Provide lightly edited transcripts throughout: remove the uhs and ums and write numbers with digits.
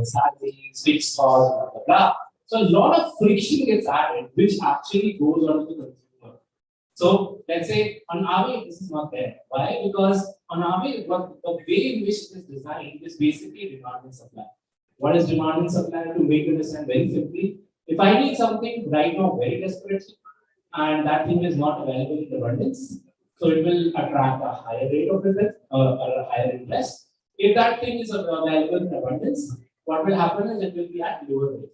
salaries, fixed costs, blah, blah, blah. So a lot of friction gets added, which actually goes on to the consumer. So let's say on Aave, this is not there. Why? Because on Aave, the way in which it is designed is basically demand and supply. What is demand and supply? To make it understand very simply, if I need something right now very desperately, and that thing is not available in abundance, so it will attract a higher rate of interest or a higher interest. If that thing is available in abundance, what will happen is it will be at lower rate.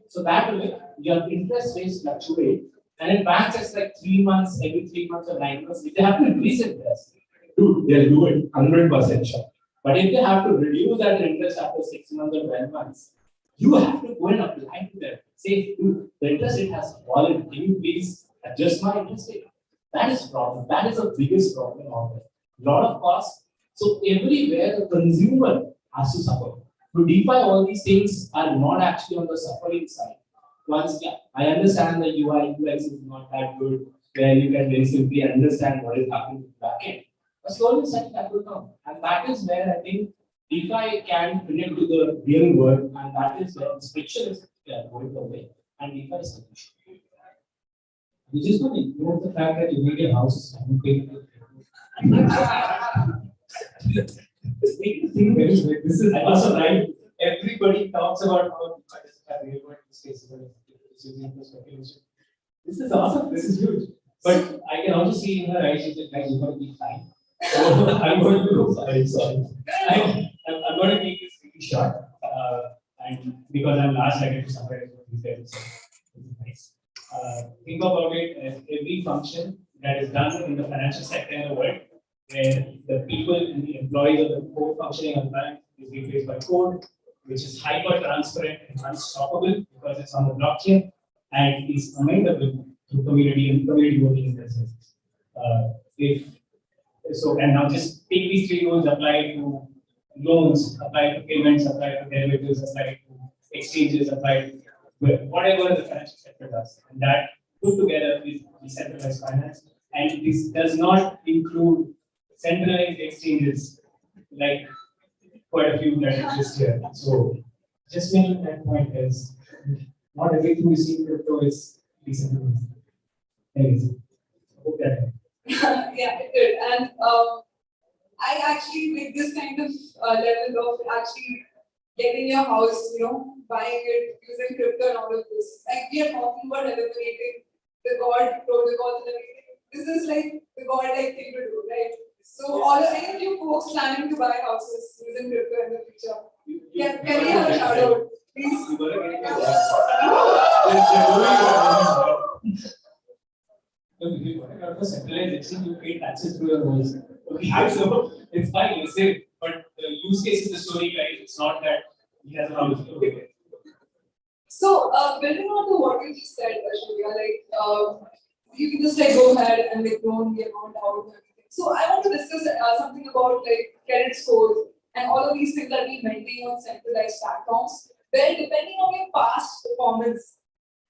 So that way, your interest rates fluctuate, and in banks, it's like 3 months, every 3 months or 9 months. If they have to increase interest, dude, they'll do it 100% sure. But if they have to reduce that interest after 6 months or 12 months, you have to go and apply to them. Say, dude, the interest rate has fallen. Can you please adjust my interest rate? That is problem. That is the biggest problem out there. Lot of costs. So everywhere the consumer has to suffer. To DeFi, all these things are not actually on the suffering side. Once, yeah, I understand the UI UX is not that good, where you can very simply understand what is happening in the backend. But slowly study that will come. And that is where I think DeFi can connect to the real world, and that is where this friction is going away. And DeFi is solution. You just want to ignore the fact that you made your house and paid. This is also right. Everybody talks about how real world use cases are using for speculation. This is awesome. This is huge. But I can also see in her eyes, she's like, guys, you're going to be fine. So I'm going to go. Sorry. I'm going to take this really short. And because I'm last, I get to summarize what these guys say. Nice. Think about it as every function that is done in the financial sector in the world, where the people and the employees of the core functioning of the bank is replaced by code, which is hyper transparent and unstoppable because it's on the blockchain and is amendable through community and community voting in that sense. And now just take these three rules, apply to loans, apply to payments, apply to derivatives, apply to exchanges, apply to whatever the financial sector does. And that put together is decentralized finance. And this does not include centralized exchanges like quite a few that exist here. So just making that point is not everything you see in crypto is decentralized. Anyways, hope that. Yeah, it did. And I actually with this kind of level of actually getting your house, buying it using crypto and all of this. Like we are talking about eliminating the God protocols and everything. This is like the God-like thing to do, right? So all of any of you folks planning to buy houses using crypto in the future, can we have a shout out, please? If you want to go to centralized exchange, you pay taxes through your voice. Okay, so it's fine, you say, but the use case is the story, right? It's not that he has a house. Okay. So, building on to what you just said, Ashwya, like you can just like go ahead and like loan the amount out and everything. So, I want to discuss something about like credit scores and all of these things that we maintain on centralized platforms, where depending on your past performance,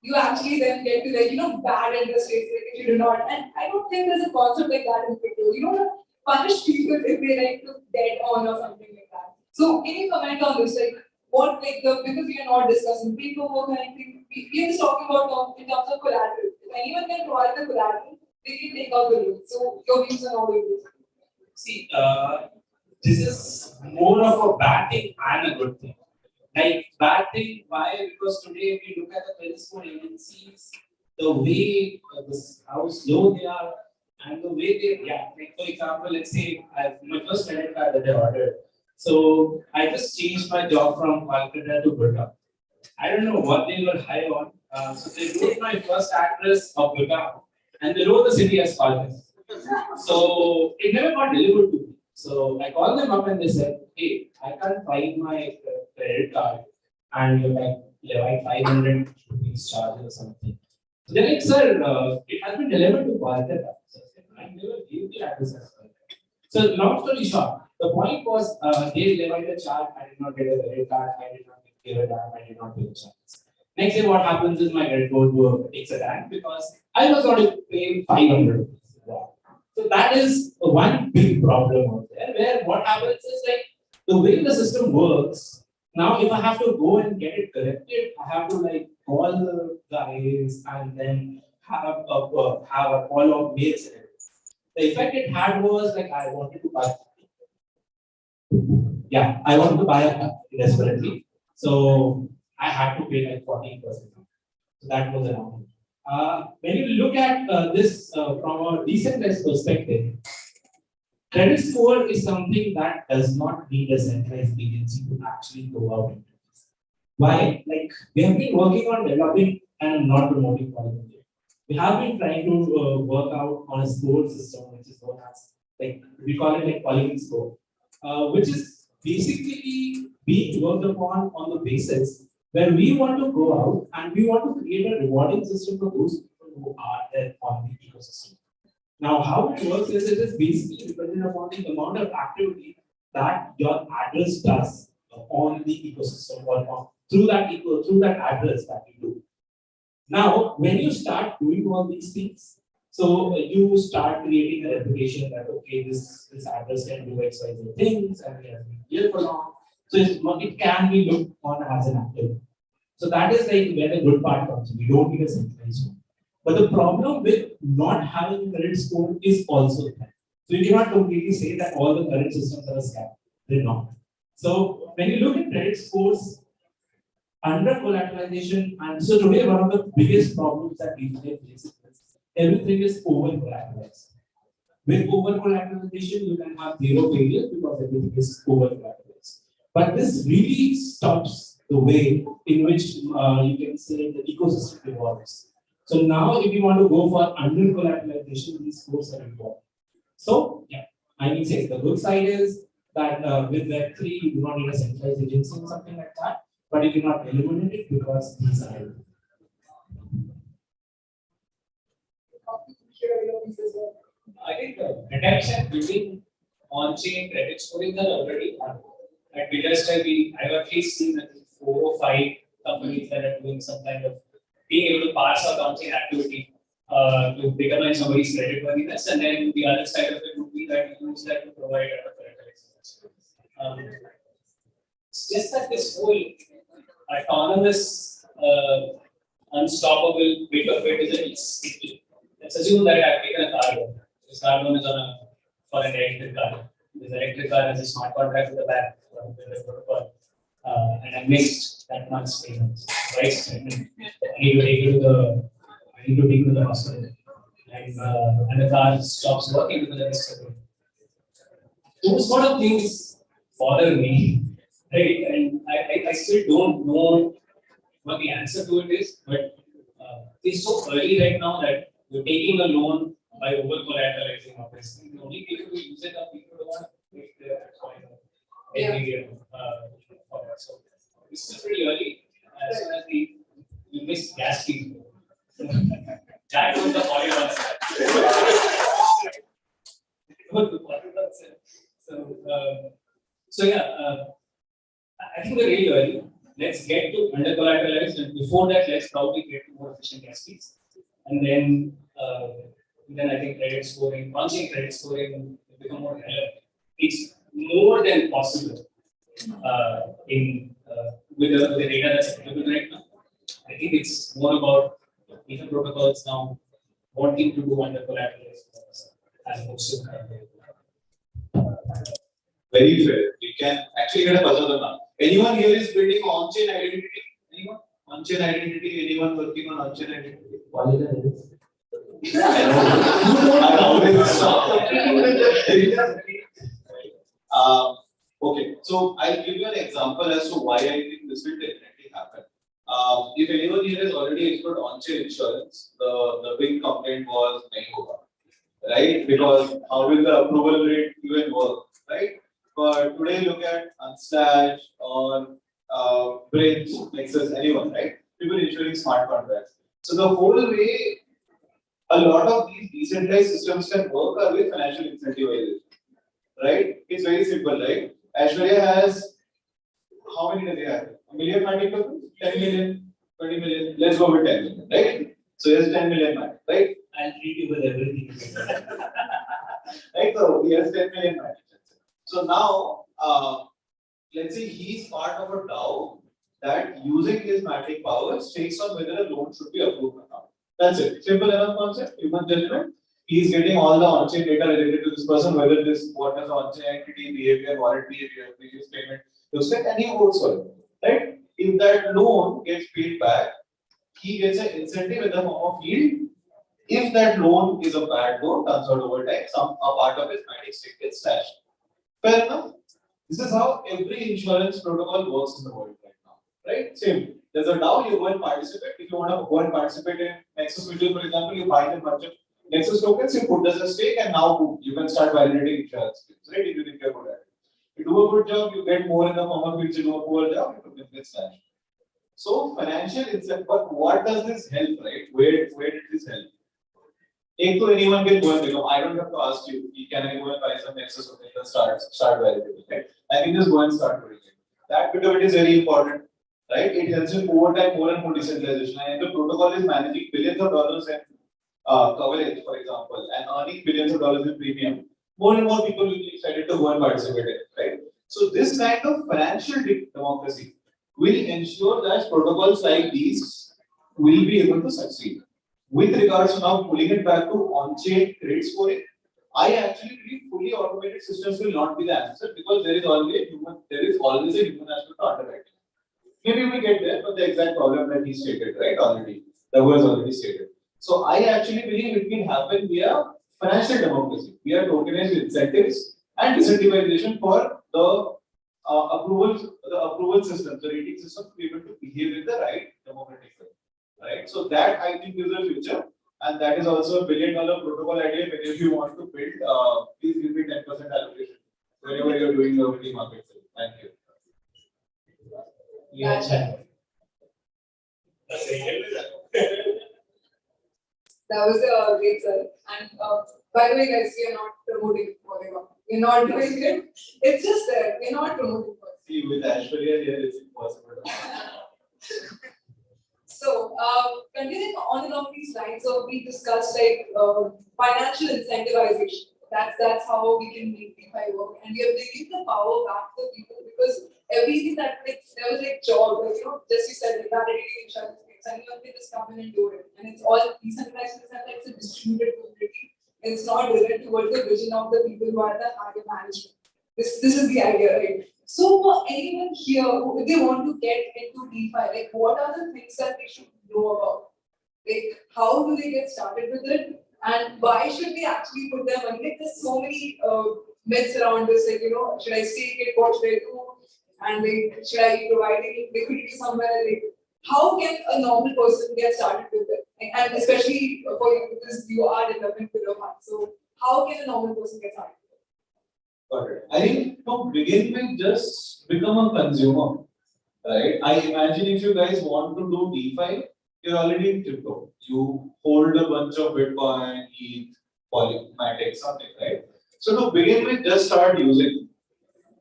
you actually then get to like bad interest rates like if you do not. And I don't think there's a concept like that in crypto. You don't punish people if they like to dead on or something like that. So, can you comment on this? Like, what like because we are not discussing paperwork or anything, we are just talking about in terms of collateral. If anyone can provide the collateral, they can take out the loan. So your views on all of this. See, this is more of a bad thing and a good thing. Like bad thing, why? Because today we look at the credit score agencies, the way how slow they are and the way they react. Like for example, let's say my first credit card that I ordered. So I just changed my job from Calcutta to Gurgaon. I don't know what they were high on. So they wrote my first address of Gurgaon and they wrote the city as Calcutta. So it never got delivered to me. So I called them up and they said, hey, I can't find my credit card and you're like 500 rupees charge or something. So they're like, sir, it has been delivered to Calcutta. So I never gave the address as well. So long story short, the point was they levied a charge, I did not get a credit card, I did not give a damn, I did not pay the charge. Next day what happens is my credit card takes a damn because I was going to pay 500 rupees. So that is one big problem out there where what happens is like the way the system works, Now, if I have to go and get it corrected, I have to like call the guys and then have a follow-up mails. The effect it had was like I wanted to buy. Yeah, I wanted to buy a desperately. So I had to pay like 14%. So that was an amount. When you look at this from a decentralized perspective, credit score is something that does not need a centralized agency to actually go out into this. Why? Like we have been working on developing and not promoting quality. We have been trying to work out on a score system, which is known as like we call it like polygon score, which is basically being worked upon on the basis where we want to go out and we want to create a rewarding system for those people who are there on the ecosystem. Now, how it works is it is basically dependent upon the amount of activity that your address does on the ecosystem or through that address that you do. Now, when you start doing all these things, so you start creating a reputation that okay, this address can do X, Y, Z things, and it has been here for long. So it can be looked on as an activity. So that is like where the good part comes. We don't need a centralized one. But the problem with not having credit score is also that. So you cannot completely say that all the credit systems are a scam. They're not. So when you look at credit scores under collateralization, and so today one of the biggest problems that we face is everything is over collateralized. With over collateralization, you can have zero failure because everything is over collateralized. But this really stops the way in which you can say the ecosystem evolves. So now, if you want to go for under collateralization, these scores are important. So, yeah, I mean, say the good side is that with Web3, you do not need a centralized agency or something like that, but you cannot eliminate it because these are. I think attacks and building on-chain credit scoring are already happening. At BuildSpace, I've at least seen 4 or 5 companies that are doing some kind of being able to parse out on-chain activity to determine somebody's credit worthiness, and then the other side of it would be that you use that to provide a it's just that this whole autonomous, unstoppable bit of it is a sticky. Let's assume that I've taken a car loan. This car loan is for an electric car. This electric car has a smart contract with the bank and I missed that month's payments. Right? I need to take it to the hospital, and the car stops working because of this. Those sort of things bother me, right? And I still don't know what the answer to it is, but it's so early right now that you're taking a loan by over collateralizing obviously. The only people who use it are people who want to make their every year for that. So this is pretty early. As soon as you miss gas fees, that was the polygon side. So yeah, I think we're really early. Let's get to under collateralized, and before that, let's probably get to more efficient gas fees, and then I think credit scoring, on-chain credit scoring will become more relevant. It's more than possible with the data that's available right now. I think it's more about Ether protocols now wanting to do under collateralized as opposed to. Very fair. We can actually get a puzzle now. Anyone here is building on-chain identity? Anyone? On-chain identity? Anyone working on on-chain identity? Polygon is. Okay, so I'll give you an example as to why I think this will definitely happen. If anyone here has already explored on-chain insurance, the big complaint was Mango, right? Because how will the approval rate even work, right? But today, look at Unslash or Bridge, Nexus, anyone, right? People issuing smart contracts. So the whole way a lot of these decentralized systems can work are with financial incentivization, right? It's very simple, right? Aishwarya has, how many does he have? A million market people? 10 million, 20 million, let's go with 10 million, right? So he has 10 million market, right? I'll treat you with everything. Right, so he has 10 million market. So now, let's say he's part of a DAO that using his matic powers takes on whether a loan should be approved or not. That's it. Simple enough concept, human judgment. He's getting all the on-chain data related to this person, whether this what is on-chain entity behavior, wallet behavior, previous payment, looks like, and he votes for it. Right? If that loan gets paid back, he gets an incentive in the form of yield. If that loan is a bad loan, turns out over time, a part of his matic stake gets stashed. Fair enough. This is how every insurance protocol works in the world right now. Right? Same. There's a DAO, you go and participate. If you want to go and participate in Nexus Mutual, for example, you buy a bunch of Nexus tokens, you put as a stake, and now boom, you can start validating insurance claims, right? If you think you're good at it. You do a good job, you get more in the form of yields, you do a poor job, you get slashed. So financial incentive, but what does this help, right? Where did this help? Ek to anyone can go and become. I don't have to ask you. Can I go and buy some Nexus token and start validating? Right? I can just go and start doing it. That bit of it is very important, right? It helps in over time more and more decentralization. And the protocol is managing billions of dollars in coverage, for example, and earning billions of dollars in premium. More and more people will be excited to go and participate in it, right? So this kind of financial democracy will ensure that protocols like these will be able to succeed. With regards to now pulling it back to on-chain credit scoring, I actually believe fully automated systems will not be the answer because there is always a human aspect to underwriting. Maybe we get there, but the exact problem that he stated, right, already, that was already stated. So I actually believe it can happen via financial democracy, via tokenized incentives and disincentivization for the approval system, the rating system to be able to behave in the right democratic way. Right? So that I think is the future, and that is also a billion-dollar protocol idea. But if you want to build, please give me 10% allocation whenever you're doing the equity market. Thank you. That was a great sir. And by the way, guys, we are not promoting whatever. We're not doing it. It's just that we're not promoting. See, with Ashwarya here, it's impossible. So, continuing on and off these lines, so we discussed like financial incentivization. That's how we can make DeFi work, and we are bringing the power back to the people because everything that like there was like job, like, just you said like validating insurance, anyone can just come in and do it, and it's all decentralized. It's a distributed community. It's not driven towards the vision of the people who are the higher management. This is the idea, right? So for anyone here, if they want to get into DeFi, like what are the things that they should know about? Like how do they get started with it? And why should they actually put their money? Like there's so many myths around this, like should I stake it, what should I do? And like should I be providing liquidity somewhere? Like how can a normal person get started with it? And especially for you, because you are developing with your fund. So how can a normal person get started? Got it. I think to begin with, just become a consumer, right? I imagine if you guys want to do DeFi, you're already in crypto. You hold a bunch of Bitcoin, ETH, Polymatic, something, right? So to begin with, just start using.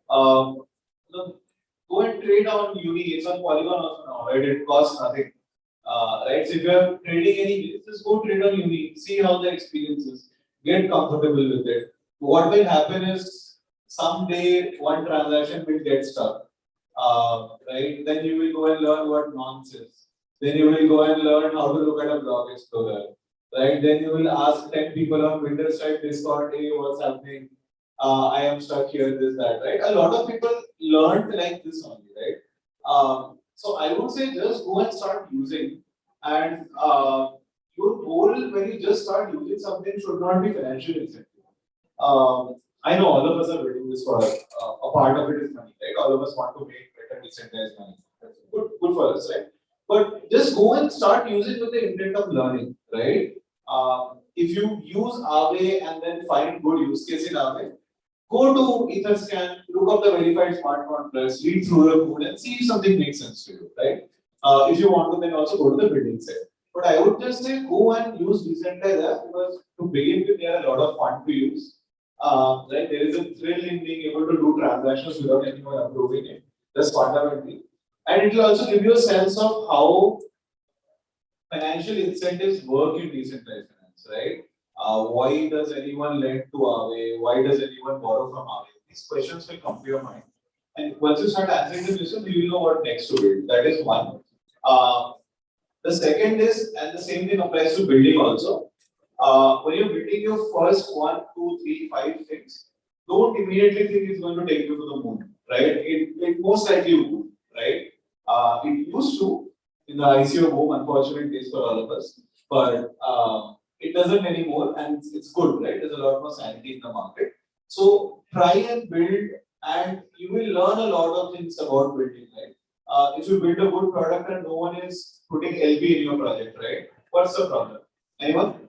Go and trade on Uni. It's on Polygon also now, right? It costs nothing, right? So if you're trading any, just go trade on Uni. See how the experience is. Get comfortable with it. What will happen is someday one transaction will get stuck, right? Then you will go and learn what nonce is. Then you will go and learn how to look at a block explorer, right? Then you will ask 10 people on Windows type Discord, hey, what's happening? I am stuck here, this, that, right? A lot of people learned like this only, right? So I would say just go and start using, and your goal when you just start using something should not be financial incentive. I know all of us are doing this for a part of it is money, right? All of us want to make better decentralized money. That's good for us, right? But just go and start using with the intent of learning, right? If you use Aave and then find good use case in Aave, go to Etherscan, look up the verified smart contracts, read through the code and see if something makes sense to you, right? If you want to then also go to the building set. But I would just say go and use decentralized apps because to begin with, they are a lot of fun to use. Right? There is a thrill in being able to do transactions without anyone approving it. That's fundamentally. And it will also give you a sense of how financial incentives work in decentralized finance, right? Why does anyone lend to Aave? Why does anyone borrow from Aave? These questions will come to your mind. And once you start answering the question, you will know what next to build. That is one. The second is, and the same thing applies to building also. When you're building your first 1, 2, 3, 5 things, don't immediately think it's going to take you to the moon, right? It most likely will, right? It used to in the ICO home, unfortunate case for all of us, but it doesn't anymore, and it's good, right? There's a lot more sanity in the market. So try and build, and you will learn a lot of things about building, right? If you build a good product and no one is putting LP in your project, right? What's the problem? Anyone?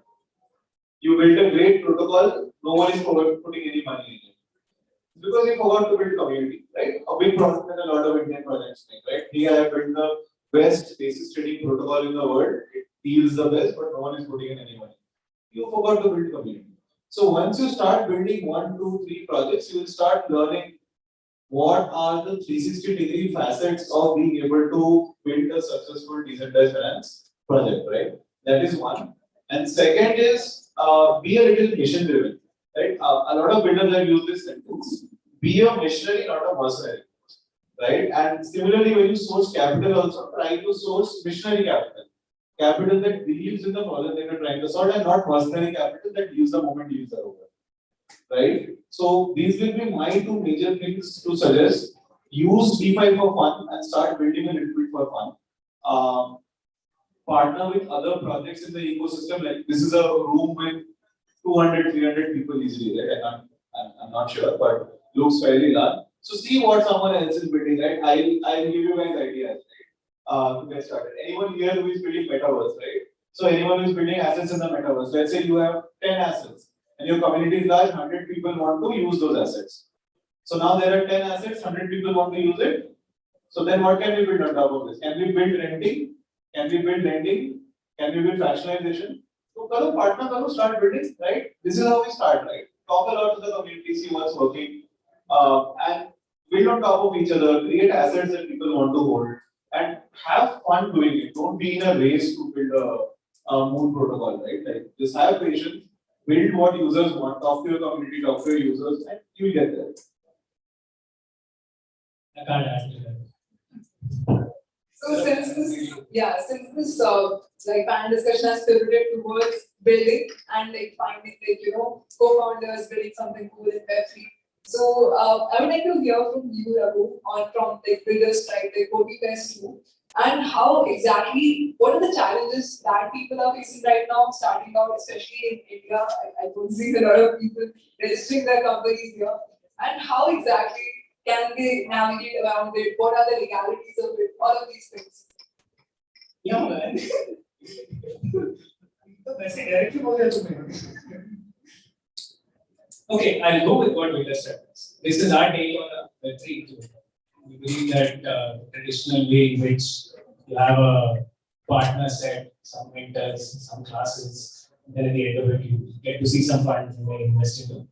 You build a great protocol, no one is putting any money in it. Because you forgot to build community, right? A big product that a lot of Indian projects make, right? Here I have built the best basis trading protocol in the world. It deals the best, but no one is putting in any money. You forgot to build community. So once you start building 1, 2, 3 projects, you will start learning what are the 360-degree facets of being able to build a successful decentralized finance project, right? That is one. And second is be a little mission driven, right? A lot of builders have used this sentence: be a missionary, not a mercenary, right? And similarly, when you source capital, also try to source missionary capital, capital that believes in the problem that you're trying to solve, and not mercenary capital that leaves the moment deals are over, right? So these will be my two major things to suggest. Use DeFi for fun and start building a little bit for fun. Partner with other projects in the ecosystem. Like this is a room with 200, 300 people easily, right? I'm not sure, but looks fairly large. So see what someone else is building, right? I'll give you guys ideas, right? To get started. Anyone here who is building metaverse, right? So anyone who is building assets in the metaverse. Let's say you have 10 assets and your community is large, 100 people want to use those assets. So now there are 10 assets, 100 people want to use it. So then what can we build on top of this? Can we build renting? Can we build lending? Can we build fractionalization? So karo, partner karo, start building, right? This is how we start, right? Talk a lot to the community, see what's working, and build on top of each other, create assets that people want to hold, and have fun doing it. Don't be in a race to build a moon protocol, right? Like just have patience, build what users want, talk to your community, talk to your users, and you'll get there. I can't add to that. So since this like panel discussion has pivoted towards building and like finding like co-founders building something cool in Web3. So I would like to hear from you, Raghu, or from like builders like BuildSpace too, and how exactly what are the challenges that people are facing right now, starting out, especially in India. I don't see a lot of people registering their companies here, and how exactly can they navigate around it? What are the legalities of it? All of these things. Yeah, man. वैसे directly बोल दिया तुमने. Okay, I'll go with what Vila said. This is our take on the Web3. We believe that traditional way in which you have a partner set, some mentors, some classes, and then at the end of it, you get to see some funds and then invest in them.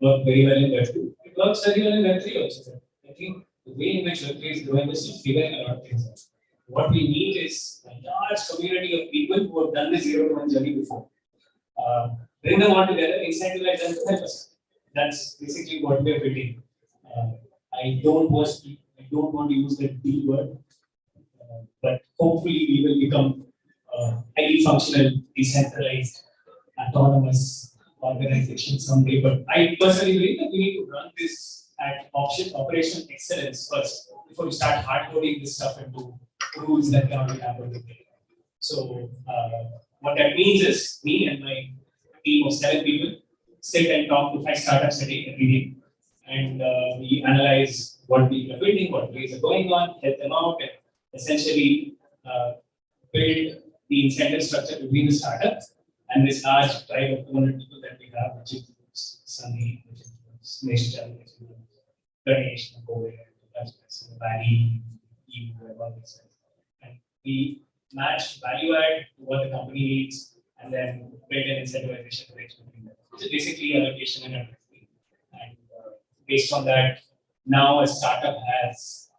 Work very well in Web2. It works very well in Web3 also. I think the way in which Web3 is growing is still figuring a lot of things out. What we need is a large community of people who have done the 0 to 1 journey before. Bring them all together, incentivize them to help us. That's basically what we are building. I don't want to use that D word, but hopefully we will become highly functional, decentralized, autonomous organization someday. But I personally believe that we need to run this at operational excellence first before we start hard-coding this stuff into rules that cannot be handled with data. So what that means is me and my team of 7 people sit and talk to 5 startups a day every day, and we analyze what people are building, what ways are going on, help them out, and essentially build the incentive structure between the startups and this large tribe of 200 people that we have, which includes Sunny, which includes Nishchal, which includes Ganesh, Valley, and we match value add to what the company needs and then build an incentivization arrangement between them, which is basically allocation and everything. And based on that, now a startup has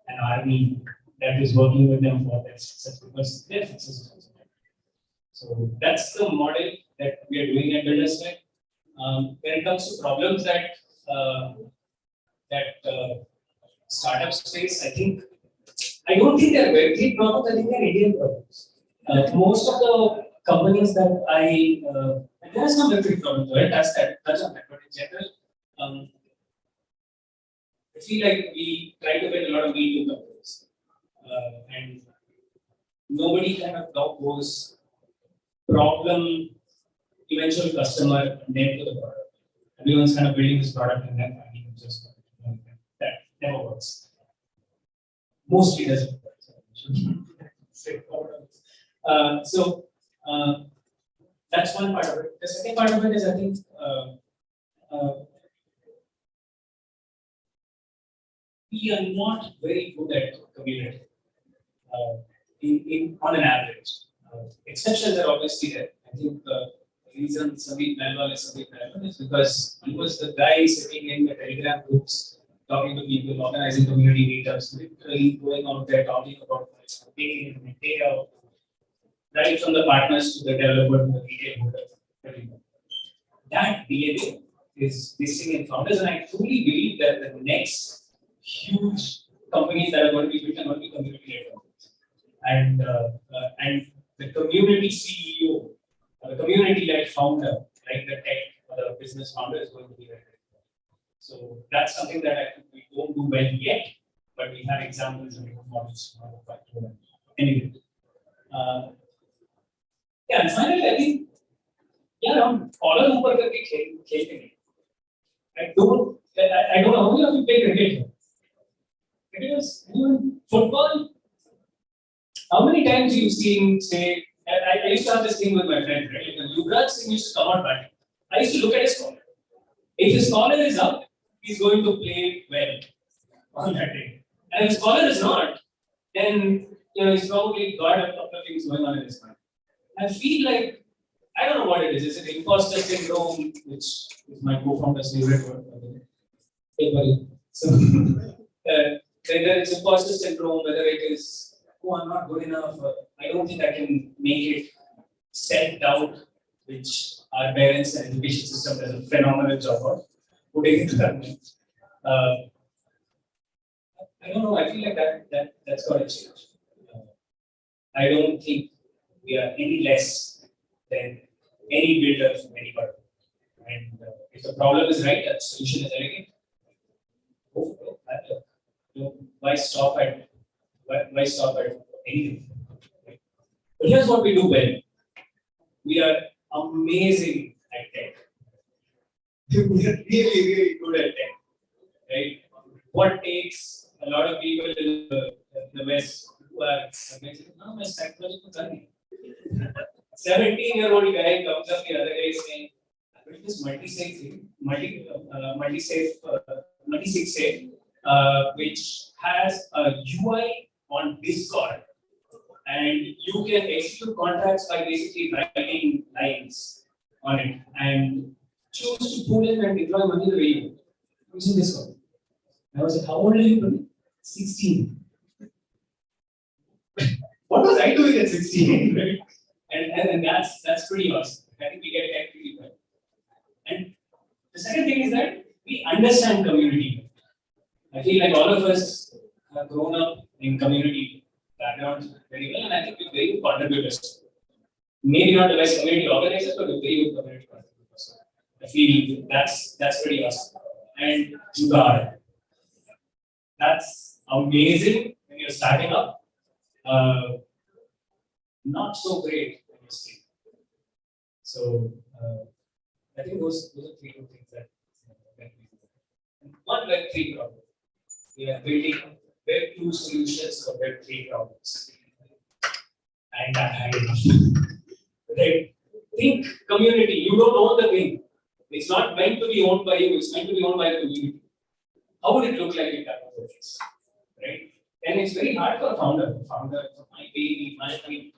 an army that is working with them for their success because their success is also there. So that's the model that we are doing at BuildSpace. When it comes to problems that startup space, I don't think they're Web3 problems, I think they're Indian problems. Most of the companies that there are some Web3 problems, right? Touch on that, but in general, I feel like we try to get a lot of Me Too companies. And nobody kind of now goes problem, eventual customer, and then to the product. Everyone's kind of building this product and then finding just that never works. Mostly doesn't work. Straightforward. So that's one part of it. The second part of it is I think we are not very good at community on an average. Exceptions are obviously there. I think the reason Sandeep Nalwal is because he was the guy sitting in the Telegram groups, talking to people, organizing community meetups, literally going out there talking about day in, day out, right from the partners to the developer to the retail holder. That behavior is missing in founders, and I truly believe that the next huge companies that are going to be built are going to be community-led companies. And the community CEO, the community-led founder, like the tech or the business founder, is going to be very important. So that's something that I think we don't do well yet, but we have examples and models. Anyway, yeah, and finally, I think, हम collar ऊपर करके खेलते हैं. I don't know how many of you play cricket. Cricket is football. How many times you've seen, say, I used to have this thing with my friend, right? Like, Yuvraj Singh used to come out batting. I used to look at his collar. If his collar is up, he's going to play well on that day. And if his collar is not, then he's probably got a couple of things going on in his mind. I feel like, I don't know what it is. Is it imposter syndrome, which is my co-founder's favorite word? So, whether it's imposter syndrome, whether it is, oh, I'm not good enough, I don't think I can make it, self-doubt, which our parents and education system does a phenomenal job of putting into that. I don't know, I feel like that's got to change. I don't think we are any less than any builder from anybody. And if the problem is right, that solution is elegant, go for it. Why stop at anything? But here's what we do well. We are amazing at tech. We are really, really good at tech. Right? What takes a lot of people in the West who are amazing? No, my psychological journey. 17-year-old guy comes up the other day saying, I built this multi-sig thing, multi-sig safe, which has a UI on Discord, and you can execute contracts by basically writing lines on it and choose to pull in and deploy money the way you want using Discord. I was like, how old are you? 16. What was I doing at 16? Right? And that's pretty awesome. I think we get tech really well. And the second thing is that we understand community. I feel like all of us have grown up in community backgrounds very well, and I think we're very good contributors. Maybe not the best community organizers, but we're very good community contributors. I feel that's pretty awesome. And Jugaad. That's amazing when you're starting up. Not so great when you're scaling. So I think those are three good things that we do. One Web3 problem. We are building Web2 solutions for Web3 problems. And that high enough. Right? Think community. You don't own the thing. It's not meant to be owned by you, it's meant to be owned by the community. How would it look like in that process? Right? And it's very hard for a founder. My baby, my dream.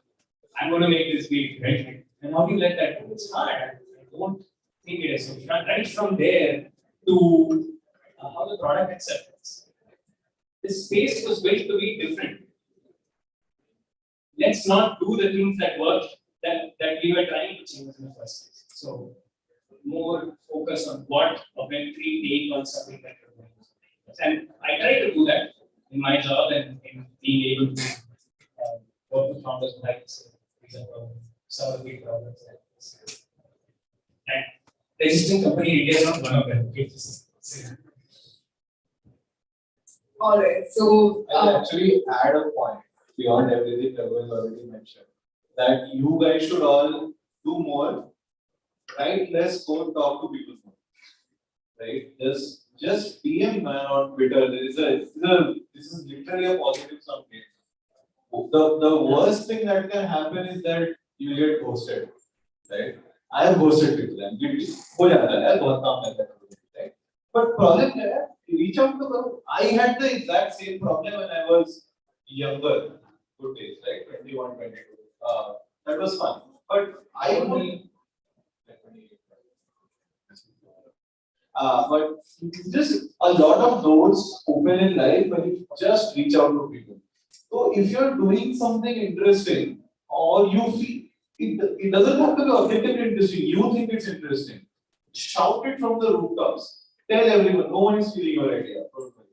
I'm going to make this big, right? And how do you let that go? It's hard. I don't think it is. So right from there to how the product acceptance. This space was built to be different. Let's not do the things that work that we were trying to change in the first place. So more focus on what a Web3 take on something that you're doing. And I try to do that in my job and in being able to work with founders like this. These are some of the big problems. And registering company in India is not one of them. All right. So I'll actually add a point beyond everything that was already mentioned. That you guys should all do more, write less code, talk to people more. Right? Just PM man on Twitter. This is literally a positive something. The worst thing that can happen is that you get ghosted. Right? I have ghosted people and guilty. हो जाता है यार बहुत काम करता है, right? But problem है, reach out to them. I had the exact same problem when I was younger. Good days, right? 21, 22. That was fun. But I would. But just a lot of doors open in life when you just reach out to people. So if you're doing something interesting or you feel it doesn't have to be authentically interesting, you think it's interesting, shout it from the rooftops. Tell everyone, no one is stealing your idea.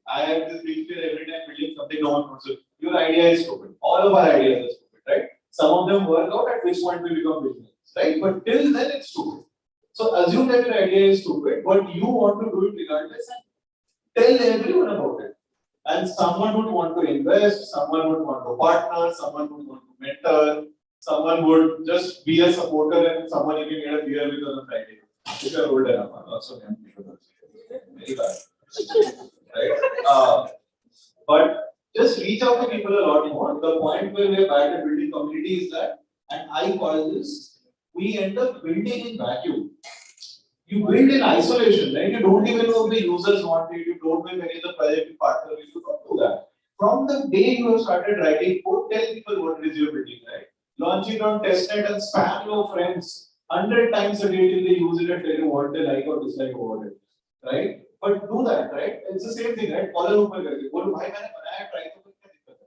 I have this big fear every time building something, no one wants it. Your idea is stupid. All of our ideas are stupid, right? Some of them work out, at which point we become business, right? But till then it's stupid. So assume that your idea is stupid, but you want to do it regardless and tell everyone about it. And someone would want to invest, someone would want to partner, someone would want to mentor, someone would just be a supporter, and someone you can get a beer with on a Friday. If you're old enough, also very bad. Right? But just reach out to people a lot more. The point where we're bad at building community is that, and I call this, we end up building in vacuum. You build in isolation, right? You don't even know if the users want it, you don't know if any of the project partners, you don't do that. From the day you have started writing code, tell people what it is you're building, right? Launch it on testnet and spam your friends 100 times a day till they use it and tell you what they like or dislike about it, right? But do that, right? It's the same thing, right? Follow up करके बोलो भाई मैंने बनाया try तो क्या दिक्कत है,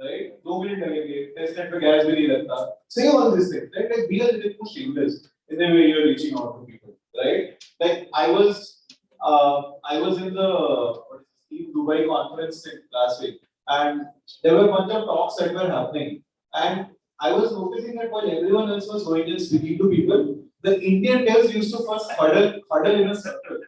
right? 2 minute लगेंगे testnet पे gas भी नहीं लगता. Say all these things, right? Like be a little more shameless in the way you're reaching out to people, right? Like I was in the Dubai conference last week, and there were a bunch of talks that were happening, and I was noticing that while everyone else was going and speaking to people, the Indian devs used to first huddle in a circle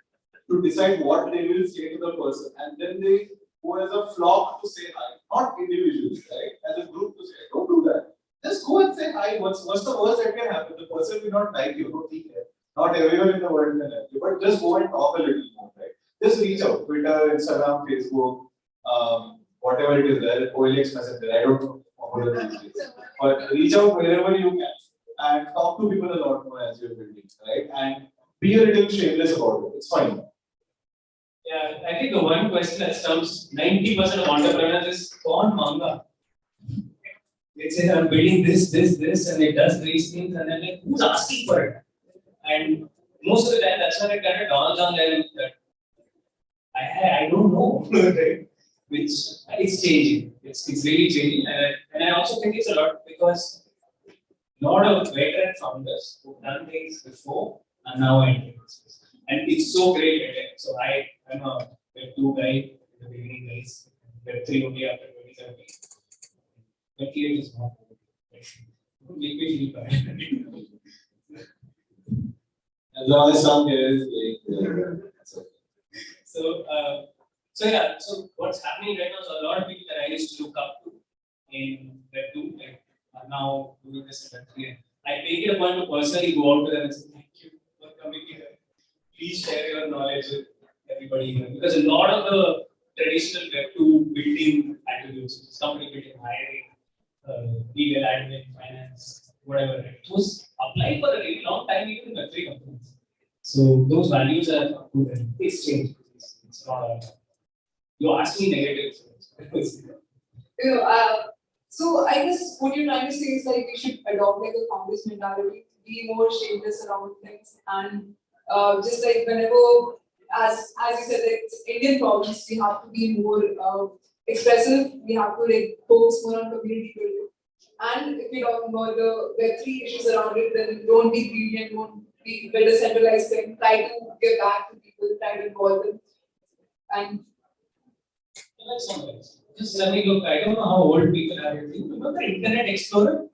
to decide what they will say to the person, and then they go as a flock to say hi, not individually, right? As a group to say, don't do that. Just go and say hi. What's the worst that can happen? The person will not like you, don't think that. Not everyone in the world will like you, but just go and talk a little more, right? Just reach out. Twitter, Instagram, Facebook, whatever it is there, OLX Messenger, I don't know what it is. But reach out wherever you can and talk to people a lot more as you're building, right? And be a little shameless about it. It's fine. Yeah, I think the one question that stumps 90% of entrepreneurs is on manga. They say I'm building this, and it does these things, and then like, who's asking for it? And most of the time, that's when it kind of dawns on them that I don't know, right? Which it's changing. It's really changing, and I also think it's a lot because a lot of veteran founders who've done things before are now entering this space. And it's so great. So I'm a Web2 guy in the beginning, guys. Web3 only after 2017. Web3 is not good. Don't make me feel bad. As long as some here is like, So what's happening right now is a lot of people that I used to look up to in Web2 are now doing this in Web3. I make it a point to personally go out to them and say, thank you for coming here. Please share your knowledge with everybody here. Because a lot of the traditional Web2 building attributes, which is company building, hiring, legal admin, finance, whatever, it was applied for a very long time even in Web3 companies. So those values are good and it's changed. It's not all. You ask me negatives. So I guess what you're trying to say is like we should adopt like a founder's mentality, be more shameless around things, and just like whenever, as you said, like it's Indian problems, we have to be more expressive. We have to like focus more on community building. And if you're talking about the Web3 issues around it, then don't be greedy and don't build a centralized thing. Try to give back to people, try to involve them. And Like something. Just let me look. I don't know how old people are. You remember Internet Explorer?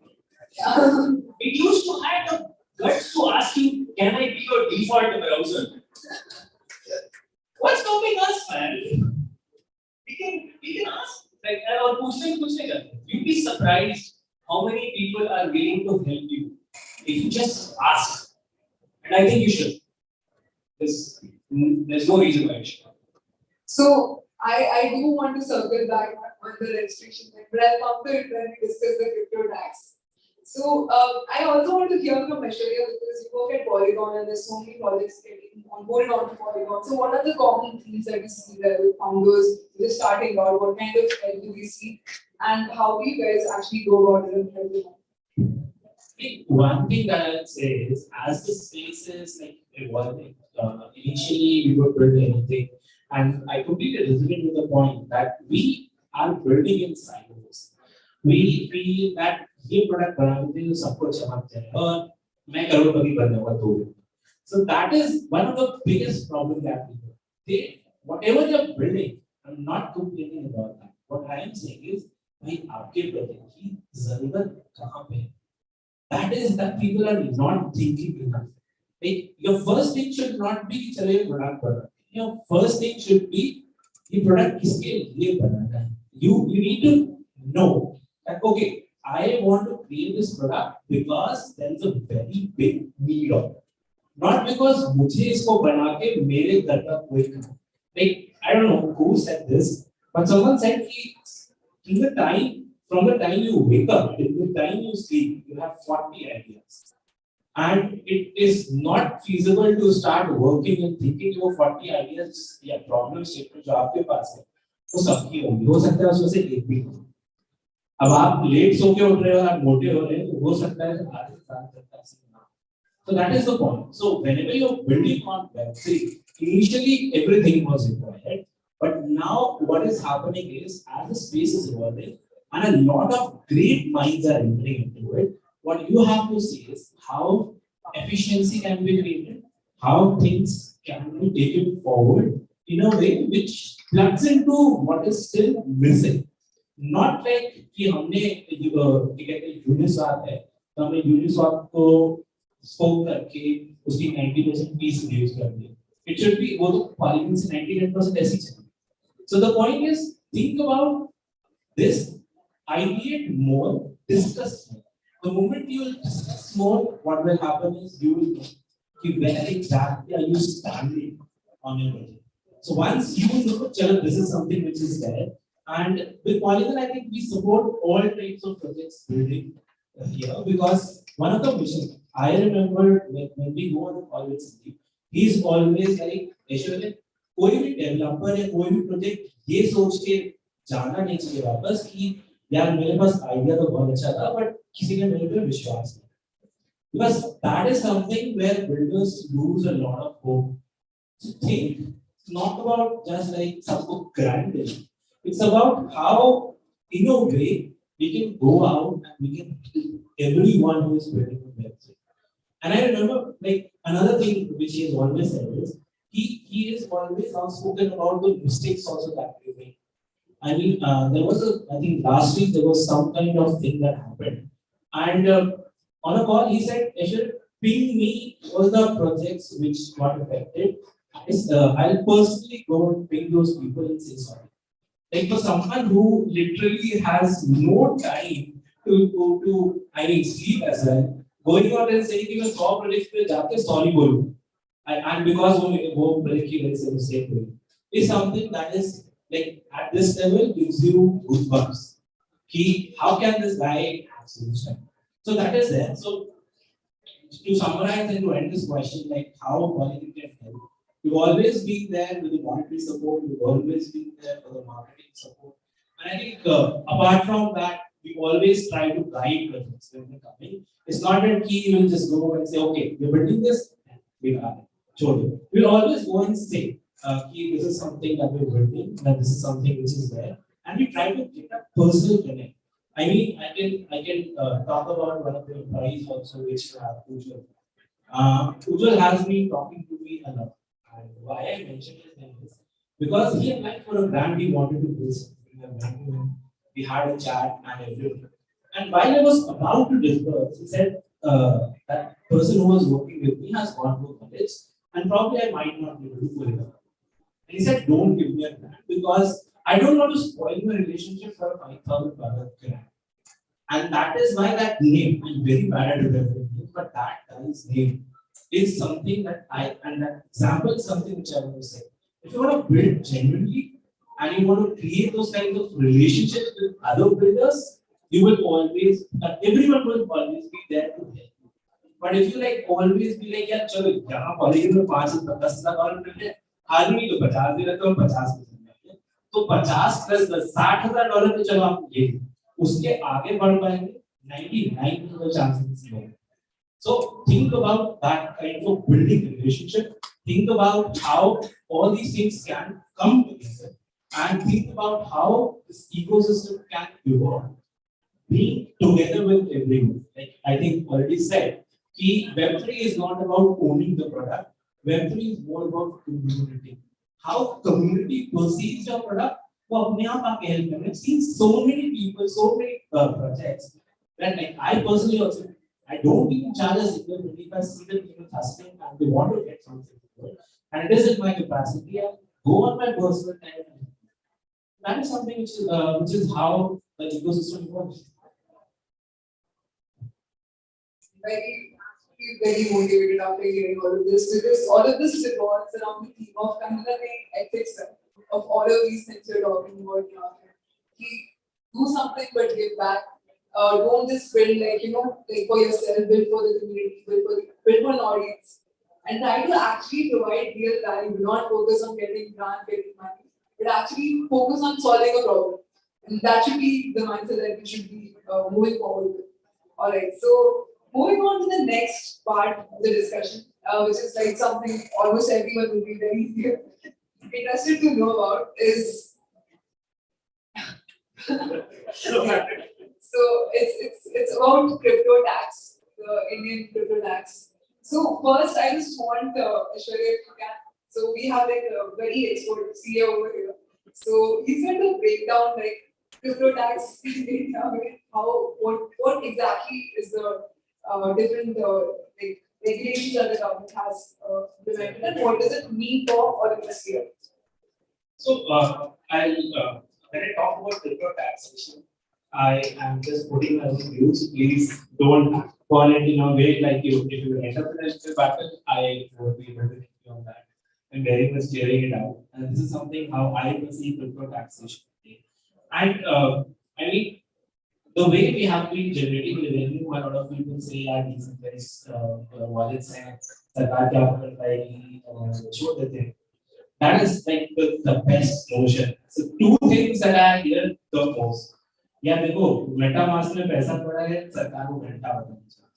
It used to have the guts to ask you, can I be your default browser? What's stopping us, man? We can ask. Like, or pushing. You'd be surprised how many people are willing to help you if you just ask. And I think you should. There's no reason why you should. So I do want to circle back on the registration thing, but I'll come to it when we discuss the crypto tax. So I also want to hear from Aishwarya because you work at Polygon and there's so many projects getting onboarded onto Polygon. So what are the common themes that you see there with founders just starting out? What kind of help do we see? And how do you guys actually go about it and help them? One thing that I'd say is as the space is like evolving, initially we were building anything, and I completely resonate with the point that we are building in silos. We feel that ये product बनाते हैं तो सबको चमक जाए और मैं करोड़पति बन जाऊंगा 2 दिन. So that is one of the biggest problems that people. They whatever they are building, I'm not complaining about that. What I am saying is भाई आपके प्रोजेक्ट की जरूरत कहाँ पे है? That is that people are not thinking enough. Like your first thing should not be चले product. Your first thing should be ये product किसके लिए बनाना है. You need to know that okay, I want to create this product because there is a very big need of it. Not because मुझे इसको बना के मेरे घर का कोई काम. Like I don't know who said this, but someone said कि from the time you wake up till the time you sleep, you have 40 ideas. And it is not feasible to start working and thinking about 40 ideas या problem statement जो आपके पास है, वो सबकी होंगी. हो सकता है उसमें से एक भी हो. अब आप लेट सो के उठ रहे हो, आप मोटे हो रहे हैं, तो हो सकता है आधे काम करता है. So that is the point. So whenever you're building on Web3, initially everything was required, but now what is happening is as the space is evolving and a lot of great minds are entering into it, what you have to see is how efficiency can be created, how things can be taken forward in a way which plugs into what is still missing. Not like कि हमने Uniswap है, तो हमने Uniswap को spoke करके उसकी 90% fees reduce कर दी. It should be वो तो Polygon से 99% ऐसी चली. So the point is think about this, ideate more, discuss more. The moment you will discuss more, what will happen is you will know where exactly are you standing on your project. So once you know, this is something which is there, and with Polygon, I think we support all types of projects building here because one of the missions I remember when we go on the call with Sandeep, he's always like, Aishwarya, कोई भी developer या कोई भी project ये सोच के जाना नहीं चाहिए वापस कि यार मेरे पास idea तो बहुत अच्छा था, but किसी ने मेरे पे विश्वास नहीं. Because that is something where builders lose a lot of hope. So think, it's not about just like सबको grant it. It's about how, in a way, we can go out and we can help everyone who is building a website. And I remember, like, another thing which he has always said is, he is always outspoken about the mistakes also that we make. I mean, there was I think last week there was some kind of thing that happened. And on a call, he said, Ashur, ping me all the projects which got affected. I'll personally go and ping those people and say sorry. Like for someone who literally has no time to I mean, sleep as well, going out and saying कि मैं 100 projects पे जाके sorry बोलूँ, and because वो project की वजह से mistake हुई, is something that is like at this level gives you goosebumps. कि how can this guy have so much time? So that is there. So to summarize and to end this question, like how Polygon can help. We've always been there with the monetary support. We've always been there for the marketing support. And I think apart from that, we always try to guide projects when they're coming. It's not that you will just go and say, okay, we're building this, we are it. We'll always go and say, this is something that we're building, and this is something which is there. And we try to get a personal connect. I mean, I can talk about one of the employees also, which Ujjwal. Ujjwal has been talking to me a lot. And why I mentioned his name is because he applied for a grant, he wanted to do something. I went to him, we had a chat and everything. And while I was about to disburse, he said, that person who was working with me has gone to college and probably I might not be able to pull it off. And he said, don't give me a grant because I don't want to spoil my relationship for a $5,000 grant. And that is why that name, I'm very bad at remembering names, but that guy's name is something that and that example is something which I want to say. If you want to build genuinely and you want to create those kinds of relationships with other builders, you will always, everyone will always be there to help you. But if you like always be like, yeah, chalo, यहाँ college में 5 10 लाख और मिलते हैं, आदमी तो 50 दे रहे तो 50 दे तो 50 प्लस 60,000 तो चलो आप ये उसके आगे बढ़ पाएंगे 99% chances low. So think about that kind of building relationship. Think about how all these things can come together, and think about how this ecosystem can evolve. Being together with everyone, like I think already said, Web3 is not about owning the product. Web3 is more about community. How community perceives your product. I've seen so many people, so many projects that like I personally also, I don't even charge a single penny if I see the people hustling and they want to get something good. And it is in my capacity. I go on my personal time. That is something which is how the ecosystem works. Very motivated after hearing all of this because all of this revolves around the theme of kind of like ethics of all of these things you're talking about now. Do something but give back. Don't just build like like for yourself, build for the community, build for an audience, and try to actually provide real value. Not focus on getting grant, getting money, but actually focus on solving a problem. And that should be the mindset that we should be moving forward with. All right, so moving on to the next part of the discussion, which is like something almost everyone will be very interested to know about is so it's about crypto tax, the Indian crypto tax. So first, I just want Aishwarya, if you can. So we have like a very expert CEO over here. So he's going to break down like crypto tax in India, how what exactly is the different like regulations that the government has implemented, and what does it mean for all of us here? So when I talk about crypto taxation, I am just putting my own views. Please don't call it in a way like if you end up in a battle, I won't be able to help you on that. I'm very much clearing it out. And this is something how I perceive crypto taxation. And I mean, the way we have been generating revenue, a lot of people say are decentralized wallets and सरकार क्या कर पाएगी छोड़ देते हैं. That is like the best notion. So two things that I hear the most. या देखो MetaMask में पैसा पड़ा है सरकार को घंटा बताना चाहिए.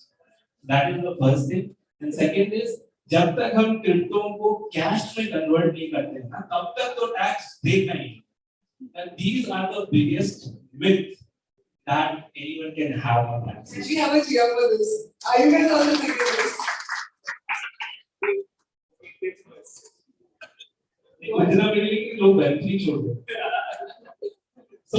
That is the first thing. And second is जब तक हम क्रिप्टो को कैश में कन्वर्ट नहीं करते हैं ना तब तक तो टैक्स देगा नहीं. And these are the biggest myths that anyone can have on taxation. We have a cheer for this. Are you guys also thinking this? So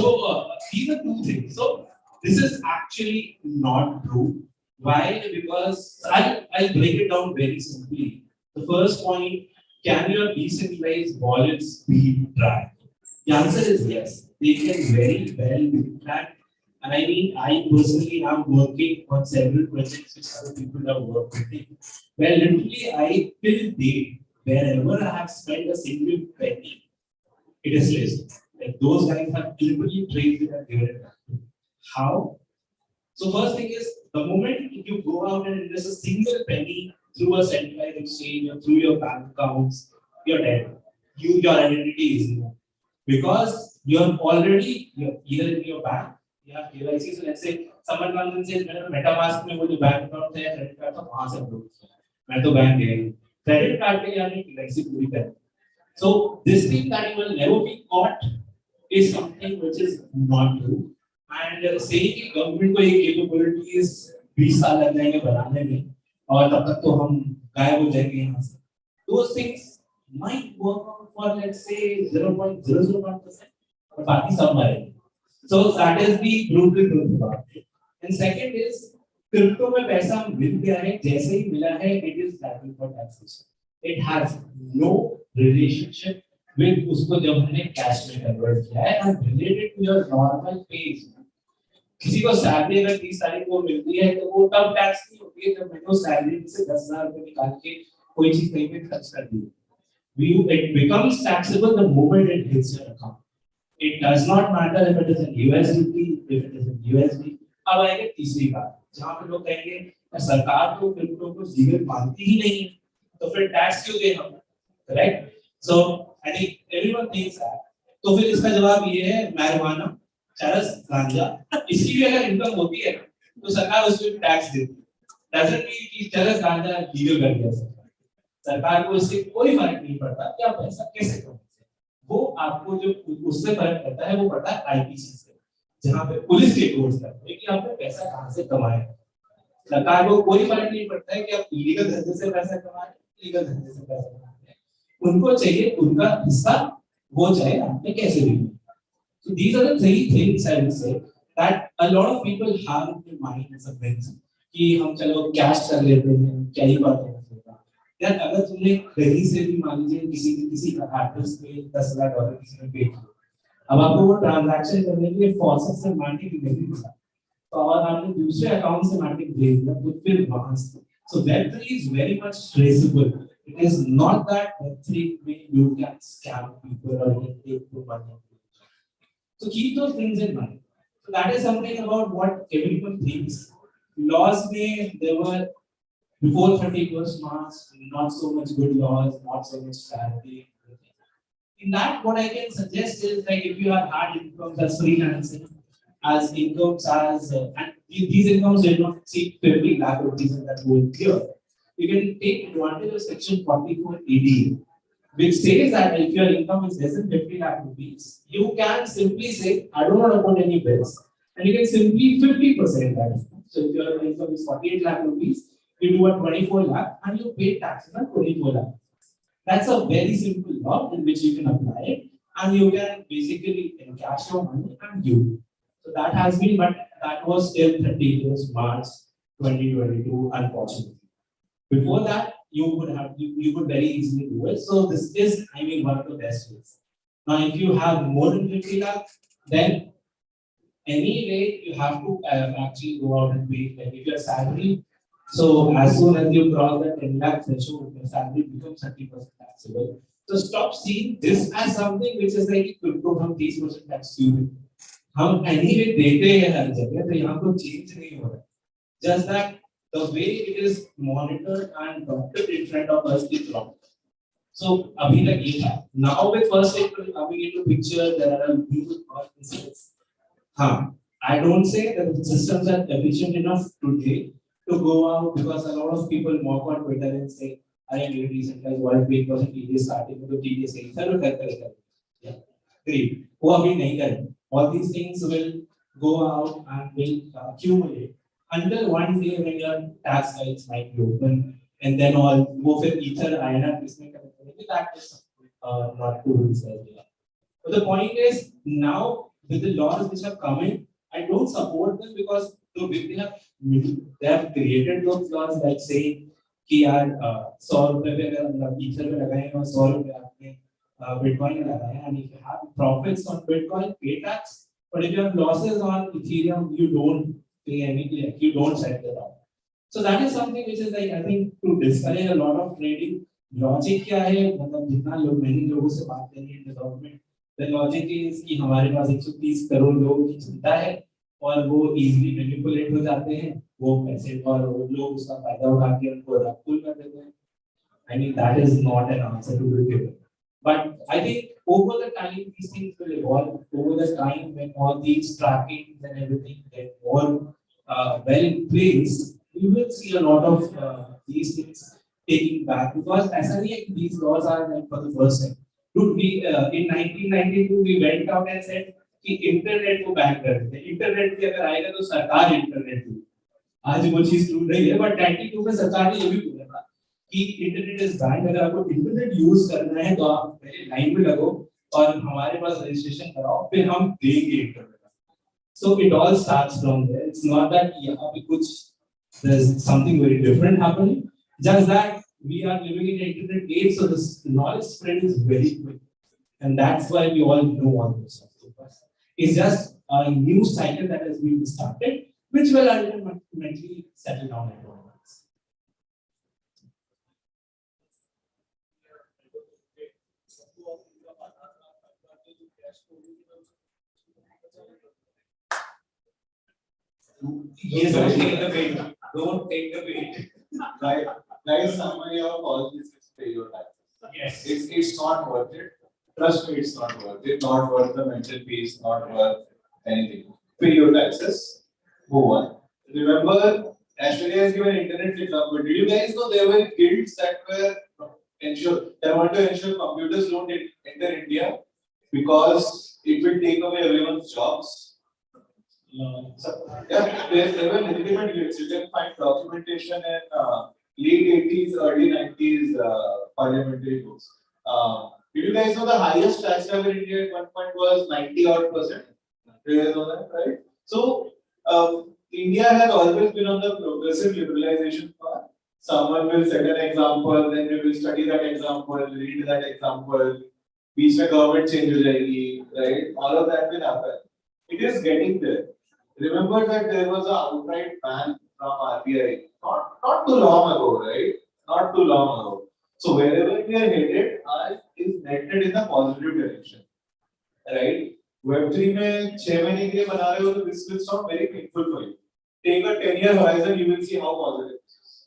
these are two things. So this is actually not true. Why? Because I'll break it down very simply. The first point: can your decentralized wallets be tracked? The answer is yes. They can very well be tracked. And I mean, I personally am working on several projects which other people have worked with me. Well, literally, I till date, wherever I have spent a single penny, it is listed. Like those guys have literally traced it and given it back. How? So first thing is, the moment you go out and invest a single penny through a centralized exchange or through your bank accounts, you're dead. Your identity is known. Because you're already either in your bank, you have KYC. So let's say someone comes and says, MetaMask में वो जो bank account है, credit card तो वहाँ से upload किया. मैं तो बैंक गया नहीं. क्रेडिट कार्ड पे यानी KYC पूरी करें. So this thing that you will never be caught is something which is not true. And saying कि government को ये capabilities 20 साल लग जाएंगे बनाने में और तब तक तो हम गायब हो जाएंगे यहाँ से. Those things might work out for let's say 0.001%, but बाकी सब मरेंगे. So that is the brutal truth about it. And second is crypto में पैसा मिल गया है, जैसे ही मिला है, it is liable for taxation. It has no relationship with उसको जब हमने cash में convert किया है and related to your normal pays. किसी को सैलरी अगर 30 तारीख को मिलती है तो वो तब टैक्स नहीं होती है जब मैंने उस सैलरी से 10,000 रुपए निकाल के कोई चीज कहीं पे खर्च कर दी. It becomes taxable the moment it hits your account. It does not matter if it is in USDT, if it is in USD. अब आएगा तीसरी बात, जहाँ पे लोग कहेंगे सरकार तो क्रिप्टो को लीगल मानती ही नहीं है, तो फिर टैक्स क्यों दे हम? Correct? So I think everyone thinks that. तो फिर इसका जवाब ये है, marijuana, चरस, गांजा, इसकी भी अगर इनकम होती है तो सरकार उस पर टैक्स देती है. Doesn't mean कि चरस गांजा लीगल कर दिया सरकार को इससे कोई फर्क नहीं पड़ता कि आप पैसा कैसे कमाते हैं. वो आपको जो उससे फर्क पड़ता है वो पड़ता है आईपीसी से, जहाँ पे पुलिस के कोर्स करते हैं कि आपने पैसा कहाँ से कमाया. सरकार को कोई फर्क नहीं पड़ता है कि आप इलीगल धंधे से पैसा कमा रहे हैं, लीगल धंधे से पैसा कमा रहे हैं. उनको चाहिए उनका हिस्सा, वो चाहे आपने कैसे भी. So these are the three things I would say that a lot of people have in their mind as a myth कि हम चलो कैश कर लेते हैं, क्या ही बात है. यार अगर तुमने कहीं से भी मान लीजिए किसी का एड्रेस पे $10,000 किसी ने पे किया, अब आपको वो ट्रांजैक्शन करने के लिए फॉसेट से मार्केट नहीं मिला तो और आपने दूसरे अकाउंट से मार्केट भेज दिया तो फिर वहां से. सो Web3 is very much traceable. It is not that Web3 where you can scam people or you take the money. So keep those things in mind. So that is something about what everyone thinks. Laws may there were before 31st March, not so much good laws, not so much clarity. In that, what I can suggest is like if you have had incomes as freelancing, as incomes as and these incomes will not exceed 50 lakh rupees in that whole year, you can take advantage of section 44AD, which says that if your income is less than 50 lakh rupees, you can simply say, I don't want to put any bills, and you can simply 50% that. So if your income is 48 lakh rupees, you do a 24 lakh and you pay taxes on 24 lakh. That's a very simple law in which you can apply it and you can basically encash your money and you. So that has been, but that was till 31st March 2022, unfortunately. Before that, you could very easily do it. So this is, I mean, one of the best ways. Now, if you have more than 50 lakh, then anyway, you have to actually go out and pay. Like if your salary, so as soon as you cross the 10 lakh threshold, your salary becomes 30% taxable. So stop seeing this as something which is like crypto from 30% tax to. हम anyway देते हैं हर जगह, तो यहाँ को change नहीं हो रहा. Just that the way it is monitored and doctored in front of us is wrong. So अभी तक ये था. Now with first April coming into picture, there are new incidents. I don't say that the systems are efficient enough today to go out because a lot of people mock on Twitter and say, I am very decentralized, what if 8% TDS starting with the TDS saying, yeah, great. All these things will go out and will accumulate until one day when your tax sites might be open and then all go for ether, INR, that is not true. But the point is now with the laws which have come in, I don't support them because they have created those laws like saying कि यार 100 रुपए पे अगर ether पे लगाएं और 100 रुपए आपने बिटकॉइन में लगाएं and if you have profits on bitcoin pay tax, but if you have losses on ethereum you don't pay anything, you don't set that up. So that is something which is like I think to discourage a lot of trading. Logic क्या है, मतलब जितना लोग मैंने लोगों से बात करी है गवर्नमेंट, the logic is कि हमारे पास 130 करोड़ लोगों की चिंता है और वो easily manipulate हो जाते हैं वो पैसे और लोग उसका फायदा उठा के उनको रखपुल कर देते हैं. I mean that is not an answer to be given. But I think over the time these things will evolve. Over the time when all these trackings and everything get more well in place, we will see a lot of these things taking back because ऐसा नहीं है कि these laws are like for the first time. Dude, we in 1992 we went out and said कि internet को ban कर देते हैं. Internet भी अगर आएगा तो सरकार इंटरनेट देगी. आज वो चीज ट्रू नहीं है, but 92 में सरकार ने ये भी बोला था कि इंटरनेट इज बैंड, अगर आपको इंटरनेट यूज करना है तो आप पहले लाइन में लगो और हमारे पास रजिस्ट्रेशन कराओ, फिर हम देंगे internet. So it all starts from there. It's not that यहाँ पे कुछ there's something very different happening. Just that we are living in an internet age, so this knowledge spread is very quick, and that's why we all know all this stuff. It's just a new cycle that has been started, which will ultimately settle down at one. Yes, don't take the bait. Don't take the bait. Right. Guys, somebody of all this is pay your taxes. Yes. It's not worth it. Trust me, it's not worth it. Not worth the mental peace, not worth anything. Pay your taxes. Move on. Remember, Australia has given internet example. Did you guys know there were guilds that were they want to ensure computers don't enter India because it will take away everyone's jobs? So, yeah, there were legitimate guilds. You can find documentation in late 80s, early 90s parliamentary books. Did you guys know the highest tax level in India at one point was 90%? Do you guys know that, right? So, India has always been on the progressive liberalization path. Someone will set an example, then we will study that example, read that example, बीच में government change हो जाएगी, right? All of that will happen. It is getting there. Remember that there was an outright ban from RBI not too long ago, right? Not too long ago. So wherever we are headed, is netted in a positive direction, right? Web3 में 6 महीने के लिए बना रहे हो तो this will sound very painful for you. Take a 10-year horizon, you will see how positive this is,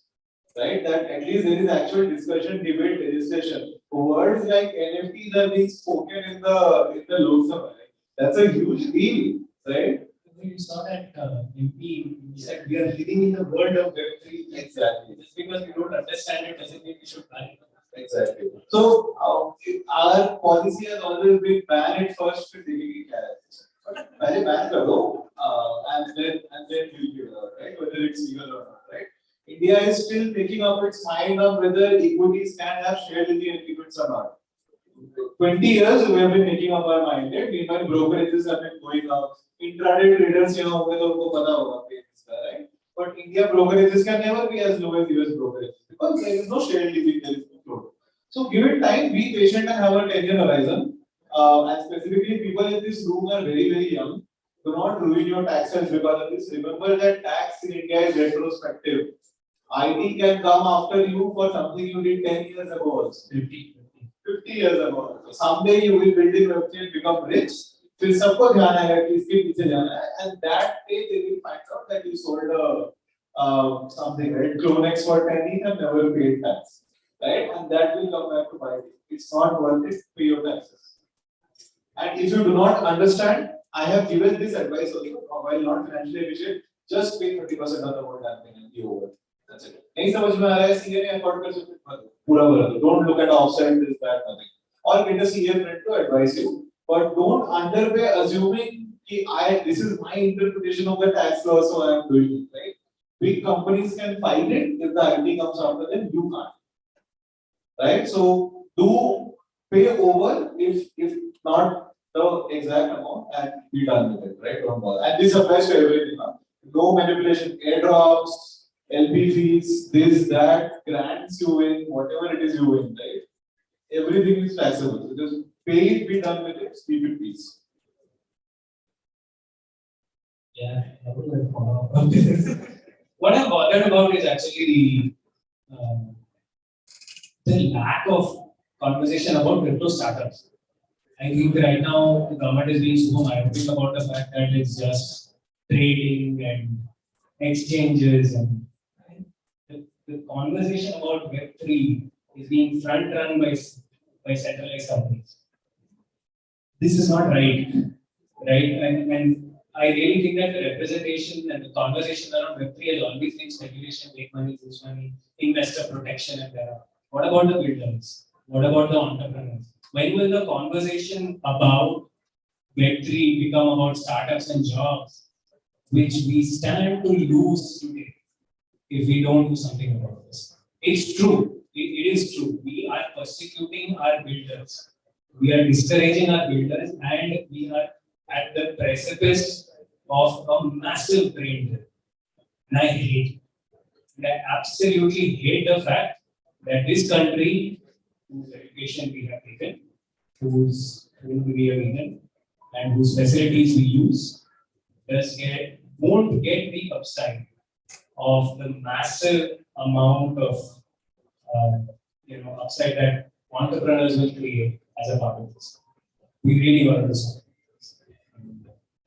right? That at least there is actual discussion, debate, legislation. Words like NFTs are being spoken in the Lok Sabha. Right? That's a huge deal, right? You saw that MP said we are living in the world of Web3. Exactly. Just because we don't understand it doesn't mean we should ban it. Exactly. So our policy has always been ban it first with digging carrots. पहले ban कर दो and then we'll give it out, right? Whether it's legal or not, right? India is still making up its mind on whether equities can have shared in the agreements or not. 20 years we have been making up our mind, right? Meanwhile, brokerages have been going up. Intraday traders, होंगे तो उनको पता होगा, right? But India brokerages can never be as low as US brokerages because there is no shared living, there is no flow. So give it time, be patient and have a 10-year horizon. And specifically, people in this room are very, very young. Do not ruin your taxes because of this. Remember that tax in India is retrospective. IT can come after you for something you did 10 years ago also. 50 years ago. So someday you will build in Web3 and become rich. फिर सबको ध्यान आएगा कि इसके पीछे जाना है, and that day they will find out that you sold something, right? Clonex for 10 years and never paid tax, right? And that will come back to bite you. It's not worth it. Pay your taxes. And if you do not understand, I have given this advice also. While not financially efficient, just pay 30% of the whole damn thing and be over. That's it. नहीं समझ में आ रहा है CA ने afford कर सकते पूरा भरा दो. Don't look at offset this that nothing. Or get a CA friend to advise you. But don't underpay assuming that this is my interpretation of the tax law, so I am doing it, right? Big companies can fight it if the IT comes after them, you can't. Right? So do pay over if not the exact amount and be done with it, right? Don't bother. And this applies to everything. Huh? No manipulation, airdrops, LP fees, this, that, grants you win, whatever it is you win, right? Everything is taxable. So just pay it, be done with it, keep it peace. Yeah, I would like to follow up on this. What I'm bothered about is actually the lack of conversation about crypto startups. I think right now the government is being so myopic about the fact that it's just trading and exchanges, and the conversation about Web3 is being front run by centralized companies. This is not right? And I really think that the representation and the conversation around Web3 has always been speculation, make money, lose money, investor protection, and there. What about the builders? What about the entrepreneurs? When will the conversation about Web3 become about startups and jobs, which we stand to lose today if we don't do something about this? It's true. it is true. We are persecuting our builders. We are discouraging our builders, and we are at the precipice of a massive brain drain. And I hate it. And I absolutely hate the fact that this country, whose education we have taken, whose we have taken, and whose facilities we use, won't get the upside of the massive amount of upside that entrepreneurs will create as a part of this. We really got to stop.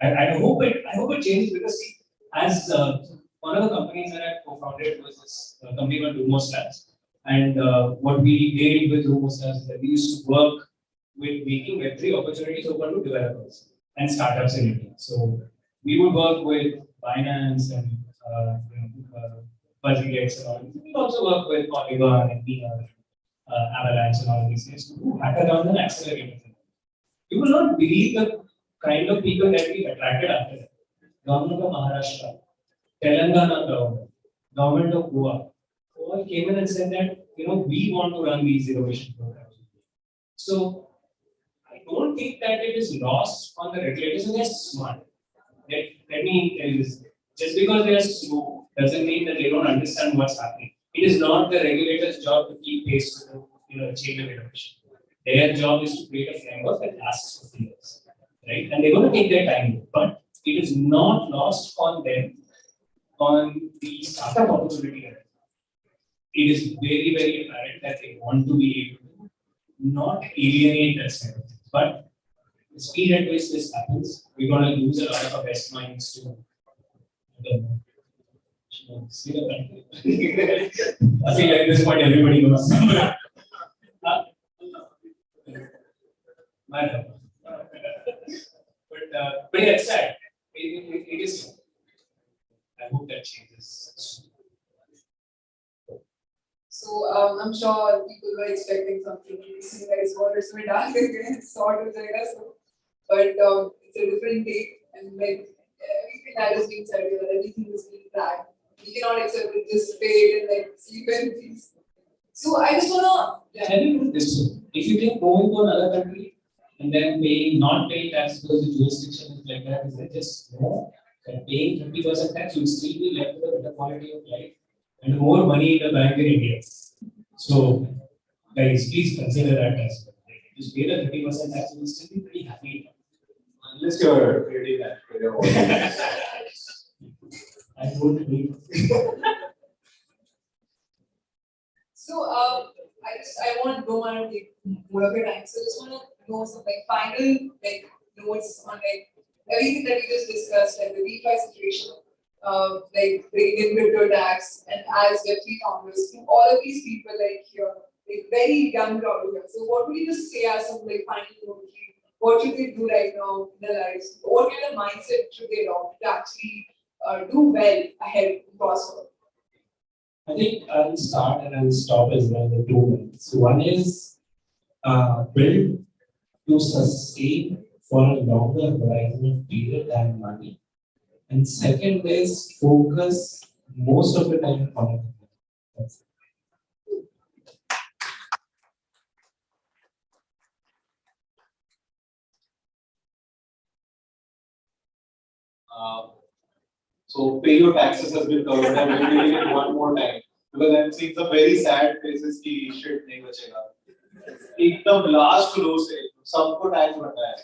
I hope it changes because see, as one of the companies that I co-founded was this company called Lumostats. And what we did with Lumostats is that we used to work with making Web3 opportunities open to developers and startups in India. So we would work with Binance and Buzzfeed and all. We also work with Polygon and Near, Avalanche and all these things to do hackathons and accelerators. You will not believe the kind of people that we attracted after that. Government of Maharashtra, Telangana government of Goa, all came in and said that we want to run these innovation programs. So I don't think that it is lost on the regulators, and they're smart. Let me tell you this. Just because they are slow doesn't mean that they don't understand what's happening. It is not the regulator's job to keep pace with the chain of innovation. Their job is to create a framework that lasts for 3 years, right? And they're going to take their time, but it is not lost on them on the startup opportunity. It is very, very apparent that they want to be able to not alienate us, but the speed at which this happens, we're going to lose a lot of our best minds to see the country. I think at this point everybody knows. But yeah, it's sad. It is. I hope that changes. So I'm sure people were expecting something. You guys were so dark again, sort of like us. But it's a different take, and like everything that is being said here, everything is being dragged. We cannot accept it, just pay it and like sleep in peace. So I just wanna tell you this: if you think going to another country and then not paying tax because the jurisdiction is like that, is it just no? And paying 30% tax will still be left with a better quality of life and more money in the bank in India. So, guys, please consider that as well. Just pay the 30% tax, you will still be pretty happy. Unless you're creating that. I don't agree. So I don't want to take more of your time. So I just want to know some like final like notes on like everything that we just discussed, like the DeFi situation, like the Indian crypto tax, and as Web3 founders, to all of these people like here, like very young crowd here. So what would you just say as some like final note? What should they do right now in their lives? What kind of mindset should they adopt to actually do well ahead and prosper? I think I'll start and I'll stop as well with 2 minutes. One is build to sustain for a longer horizon of period than money. And second is focus most of the time on it. That's it. So pay your taxes has been covered. I'm repeating it one more time because I'm seeing some very sad faces ki shit nahi bachega. एकदम last row से सबको tax बनता है.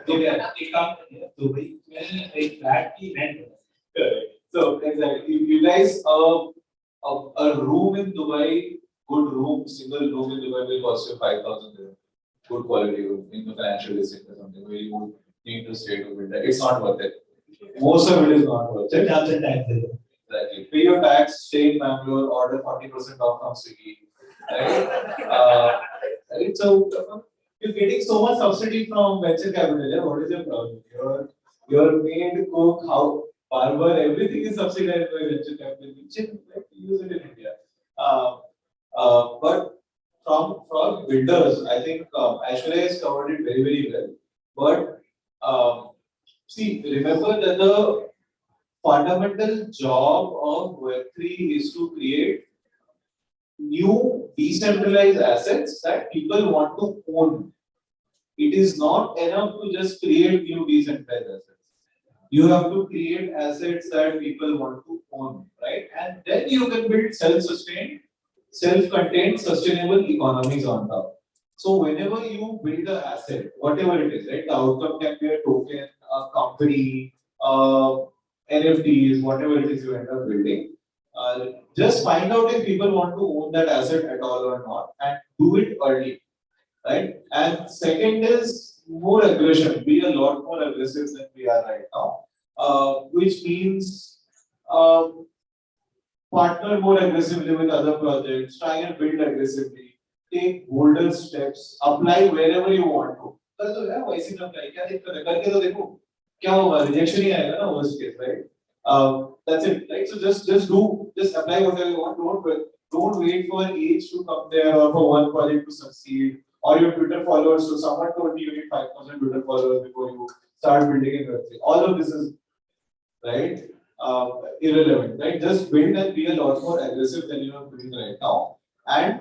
तो एक काम करिए Dubai में एक फ्लैट की rent. So exactly, you guys a room in Dubai, good room, single room in Dubai will cost you 5,000 dirham. Good quality room in the financial district or something where you would need to stay to build that. It's not worth it. Most of it is not worth it. Exactly. Pay your tax, stay in Bangalore, order 40% off from Swiggy. Right? Right? So you're getting so much subsidy from venture capital. Yeah? What is your problem? Your maid, cook, how barber, everything is subsidized by venture capital. You should like use it in India. But from builders, I think Aishwarya has covered it very, very well. But see, remember that the fundamental job of Web3 is to create new decentralized assets that people want to own. It is not enough to just create new decentralized assets. You have to create assets that people want to own, right? And then you can build self-sustained, self-contained, sustainable economies on top. So whenever you build an asset, whatever it is, right? The outcome can be a token, a company, NFTs, whatever it is you end up building. Just find out if people want to own that asset at all or not, and do it early, right? And second is more aggression. Be a lot more aggressive than we are right now, which means partner more aggressively with other projects, try and build aggressively, take bolder steps, apply wherever you want to. कर दो यार वैसे ना apply क्या दिक्कत है करके तो देखो क्या होगा rejection ही आएगा ना worst case right. That's it right. So just apply whatever you want. Don't wait for age to come there or for one project to succeed or your Twitter followers. So someone told me you need 5,000 Twitter followers before you start building a website. All of this is right. Irrelevant, right? Just build and be a lot more aggressive than you are doing right now, and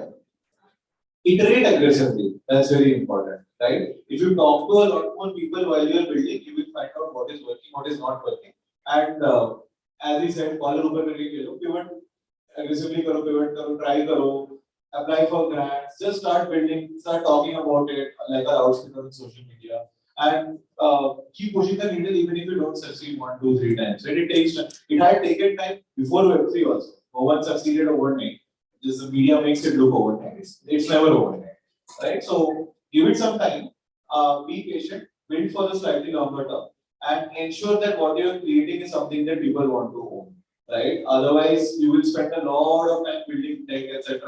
iterate aggressively. That's very important, right? If you talk to a lot more people while you are building, you will find out what is working, what is not working, and as he said, follow up pivot aggressively, try, apply for grants, just start building, start talking about it like a loudspeaker on social media. And keep pushing the needle even if you don't succeed 1, 2, 3 times. Right? It takes time. It had taken time before Web3 also. No one succeeded overnight. Just the media makes it look overnight. It's never overnight. Right? So give it some time. Be patient. Build for the slightly longer term, and ensure that what you are creating is something that people want to own. Right? Otherwise, you will spend a lot of time building tech, etc.,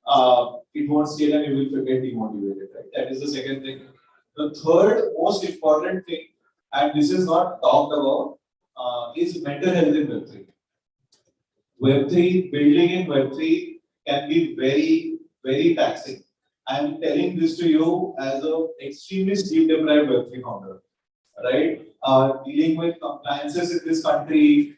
and it won't scale, and you will get demotivated. Right? That is the second thing. The third most important thing, and this is not talked about, is mental health in Web3. Web3, building in Web3 can be very, very taxing. I'm telling this to you as an extremely sleep deprived Web3 founder, right? Dealing with compliances in this country,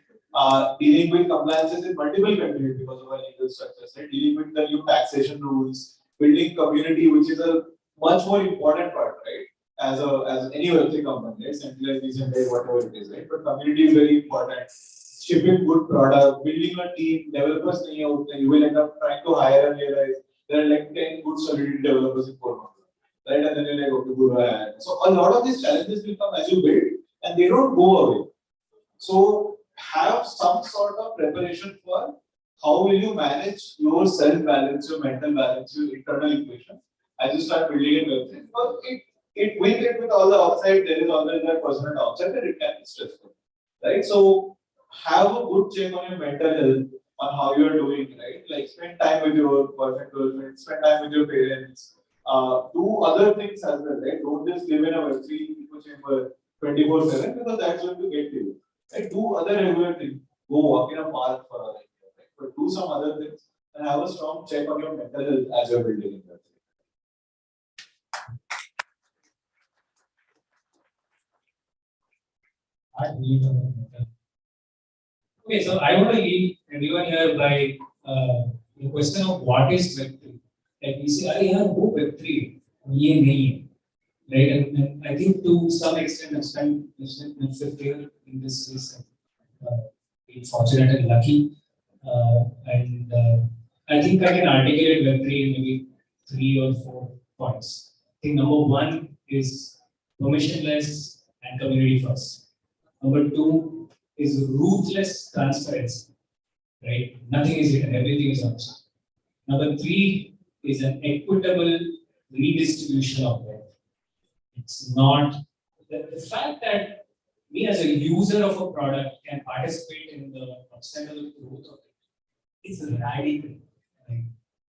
dealing with compliances in multiple countries because of our legal structures, right? Dealing with the new taxation rules, building community, which is a much more important part, right? As any Web3 company, right? Centralized, decentralized, whatever it is, right? But community is very important. Shipping good product, building a team, developers nahi hai utne, you will end up trying to hire and realize there are like 10 good solidity developers in 4 months, right? And then you're like, okay, good. So a lot of these challenges will come as you build, and they don't go away. So have some sort of preparation for how will you manage your self balance, your mental balance, your internal equation as you start building a website. Because it will get with all the outside, there is always that personal downside and it can be stressful, right? So have a good check on your mental health, on how you are doing, right? Like spend time with your boyfriend, girlfriend, spend time with your parents, do other things as well, right? Don't just live in a Web3 echo chamber 24/7 because that's going to get you. Right? Do other regular things. Go walk in a park for a right? But do some other things and have a strong check on your mental health as you're building in Web3. Okay, so I want to leave everyone here by the question of what is Web3. Like we say, "Arey yaar, wo Web3, ये नहीं है." Right? And I think to some extent, I've spent my fifth year in this space. Been fortunate and lucky, and I think I can articulate Web3 in maybe 3 or 4 points. I think number 1 is permissionless and community first. Number 2 is ruthless transparency, right? Nothing is hidden, everything is outside. Number 3 is an equitable redistribution of wealth. It's not the fact that me as a user of a product can participate in the upside of the growth of it. It's radical. Right?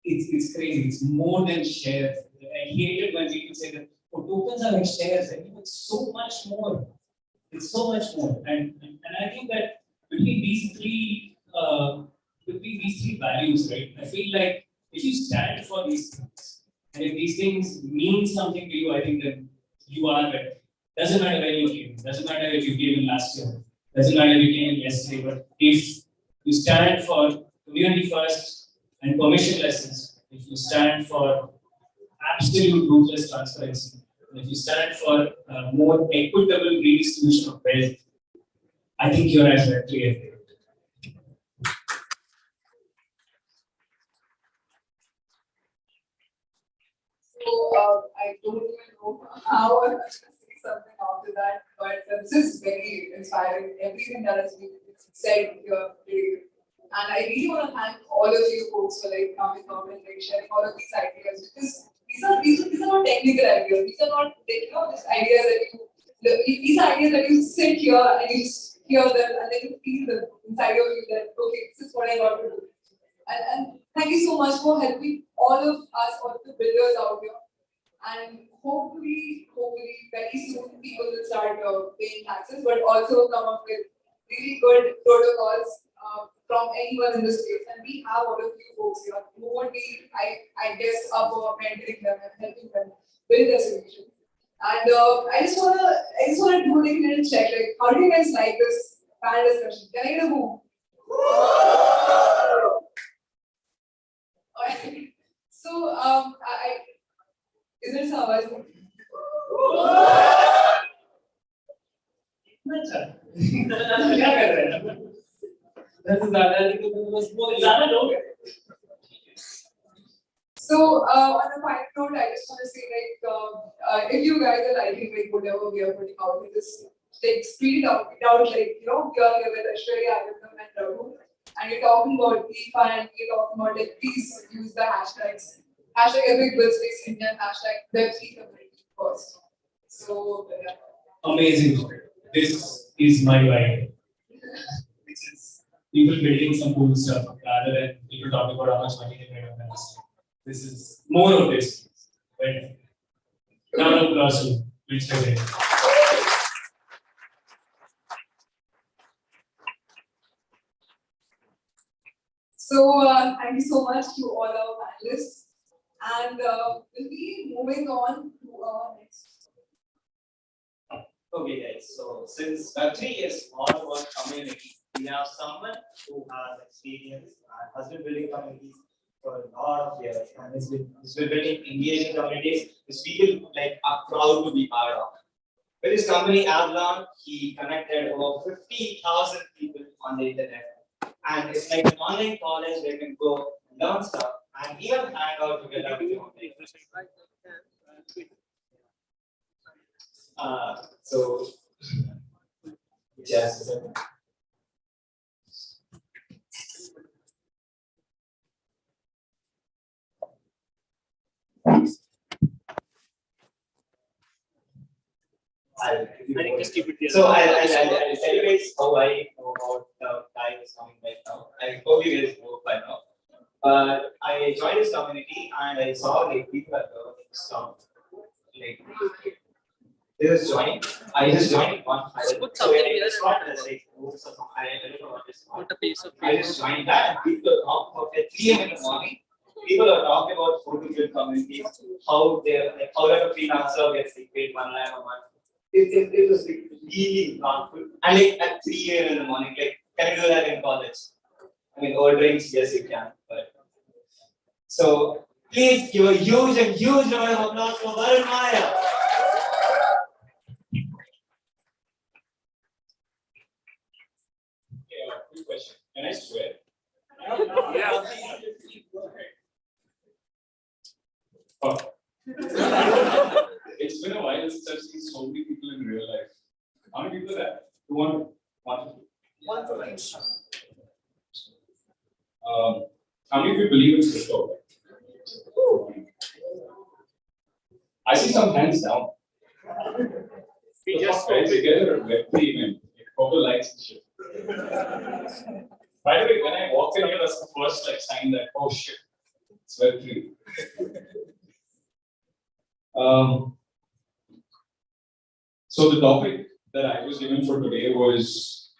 It's crazy. It's more than shares. I hate it when people say that tokens are like shares. I think it's so much more. It's so much more. And I think that between these three values, right? I feel like if you stand for these things, and if these things mean something to you, I think that you are better. Doesn't matter when you came. Doesn't matter if you came in last year. Doesn't matter if you came in yesterday. But if you stand for community first and permissionlessness, if you stand for absolute ruthless transparency, and if you stand for more equitable redistribution of wealth, I think you're as Web3 as they. So I don't even know how I'm going to say something after that, but this is very inspiring. Everything that has been said here today. And I really want to thank all of you folks for like coming out and like sharing all of these ideas, because these are not technical ideas. These are not just ideas that these are ideas that you sit here and you just hear them and then you feel them inside of you that okay, this is what I got to do. And thank you so much for helping all of us, all of the builders out here. And hopefully, very soon people will start paying taxes, but also come up with really good protocols from anyone in the space. And we have all of you folks here who would be, I guess, up for mentoring them and helping them build their solution. And I just wanna do like a little check. Like, how do you guys like this panel discussion? Can I get a move? So is there some other thing? So on a final note, I just want to say if you guys are liking like whatever we are putting out, we just tweet it out like we are here with Aishwarya, Arvind, and Raghu, and you're talking about DeFi and you're talking about like please use the hashtags. Hashtag Epic BuildSpace India and hashtag Web3 community first. So yeah. Amazing. This is my vibe. This is people building some cool stuff rather than people talking about how much money they made on that. This is more of this. But round of applause to BuildSpace India. So thank you so much to all our panelists. And we'll be moving on to our next. Okay, guys. So since Web3 is all about community, we have someone who has experience and has been building communities for a lot of years, and has been building engaging communities which people like are proud to be part of. With his company Avalon, he connected over 50,000 people on the internet, and it's like an online college where you can go learn stuff and even hang out together with your so just a second. So I'll tell you guys how I know about the guy who's coming right now. I hope you guys know by now. But I joined this community and I saw like people at the stuff. Like they just joined. I just joined one. So I just got this like I don't know what this. I just joined that. People talk about at 3 a.m. in the morning. People are talking about how to build communities, how they're like how like a freelancer gets like paid 1 lakh a month. It was like really not good. And like at 3 a.m. in the morning, like can you do that in college? I mean, over drinks, yes, you can. But so please give a huge round of applause for Varun Maya. Quick question. Can I swear? Yeah. Oh. It's been a while since I've seen so many people in real life. How many people are there? 200? 150? How many of you believe in crypto? I see some hands down. We just guys together Web3 event. Purple lights and shit. By the way, when I walked in here, that's the first like sign that oh shit, it's Web3. So the topic that I was given for today was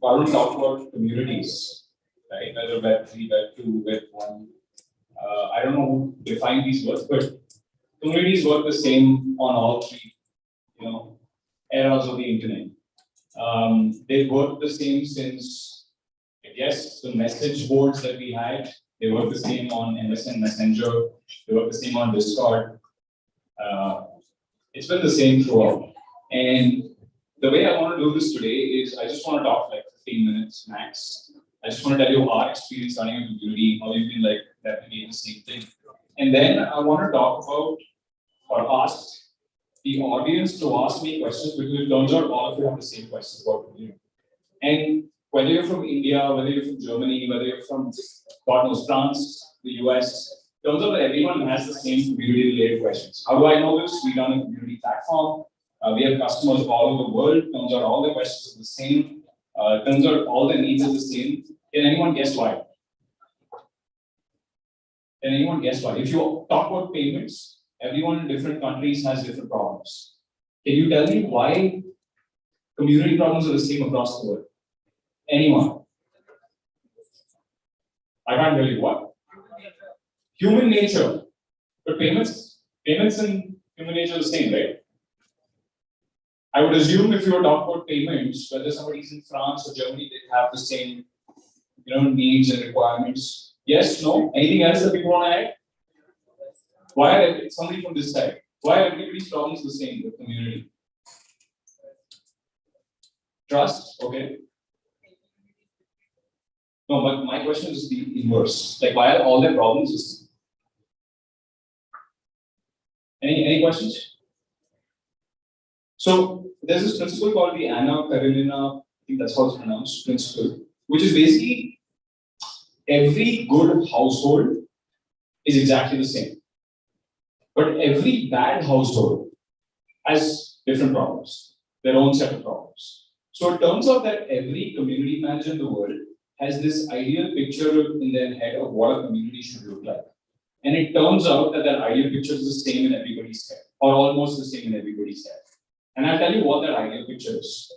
Varun talked about communities, right? Whether Web3, Web2, Web1. I don't know who defined these words, but communities work the same on all three, eras of the internet. They work the same since yes, the message boards that we had, they work the same on MSN Messenger, they work the same on Discord. It's been the same throughout. And the way I want to do this today is I just want to talk like 15 minutes max. I just want to tell you our experience running a community, how you can like replicate the same thing. And then I want to talk about or ask the audience to ask me questions because it turns out all of you have the same questions about community. And whether you're from India, whether you're from Germany, whether you're from God knows France, the US, turns out that everyone has the same community-related questions. How do I know this? We run a community platform. We have customers all over the world. Turns out all the questions are the same. Turns out all the needs are the same. Can anyone guess why? Can anyone guess why? If you talk about payments, everyone in different countries has different problems. Can you tell me why community problems are the same across the world? Anyone? I can't tell you what. Human nature. But payments and human nature are the same, right? I would assume if you were talking about payments, whether somebody's in France or Germany, they have the same, needs and requirements. Yes, no? Anything else that people want to add? Why are somebody from this side? Why are everybody's problems the same with community? Trust, okay. No, but my question is the inverse. Like, why are all their problems the same? Any questions? So there's this principle called the Anna Karenina, I think that's how it's pronounced, principle, which is basically every good household is exactly the same. But every bad household has different problems, their own set of problems. So it turns out that every community manager in the world has this ideal picture in their head of what a community should look like. And it turns out that ideal picture is the same in everybody's head, or almost the same in everybody's head. And I'll tell you what that ideal picture is.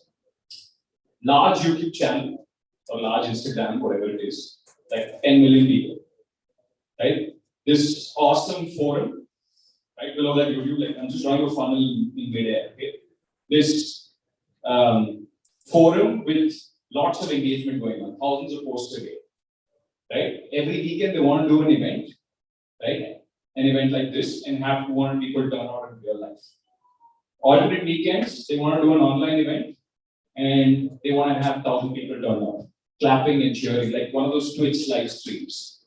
Large YouTube channel, or large Instagram, whatever it is, like 10 million people, right? This awesome forum, right below that YouTube, like I'm just drawing a funnel in midair, okay? This forum with lots of engagement going on, thousands of posts a day, right? Every weekend they want to do an event, right? An event like this and have 200 people turn out in real life. Alternate weekends, they want to do an online event and they want to have 1,000 people turn out, clapping and cheering, like one of those Twitch live streams,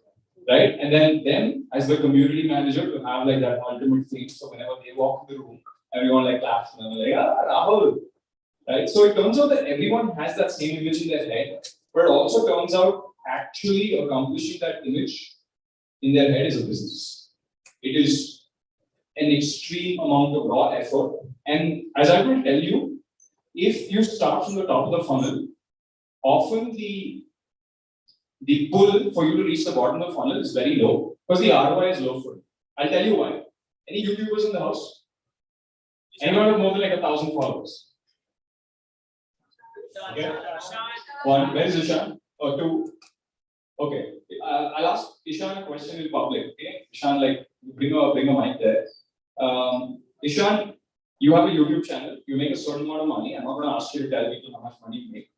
right? And then them as the community manager to have like that ultimate feed. So whenever they walk in the room, everyone like claps and they're like, Rahul, right? So it turns out that everyone has that same image in their head, but it also turns out actually accomplishing that image in their head is a business. It is an extreme amount of raw effort. And as I will tell you, if you start from the top of the funnel, often the pull for you to reach the bottom of the funnel is very low because the ROI is low for you. I'll tell you why. Any YouTubers in the house? Anyone with more than like 1,000 followers? Okay. One. Where is Ishan? Or two? Okay. I'll ask Ishan a question in public. Okay. Ishan, like bring a mic there. Ishan, you have a YouTube channel. You make a certain amount of money. I'm not going to ask you to tell people how much money you make.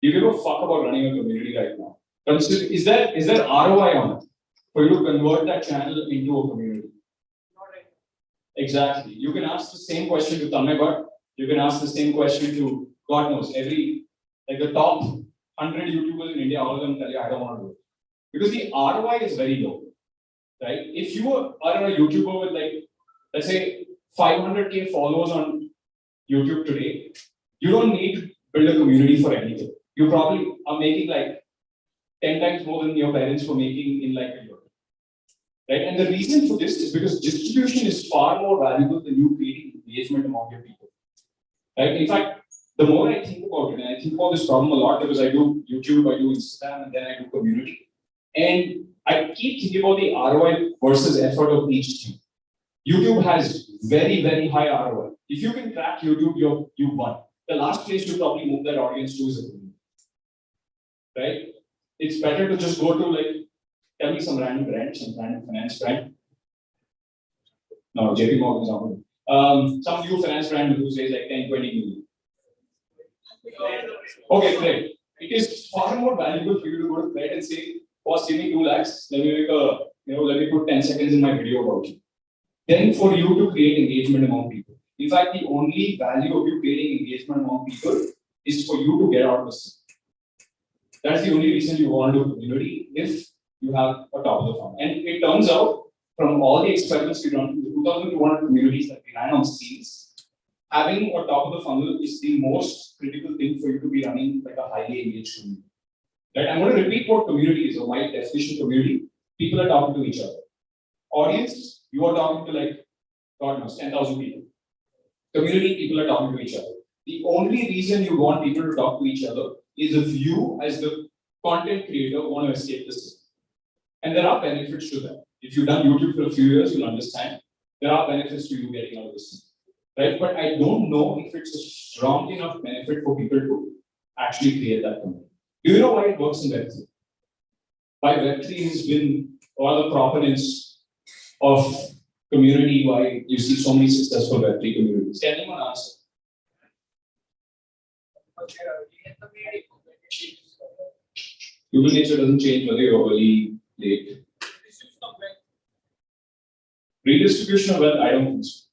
You give a fuck about running a community right now. Is there ROI on it for you to convert that channel into a community? Exactly. You can ask the same question to Tanmay Bhatt. You can ask the same question to God knows the top 100 YouTubers in India. All of them tell you I don't want to do it because the ROI is very low, right? If you are a YouTuber with like let's say 500K followers on YouTube today, you don't need to build a community for anything. You probably are making like 10 times more than your parents were making in like a year. Right? And the reason for this is because distribution is far more valuable than you creating engagement among your people. Right? In fact, the more I think about it, and I think about this problem a lot because I do YouTube, I do Instagram, and then I do community. And I keep thinking about the ROI versus effort of each team. YouTube has very, very high ROI. If you can crack YouTube, you won. The last place you probably move that audience to is a community. Right? It's better to just go to like, tell me some random brand, some random finance brand. No, JP Morgan example. Some new finance brand who says like 10, 20 million. Okay, great. it is far more valuable for you to go to Fred and say, boss, give me 2 lakhs, let me make a, let me put 10 seconds in my video about you. Then for you to create engagement among people. In fact, the only value of you creating engagement among people is for you to get out of the system. That's the only reason you want to do community if you have a top of the funnel. And it turns out from all the experiments we run, the 2,200 communities that we ran on scenes, having a top of the funnel is the most critical thing for you to be running like a highly engaged community. Right? I'm going to repeat what community is, or my definition of community. People are talking to each other. Audience, you are talking to like, God knows, 10,000 people. Community, people are talking to each other. The only reason you want people to talk to each other is if you, as the content creator, want to escape the system. And there are benefits to that. If you've done YouTube for a few years, you'll understand there are benefits to you getting out of this system. Right? But I don't know if it's a strong enough benefit for people to actually create that community. Do you know why it works in Web3? Why Web3 has been one of the proponents of community, why you see so many successful Web3 communities? Can anyone answer? Human nature doesn't change whether you're early, late. Redistribution of wealth, I don't think so.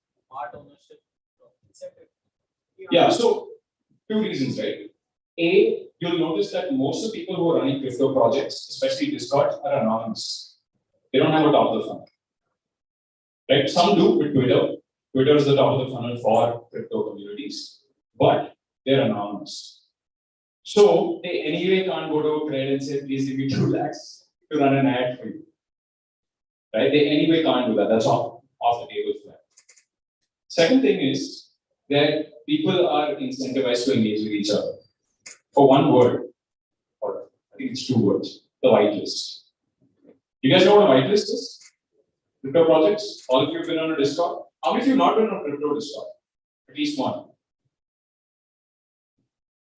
Yeah, so 2 reasons, right? A, you'll notice that most of the people who are running crypto projects, especially Discord, are anonymous. They don't have a top of the funnel. Right? Some do with Twitter. Twitter is the top of the funnel for crypto communities, but they're anonymous. So they anyway can't go to a credit and say, please give me 2 lakhs to run an ad for you. Right? They anyway can't do that. That's off the table for that. Second thing is that people are incentivized to engage with each other. For one word, or I think it's 2 words, the whitelist. You guys know what a whitelist is? Crypto projects? All of you have been on a Discord? How many of you have not been on a crypto Discord? At least one.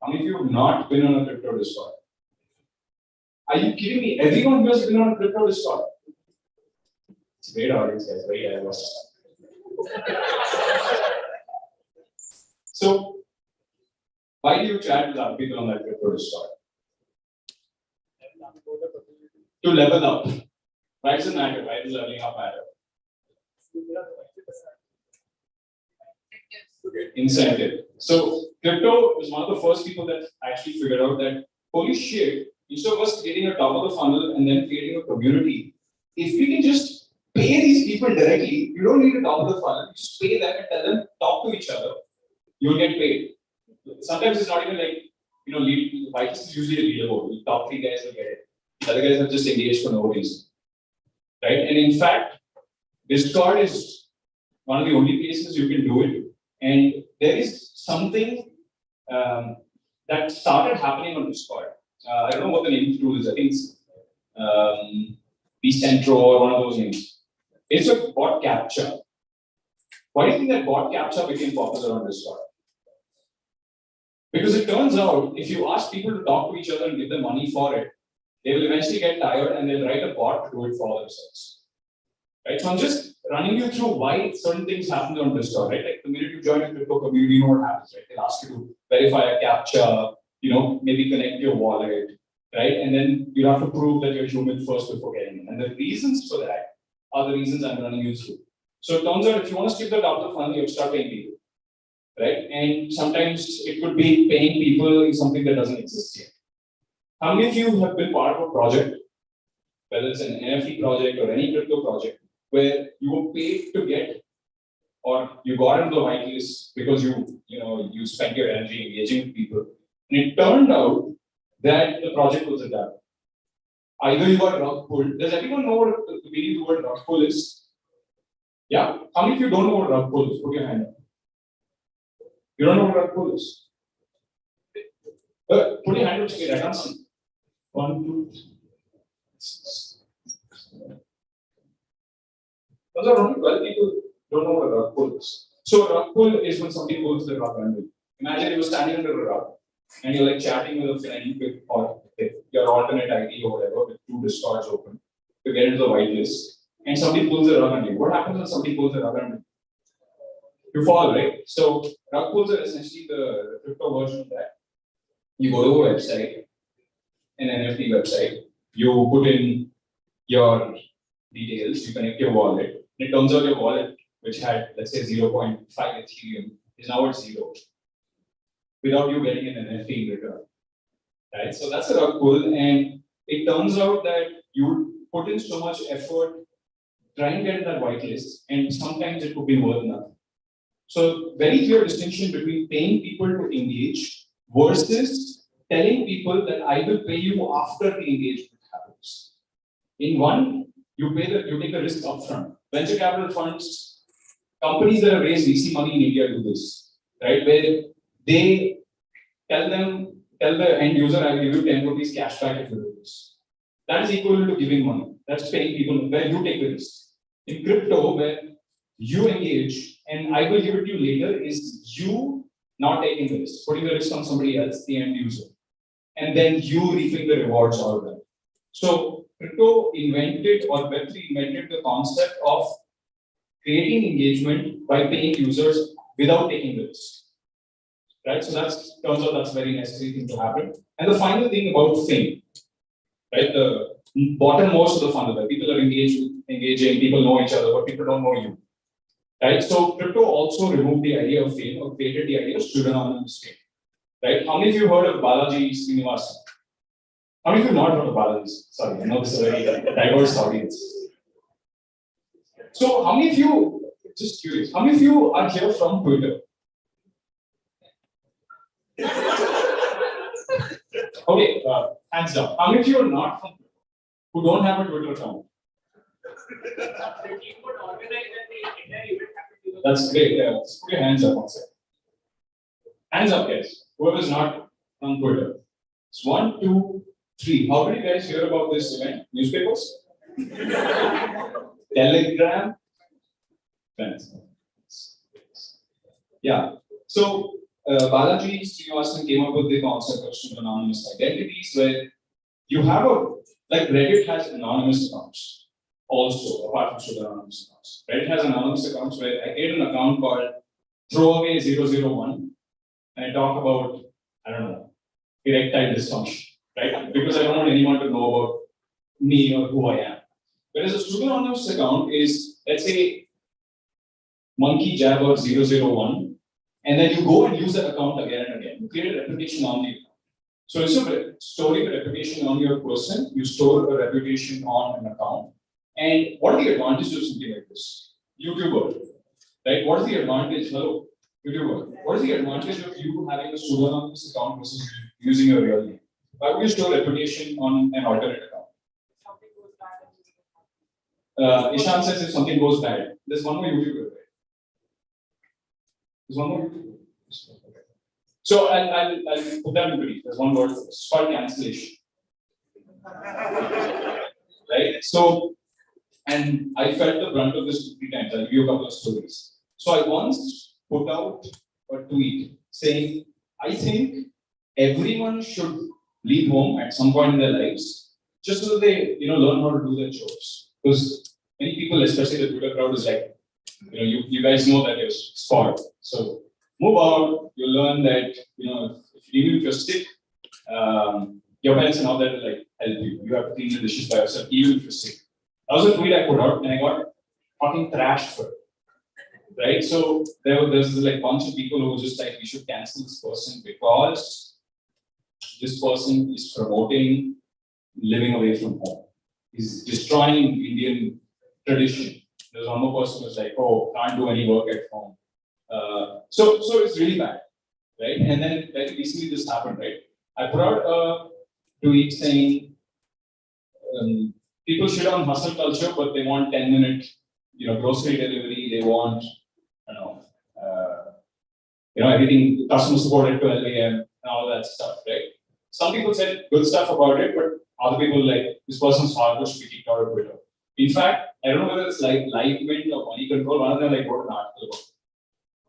How many of you have not been on a crypto Discord? Are you kidding me? Everyone who has been on a crypto Discord. It's a great audience, guys. Very diverse. So, why do you chat with other people on that crypto Discord? To level up. Why does it matter? Why does leveling up matter? Incentive. So crypto is one of the first people that actually figured out that holy shit, instead of us creating a top of the funnel and then creating a community, if we can just pay these people directly, you don't need a top of the funnel, just pay them and tell them talk to each other, you'll get paid. Sometimes it's not even like, Vikings is usually a leaderboard. The top 3 guys will get it. The other guys are just engaged for no reason. Right? And in fact, Discord is one of the only places you can do it. And there is something that started happening on Discord. I don't know what the name of the tool is. I think it's vCentro or one of those names. It's a bot capture. Why do you think that bot capture became popular on Discord? Because it turns out, if you ask people to talk to each other and give them money for it, they will eventually get tired and they'll write a bot to do it for themselves. Right? So I'm just running you through why certain things happen on Discord, right? Like the minute you join a crypto community, you know what happens, right? They'll ask you to verify a captcha, maybe connect your wallet, right? And then you have to prove that you're human first before getting in. And the reasons for that are the reasons I'm running you through. So it turns out if you want to skip the top of the funnel, you have to start paying people, right? And sometimes it could be paying people in something that doesn't exist yet. How many of you have been part of a project, whether it's an NFT project or any crypto project, where you were paid to get, or you got into the whitelist because you spent your energy engaging with people, and it turned out that the project was a dud. Either you got rug pulled. Does everyone know what the meaning of the word rug pull is? Yeah? How many of you don't know what rug pull is? Put your hand up. You don't know what rug pull is? Put your hand up straight. I can't see. 1, 2, 3. Those are only 12 people don't know what a rug pull is. So a rug pull is when somebody pulls the rug under. Imagine you're standing under a rug and you're like chatting with a friend or your alternate ID or whatever with 2 Discords open to get into the whitelist, and somebody pulls the rug under you. What happens when somebody pulls the rug under you? You fall, right? So rug pulls are essentially the crypto version of that. You go to a website, an NFT website, you put in your details, you connect your wallet, and it turns out your wallet, which had, let's say, 0.5 Ethereum, is now at 0, without you getting an NFT in return. Right? So that's a lot cool. And it turns out that you put in so much effort trying to get that whitelist, and sometimes it could be worth nothing. So very clear distinction between paying people to engage versus telling people that I will pay you after the engagement happens. In one, you take the risk upfront. Venture capital funds, companies that have raised VC money in India do this, right? Where they tell the end user, I will give you 10 rupees cash back if you do this. That is equivalent to giving money. That's paying people where you take the risk. In crypto, where you engage and I will give it to you later, is you not taking the risk, putting the risk on somebody else, the end user, and then you reaping the rewards out of that. So crypto invented, or Web3 invented, the concept of creating engagement by paying users without taking the risk. Right? So turns out that's a very necessary thing to happen. And the final thing about fame, right? The bottommost of the funnel, where people are engaging, people know each other, but people don't know you. Right? So crypto also removed the idea of fame, or created the idea of pseudonymous fame. Right? How many of you heard of Balaji Srinivasan? How many of you not heard of Balaji? Sorry, I know this is a very diverse audience. So how many of you, just curious, how many of you are here from Twitter? Okay, hands down. How many of you are not from Twitter, who don't have a Twitter account? That's great. Yeah, let's put your hands up one second. Hands up, guys. Whoever's not on Twitter. It's 1, 2, 3. How many guys hear about this event? Newspapers? Telegram? Friends. Yeah. So Balaji Srinivasan came up with the concept of pseudonymous identities, where you have like Reddit has anonymous accounts also, apart from pseudonymous accounts. Reddit has anonymous accounts where I create an account called throwaway001 and I talk about, I don't know, erectile dysfunction, right? Because I don't want anyone to know about me or who I am. Whereas a pseudonymous account is, let's say, monkey jabber 001, and then you go and use that account again and again. You create a reputation on the account. So instead of storing a reputation on your person, you store a reputation on an account. And what are the advantages of something like this? YouTuber, right? What is the advantage? Hello, YouTuber. What is the advantage of you having a pseudonymous account versus using your real name? Why would you store reputation on an alternate account? Ishan says if something goes bad, there's one more YouTuber, right? There's one more YouTuber. Okay. So I'll put that in brief. There's one word for it. It's called cancellation. Right? So, and I felt the brunt of this 3 times. I'll give you a couple of stories. So I once put out a tweet saying, I think everyone should leave home at some point in their lives, just so that they learn how to do their chores. Because many people, especially the Twitter crowd, is like, you guys know that you're sport. So move out, you learn that, even if you're sick, your parents are not there to like help you. You have to clean the dishes by yourself, even if you're sick. That was a tweet I put out and I got fucking thrashed for it. Right? So there's like bunch of people who were just like, we should cancel this person because this person is promoting living away from home. He's destroying Indian tradition. There's one more person who's like, oh, can't do any work at home. So it's really bad, right? And then very recently this happened, right? I put out a tweet saying people shit on hustle culture, but they want 10-minute, grocery delivery. They want, everything customer support at 12 a.m. and all that stuff, right? Some people said good stuff about it, but other people like this person's hardware should be kicked out of Twitter. In fact, I don't know whether it's like live mint or money control. One of them like wrote an article about,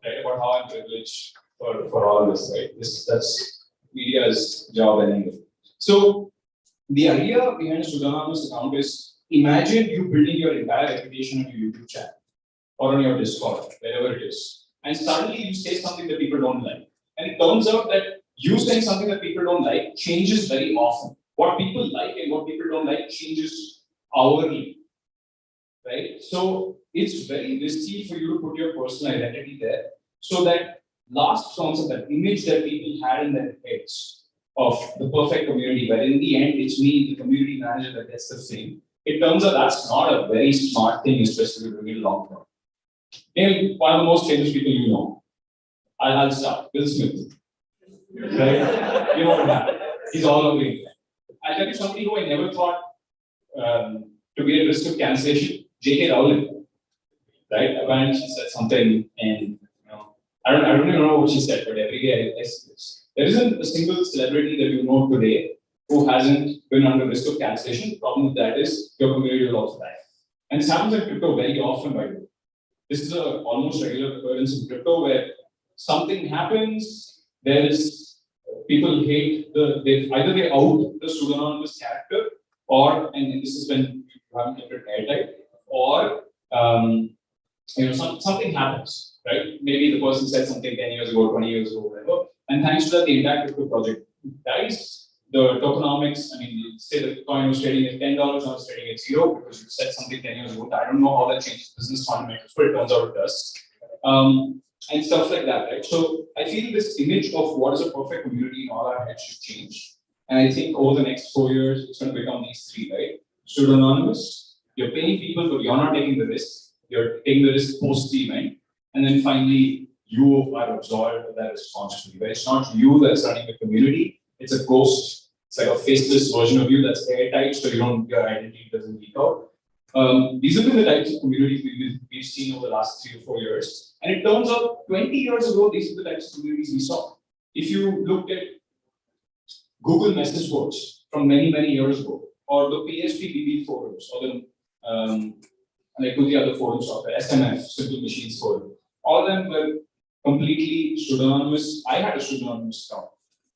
right, about how I'm privileged for all this, right? That's media's job anyway. So the idea behind a pseudonymous account is imagine you building your entire reputation on your YouTube channel or on your Discord, wherever it is, and suddenly you say something that people don't like, and it turns out that you saying something that people don't like changes very often what people like and what people don't like changes hourly, right? So it's very risky for you to put your personal identity there, so that last concept, that image that people had in their heads of the perfect community, where in the end it's me, the community manager, that gets the fame. It turns out that's not a very smart thing, especially when you long term. Maybe one of the most famous people you know, I'll start, Will Smith. Right? You know what happened. He's all over it. I'll tell you somebody who I never thought to be at risk of cancellation, J.K. Rowling. Right? Apparently she said something, and I don't even know what she said, but every day I see this. There isn't a single celebrity that you know today who hasn't been under risk of cancellation. The problem with that is your community will also die. And this happens in crypto very often, by the way. This is a almost regular occurrence in crypto where something happens, there is people hate either they out the pseudonymous character, or and this is when you haven't kept it airtight, or something happens, right? Maybe the person said something 10 years ago, 20 years ago, whatever, and thanks to that, the entire crypto project dies. The tokenomics, say the coin was trading at $10, now it's trading at 0 because you said something 10 years ago. I don't know how that changes business fundamentals, but it turns out it does. And stuff like that, right? So I feel this image of what is a perfect community in all our heads should change. And I think over the next 4 years, it's going to become these three, right? Pseudonymous, you're paying people, but you're not taking the risk. You're taking the risk post the event. And then finally, you are absolved of that responsibility, right? It's not you that's running the community. It's a ghost. It's like a faceless version of you that's airtight, so your identity doesn't leak out. These have been the types of communities we've seen over the last 3 or 4 years. And it turns out 20 years ago, these are the types of communities we saw. If you looked at Google message boards from many, many years ago, or the PHP forums, or the like the other forums of the SMF, Simple Machines forum, all of them were completely pseudonymous. I had a pseudonymous account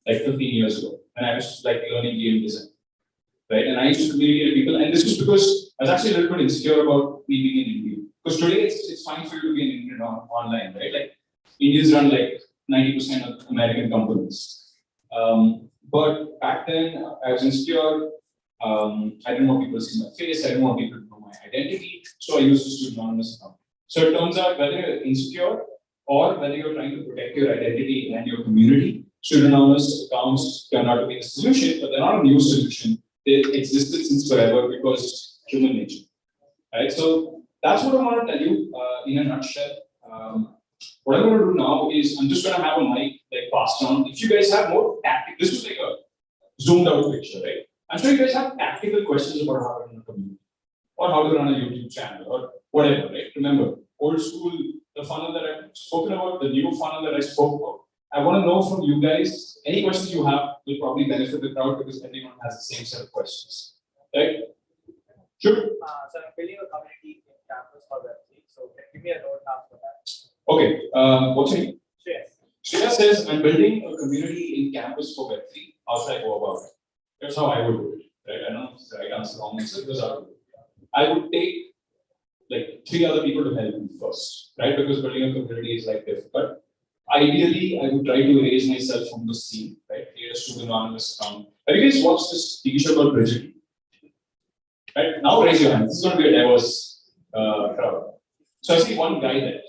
like 15 years ago, and I was like learning game design, right? And I used to communicate with people, and this was because I was actually a little bit insecure about me being in India. Because today it's fine for you to be an Indian online, right? Like Indians run like 90% of American companies. But back then I was insecure. I didn't want people to see my face. I didn't want people to know my identity. So I used a pseudonymous account. So it turns out whether you're insecure or whether you're trying to protect your identity and your community, pseudonymous accounts turn out to be the solution, but they're not a new solution. They existed since forever because human nature. Right? So that's what I want to tell you in a nutshell. What I'm going to do now is I'm just going to have a mic like passed on. If you guys have more tactical, this is like a zoomed out picture, right? I'm sure you guys have tactical questions about how to run a community, or how to run a YouTube channel, or whatever, right? Remember, old school, the funnel that I've spoken about, the new funnel that I spoke about. I want to know from you guys, any questions you have will probably benefit the crowd because everyone has the same set of questions, right? Sure. So I'm building a community in campus for Web3. So give me a roadmap for that. Okay. What's your name? Shreyas. Shreya says, I'm building a community in campus for Web3. How should I go about it? That's how I would do it. Right? I don't know if it's the right answer, wrong answer, because I would take like 3 other people to help me first, right? Because building a community is like difficult. Ideally, I would try to erase myself from the scene, right? Create a pseudonymous account. Have you guys watched this TV show called Bridget? Right? Now raise your hand. This is going to be a diverse crowd. So I see one guy there.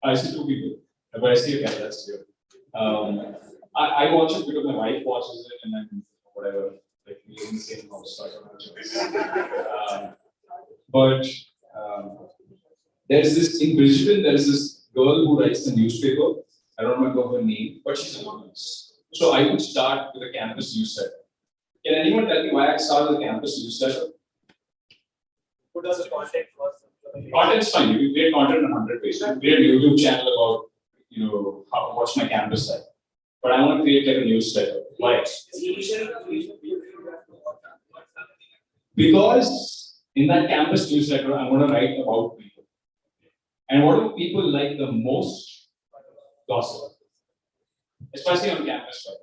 I see 2 people, but I see a guy. That's good. I watch it because my wife watches it, and then whatever, like we live in the same house, so I don't have a choice. But there's this in Brisbane. There's this girl who writes the newspaper. I don't remember her name, but she's anonymous. So I would start with a campus newsletter. Can anyone tell me why I started the campus newsletter? Who does the content first? Content's fine. You can create content on 100 pages. You can create a YouTube channel about, what's my campus like. But I want to create like a newsletter. Why? Because in that campus newsletter, I'm going to write about people. And what do people like the most? Gossip. Especially on campus, right?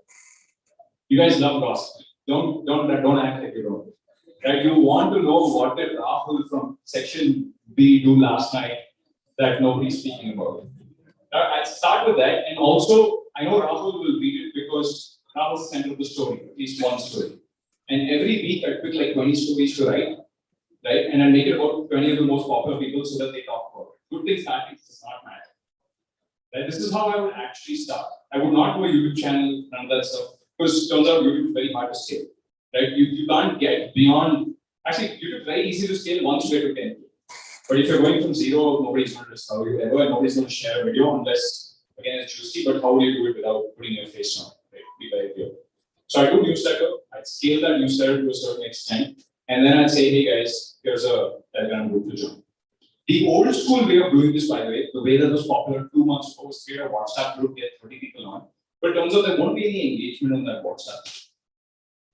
You guys love gossip. Don't act like you don't. Right? You want to know what did Rahul from section B do last night that nobody's speaking about. I start with that, and also I know Rahul will read it because That was the center of the story, at least one story. And every week I pick like 20 stories to write, right? And I make it about 20 of the most popular people so that they talk about it. Good things, bad things does not matter. Right? This is how I would actually start. I would not do a YouTube channel and that stuff because it turns out YouTube is very hard to scale. Right? You can't get beyond. Actually, YouTube is very easy to scale once you get to 10. But if you're going from 0, nobody's going to discover you ever, and nobody's going to share a video unless, again, it's juicy. But how will you do it without putting your face on it? Right? Be very clear. So I do newsletter. I'd scale that newsletter to a certain extent, and then I'd say, hey guys, here's a Telegram group to join. The old school way of doing this, by the way that was popular 2 months ago, was create a WhatsApp group, get 30 people on. But it turns out there won't be any engagement on that WhatsApp.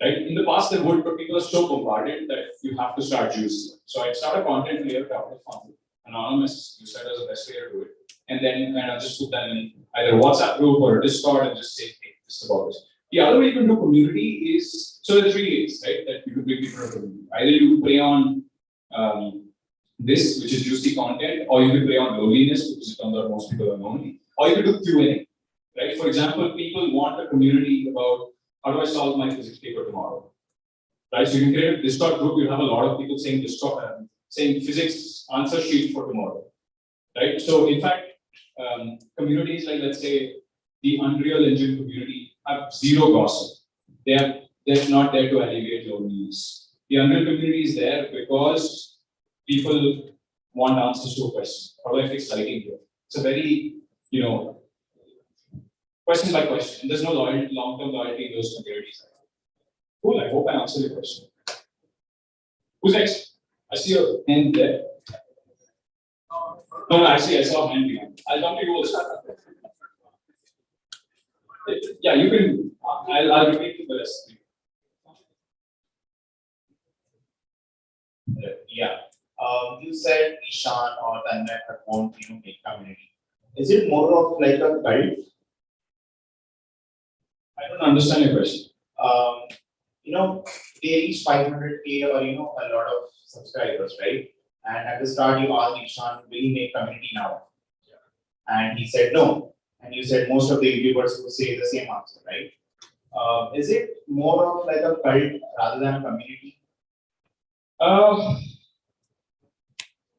Right? In the past, there would, but people are so bombarded that you have to start juicing. So I'd start a content layer capital fund, anonymous newsletter is the best way to do it, and then kind of just put them in either a WhatsApp group or a Discord and just say, hey, this is about this. The other way you can do community is, so there are 3 ways, right, that you can bring people to a community. Either you play on this, which is juicy content, or you can play on loneliness, because it turns out most people are lonely, or you can do Q&A, right? For example, people want a community about how do I solve my physics paper tomorrow, right? So you can create a Discord group, you have a lot of people saying Discord, saying physics answer sheet for tomorrow, right? So in fact, communities like, let's say, the Unreal Engine community have zero gossip. They're not there to alleviate loneliness. The Unreal community is there because people want answers to a question. How do I fix lighting here? It's a very, question by question. And there's no loyalty, long-term loyalty in those communities. Cool, I hope I answered your question. Who's next? I see your hand there. No, actually, I saw a hand behind. I'll come to you also. Yeah, you can. I'll repeat the rest. Yeah. You said Ishan or Tanmay have won't make community. Is it more of like a cult? I don't understand your question. They reach 500K or a lot of subscribers, right? And at the start, you asked Ishan, will he make community now? Yeah. And he said no. And you said most of the YouTubers would say the same answer, right? Is it more of like a cult rather than a community?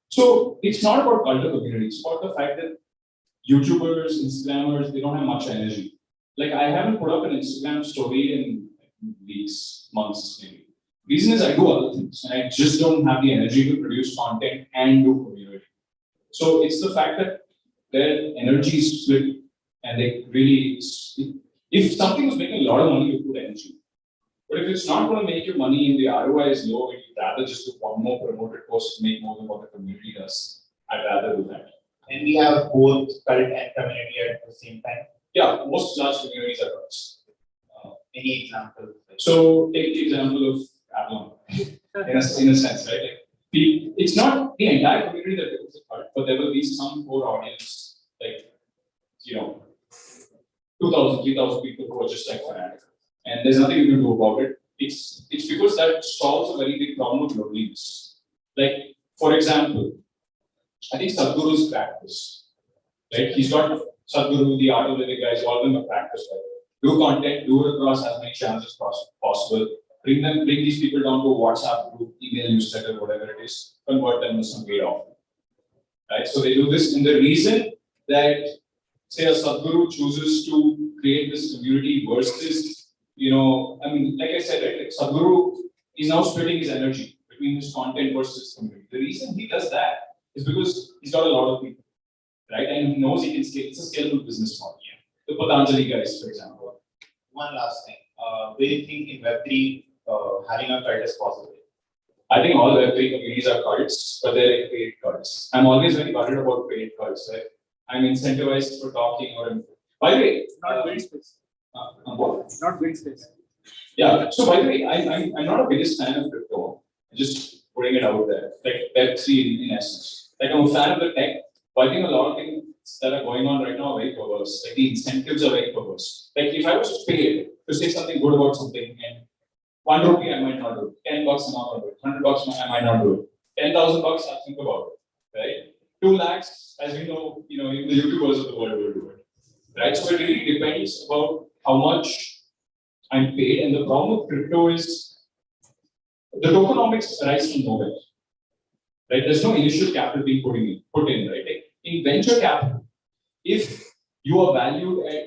So it's not about cult or community. It's about the fact that YouTubers, Instagrammers, they don't have much energy. Like I haven't put up an Instagram story in weeks, months, maybe. Reason is I do other things and I just don't have the energy to produce content and do community. So it's the fact that their energy is split and they really, if something was making a lot of money, you put energy. But if it's not going to make you money and the ROI is low, you'd rather just do one more promoted post to make more than what the community does. I'd rather do that. And we have both cult and community at the same time. Yeah, most large communities are cults. Any example? So take the example of Avalon, in a sense, right? Like, it's not the entire community that becomes a cult, but there will be some core audience, like 2,000, 3,000 people who are just like fanatics. And there's nothing you can do about it. It's because that solves a very big problem of loneliness. Like, for example, I think Sadhguru's practice, right? He's got Sadhguru, the Art of Living guys, all of them are practice, right? Do content, do it across as many channels as possible. Bring these people down to a WhatsApp group, email, newsletter, whatever it is, convert them to some paid offer. Right? So they do this, and the reason that, say, a Sadhguru chooses to create this community versus, like I said, right, like Sadhguru is now splitting his energy between his content versus his community. The reason he does that is because he's got a lot of people, right? And he knows he can scale. It's a scalable business model. Yeah. The Patanjali guys, for example. One last thing. Do you think in Web3 having a cult is possible? I think all Web3 communities are cults, but they're like paid cults. I'm always very worried about paid cults, right? I'm incentivized for talking or. By the way, Not BuildSpace. Not BuildSpace. Yeah. So by the way, I'm not a biggest fan of crypto. Just putting it out there, like Web3 in essence. Like I'm a fan of the tech, but I think a lot of things that are going on right now are very perverse. Like the incentives are very perverse. Like if I was paid to say something good about something, and 1 rupee I might not do it, $10 I'm not going to do it, $100 I might not do it, $10,000 I'll think about it, right? 2 lakhs, as we know, even the YouTubers of the world will do it, right? So it really depends about how much I'm paid, and the problem with crypto is the tokenomics arise from nowhere. Right? There's no initial capital being put in, right? Like in venture capital, if you are valued at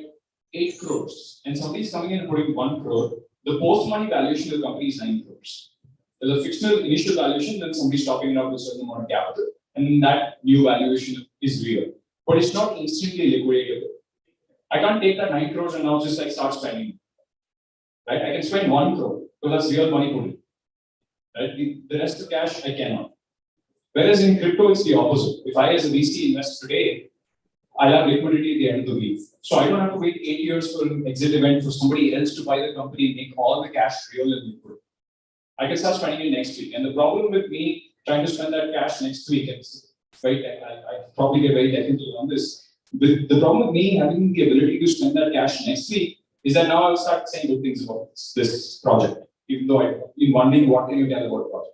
8 crores and somebody's coming in and putting 1 crore, the post-money valuation of the company is 9 crores. There's a fictional initial valuation, then somebody's topping it up with a certain amount of capital, and that new valuation is real. But it's not instantly liquidatable. I can't take that 9 crores and now just like start spending. Right? I can spend 1 crore because that's real money put in. Right? The rest of the cash I cannot. Whereas in crypto, it's the opposite. If I as a VC invest today, I'll have liquidity at the end of the week. So I don't have to wait 8 years for an exit event for somebody else to buy the company and make all the cash real and liquid. I can start spending it next week. And the problem with me trying to spend that cash next week, is, right, I probably get very technical on this. The problem with me having the ability to spend that cash next week is that now I'll start saying good things about this project, even though I've been wondering what can you tell about the project.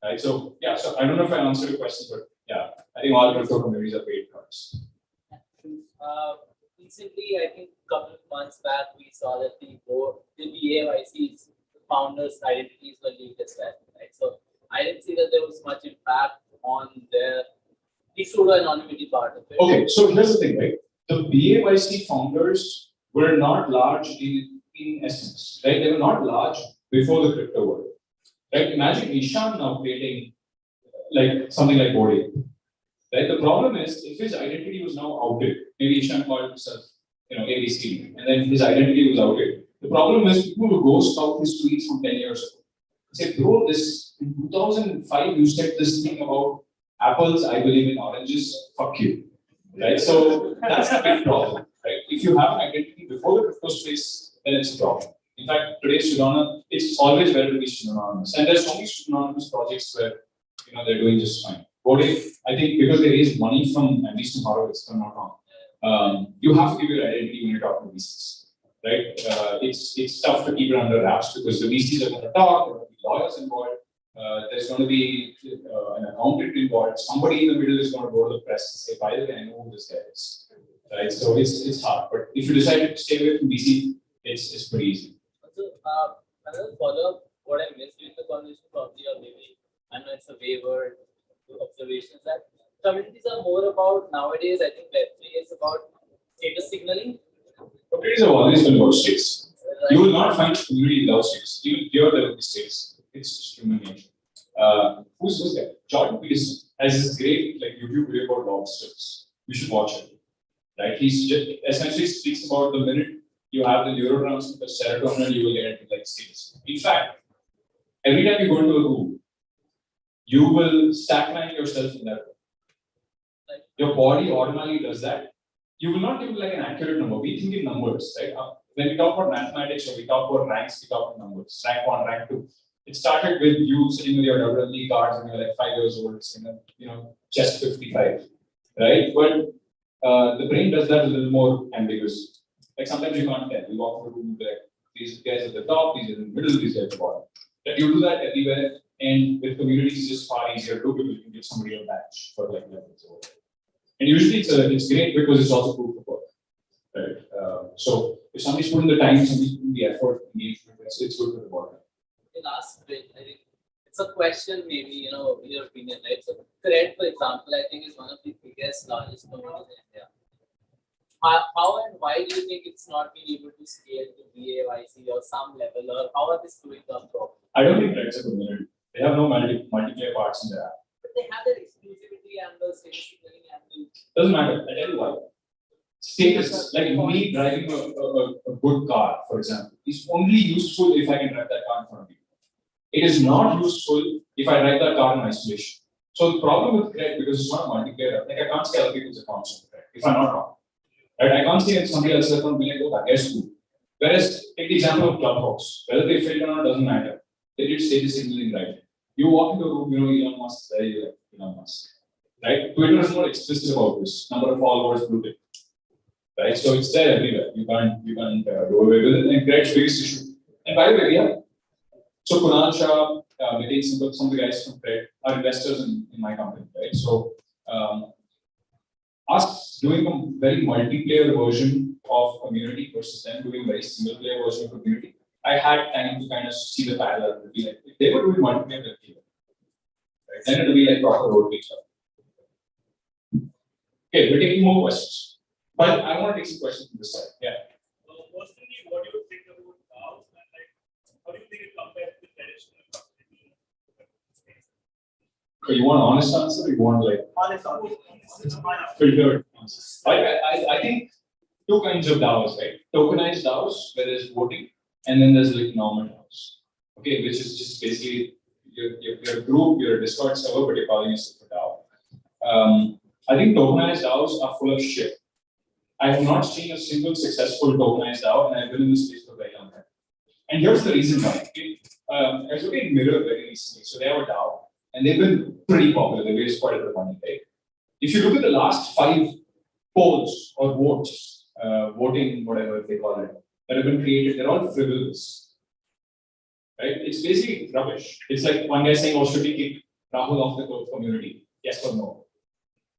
Right? So yeah, so I don't know if I answered your question, but yeah, I think all crypto communities are paid cards. Recently, I think a couple of months back, we saw that the BAYC's founders' identities were leaked as well, right? So I didn't see that there was much impact on the pseudo-anonymity part of it. Okay, so here's the thing, right? The BAYC founders were not large in essence, right? They were not large before the crypto world. Right? Imagine Ishan now creating like something like Bode. Right? The problem is if his identity was now outed, maybe Ishan called himself, ABC, and then his identity was outed. The problem is people will go scout his tweets from 10 years ago. Say, bro, this in 2005 you said this thing about apples, I believe in oranges, fuck you. Right? So that's a big problem. Right? If you have an identity before the crypto space, then it's a problem. In fact, today's pseudonym, it's always better to be pseudonymous. And there's so many pseudonymous projects where they're doing just fine. Bode, I think because they raised money from at least Horowitz, if I'm not wrong, you have to give your identity when you're talking to VCs. Right? It's tough to keep it under wraps because the VCs are going to talk, there are going to be lawyers involved, there's going to be an accountant involved, somebody in the middle is going to go to the press and say, by the way, I know who this guy is. Right? So it's hard. But if you decide to stay away from VC, it's pretty easy. So, another follow-up, what I missed during the conversation probably, or maybe I know it's a waiver observations that communities are more about nowadays. I think Web3 is about status signaling. Communities have always been about status. Right. You will not find a community without status. Even here there will be status. It's just human nature. Who's this guy? Jordan Peterson has this great YouTube video about lobsters. You should watch it. Right? He's just essentially speaks about the minute you have the neurotransmitter serotonin, you will get into status. In fact, every time you go into a room, you will stackline yourself in that room. Your body automatically does that. You will not give an accurate number. We think in numbers, right? When we talk about mathematics or we talk about ranks, we talk in numbers. Rank 1, rank 2. It started with you sitting with your WWE cards when you're 5 years old, saying, chest 55, right? But the brain does that a little more ambiguous. Sometimes you can't tell. You walk into a room like these guys at the top, these are in the middle, these guys at the bottom. But you do that everywhere, and with communities, it's just far easier to do because you can give somebody a badge for levels. And usually it's great because it's also proof of work. Right? So if somebody's put in the time, somebody's put in the effort, engagement, it's good for the bottom. The last bit, I think it's a question, maybe, in your opinion, right? So, Cred, for example, I think is one of the biggest, largest communities in India. How and why do you think it's not been able to scale to BAYC or some level, or how are they doing the problem? I don't think Cred's a community. They have no multiplayer parts in there. But they have that exclusivity and the status signaling and the. Doesn't matter. I tell you why. Status, like me driving a good car, for example, is only useful if I can drive that car in front of you. It is not useful if I drive that car in isolation. So the problem with Cred, because it's not a multiplayer, I can't say other people's accounts on Cred, if I'm not wrong. Right? I can't say somebody else's account be like, oh, that guy's cool. Whereas, take the example of Clubhouse. Whether they failed or not doesn't matter. They did status signaling right. You walk into a room, Elon Musk is there, you're like, Elon Musk. Right? Twitter is more explicit about this. Number of followers, blue tick. Right? So it's there everywhere. You can't do away with it. And Cred's biggest issue. And by the way, yeah. So Kunal Shah, Nitin Simple, some of the guys from Cred are investors in my company, right? So us doing a very multiplayer version of community versus them doing a very single player version of community, I had time to kind of see the parallel. Be like, if they were doing multiplayer, right, then it would be like proper road picture. Okay, we're taking more questions. But I want to take some questions from this side. Yeah. Personally, what do you think about DAOs and like how do you think it compares with traditional community? So you want an honest answer or you want like filtered answers? I think two kinds of DAOs, right? Tokenized DAOs, where there's voting, and then there's like normal DAOs. Okay, which is just basically you're a group, you're a Discord server, but you're calling yourself a DAO. I think tokenized DAOs are full of shit. I have not seen a single successful tokenized DAO, and I've been in this space for a very long time. And here's the reason why. Okay? I was looking at Mirror very recently, so they have a DAO, and they've been pretty popular. They raised quite a bit of money, right? If you look at the last 5 polls or votes, voting, whatever they call it, that have been created, they're all frivolous. Right? It's basically rubbish. It's like one guy saying, oh, should we kick Rahul off the community? Yes or no?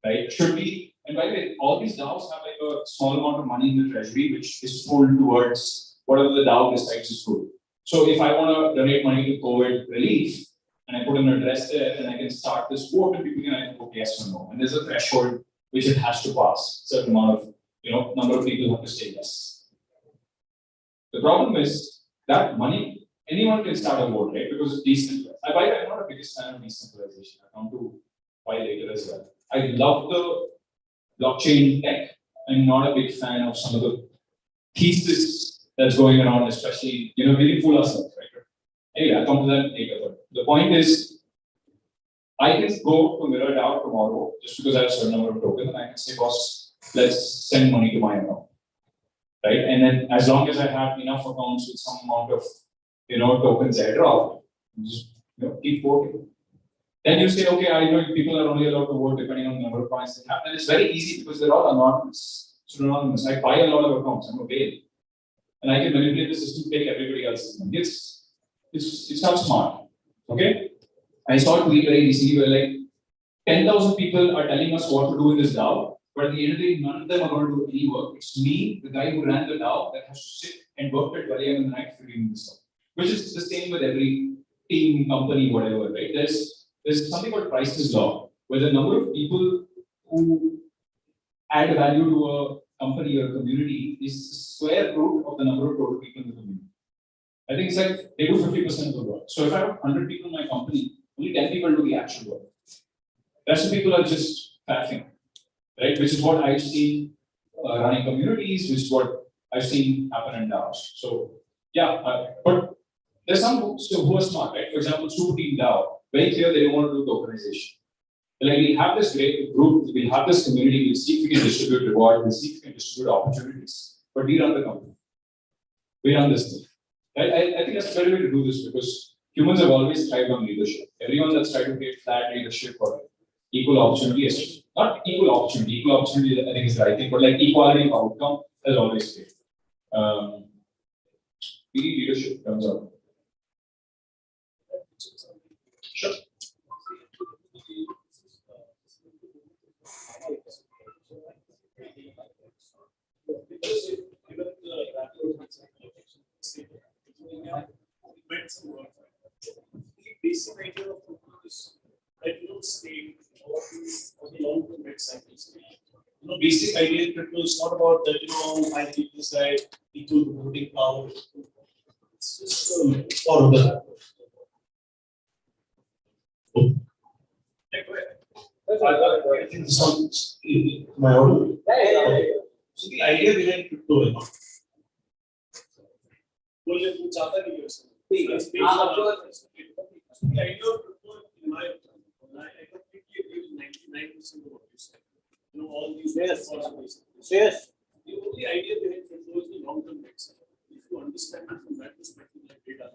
Right? Should we? And by the way, all these DAOs have like a small amount of money in the treasury, which is pulled towards whatever the DAO decides is good. So if I want to donate money to COVID relief, and I put an address there, then I can start this vote, and people can either vote yes or no. And there's a threshold which it has to pass. Certain amount of, number of people have to say yes. The problem is that money, anyone can start a vote, right? Because it's decentralized. I'm not the biggest fan of decentralization. I come to why later as well. I love the blockchain tech. I'm not a big fan of some of the thesis that's going around, especially, we can fool ourselves, right? Anyway, I'll come to that later. But the point is, I can go to Mirror DAO tomorrow just because I have a certain number of tokens, and I can say, boss, let's send money to my account. Right? And then as long as I have enough accounts with some amount of tokens airdrop, just keep voting. Then you say, okay, I know people are only allowed to vote depending on the number of points they have. And it's very easy because they're all anonymous. It's anonymous. I buy a lot of accounts, I'm a whale. And I can manipulate the system to take everybody else's money. It's not smart. Okay? I saw a tweet very recently where like 10,000 people are telling us what to do in this DAO, but at the end of the day, none of them are going to do any work. It's me, the guy who ran the DAO, that has to sit and work at 12 a.m. in the night figuring this out. Which is the same with every team, company, whatever, right? There's something called Price's Law, where the number of people who add value to a company or a community is the square root of the number of total people in the community. I think it's like they do 50% of the work. So if I have 100 people in my company, only 10 people do the actual work. The rest of people are just faffing, right? Which is what I've seen running communities, which is what I've seen happen in DAOs. So yeah, but there's some who are smart, right? For example, Super Team DAO, very clear they don't want to do tokenization. Like we have this great group, we have this community, we'll see if we can distribute reward, we'll see if we can distribute opportunities. But we run the company. We run this thing. I think that's a better way to do this because humans have always thrived on leadership. Everyone that's tried to create flat leadership or equal opportunity is not equal opportunity I think is the right thing, but like equality of outcome has always failed. We need leadership, turns out. Sure. Basic idea of is that stay on the long term red cycles. Basic idea in crypto is not about that, I keep this guy equal to voting power. It's just part of that. I think this sounds my order. So the idea behind crypto is the idea of crypto, in my opinion, I completely agree with 99% of what you said. All these possibilities. Yes. The only idea behind crypto is the long-term mix. If you understand it from that perspective, like data.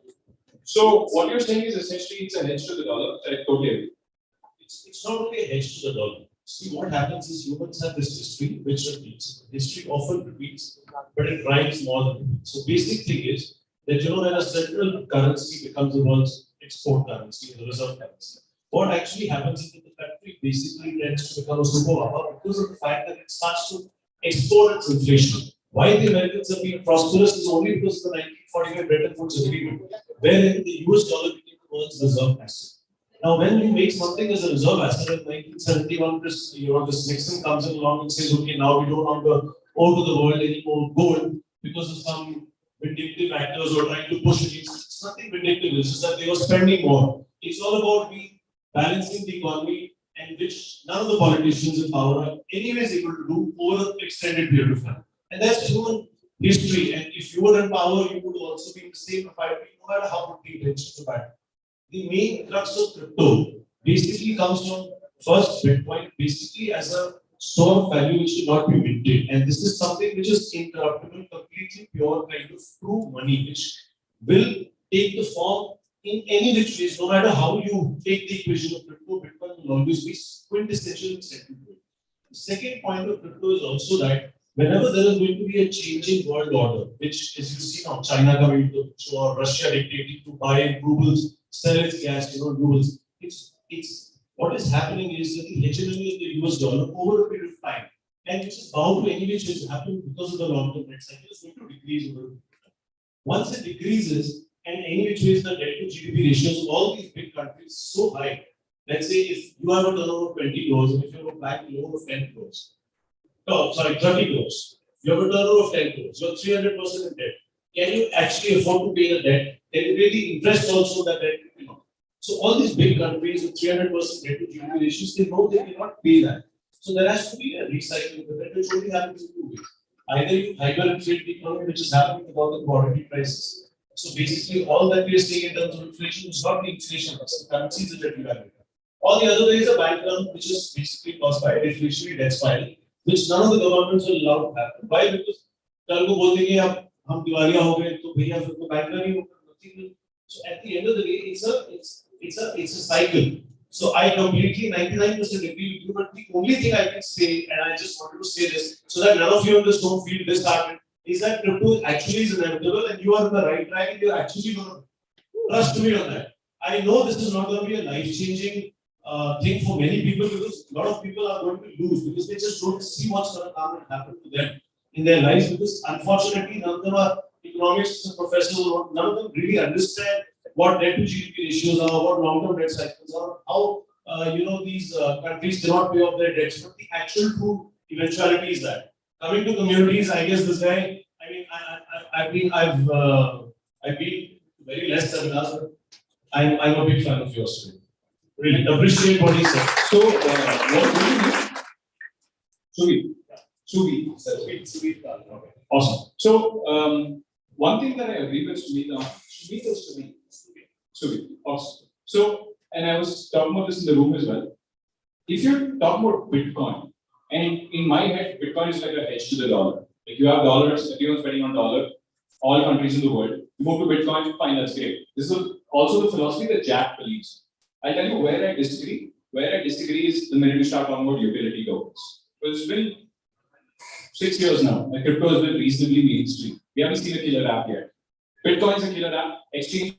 So what you're saying is essentially it's a hedge to the dollar. I totally agree. It's not only a hedge to the dollar. See, what happens is humans have this history which repeats. History often repeats, but it rhymes more than repeats. So basic thing is that when a central currency becomes the world's export currency, the reserve currency, what actually happens is that the country basically tends to become a superpower because of the fact that it starts to export its inflation. Why the Americans have been prosperous is only because of the 1945 Bretton Woods Agreement, wherein the US dollar became the world's reserve asset. Now, when you make something as a reserve asset in 1971, this Nixon comes along and says, okay, now we no longer owe to the world any more gold because of some vindictive actors who are trying to push against it. It's nothing vindictive, it's just that they were spending more. It's all about balancing the economy, and which none of the politicians in power are anyways able to do over an extended period of time. And that's human history. And if you were in power, you would also be in the same propriety, no matter how good the intentions of that. The main crux of crypto basically comes from first Bitcoin, basically as a store of value which should not be minted. And this is something which is incorruptible, completely pure kind of true money, which will take the form in any which ways, no matter how you take the equation of crypto, Bitcoin will always be quintessential and central to it. The second point of crypto is also that whenever there is going to be a changing world order, which as you see now, China coming to the show, or Russia dictating to buy rubles, sell its gas, rubles, it's what is happening is that the hegemony of the US dollar over a period of time, and which is bound to any which has happened because of the long-term debt cycle, is going to decrease over a period of time. Once it decreases, and any which ways the debt to GDP ratios of all these big countries so high. Let's say if you have a turnover of 20 crores and if you have a bank loan of 10 crores, 30 crores, you have a turnover of 10 crores, you have 300% in debt. Can you actually afford to pay the debt? Can you pay the interest also that debt? So all these big countries with 300% debt to GDP ratios, they know they cannot pay that. So there has to be a recycling of the debt, which only happens in two ways. Either you hyperinflate the economy, which is happening with all the commodity prices. So basically, all that we are seeing in terms of inflation is not the inflation, it's the currencies that are devaluing. All the other way is a bank run, which is basically caused by a deflationary debt spiral, which none of the governments will allow to happen. Why? Because कल को बोल देंगे अब हम दिवालिया हो गए तो भैया फिर तो बैंक रन ही होगा. So at the end of the day, it's a cycle. So I completely 99% agree with you, but the only thing I can say, and I just wanted to say this, so that none of you on this don't feel disheartened, is that crypto actually is inevitable and you are on the right track and you're actually going to trust me on that. I know this is not going to be a life-changing thing for many people because a lot of people are going to lose because they just don't see what's going to come and happen to them in their lives because unfortunately none of them are economics professionals, none of them really understand what debt to GDP ratios are, what long-term debt cycles are, how these countries cannot pay off their debts. But the actual true eventuality is that. Coming to communities, I guess this guy. I mean, I've been very less seminars, but I'm a big fan of yours today. Really appreciate what he said. So, what do you do? Suvi. Okay. Awesome. So, one thing that I agree with Suvi. Awesome. So, and I was talking about this in the room as well. If you're talking about Bitcoin, and in my head, Bitcoin is like a hedge to the dollar. Like you have dollars, everyone's betting on dollar, all countries in the world. You move to Bitcoin, fine, that's great. This is also the philosophy that Jack believes. I'll tell you where I disagree. Where I disagree is the minute you start talking about utility tokens. Because it's been 6 years now, and crypto has been reasonably mainstream. We haven't seen a killer app yet. Bitcoin is a killer app. Exchange.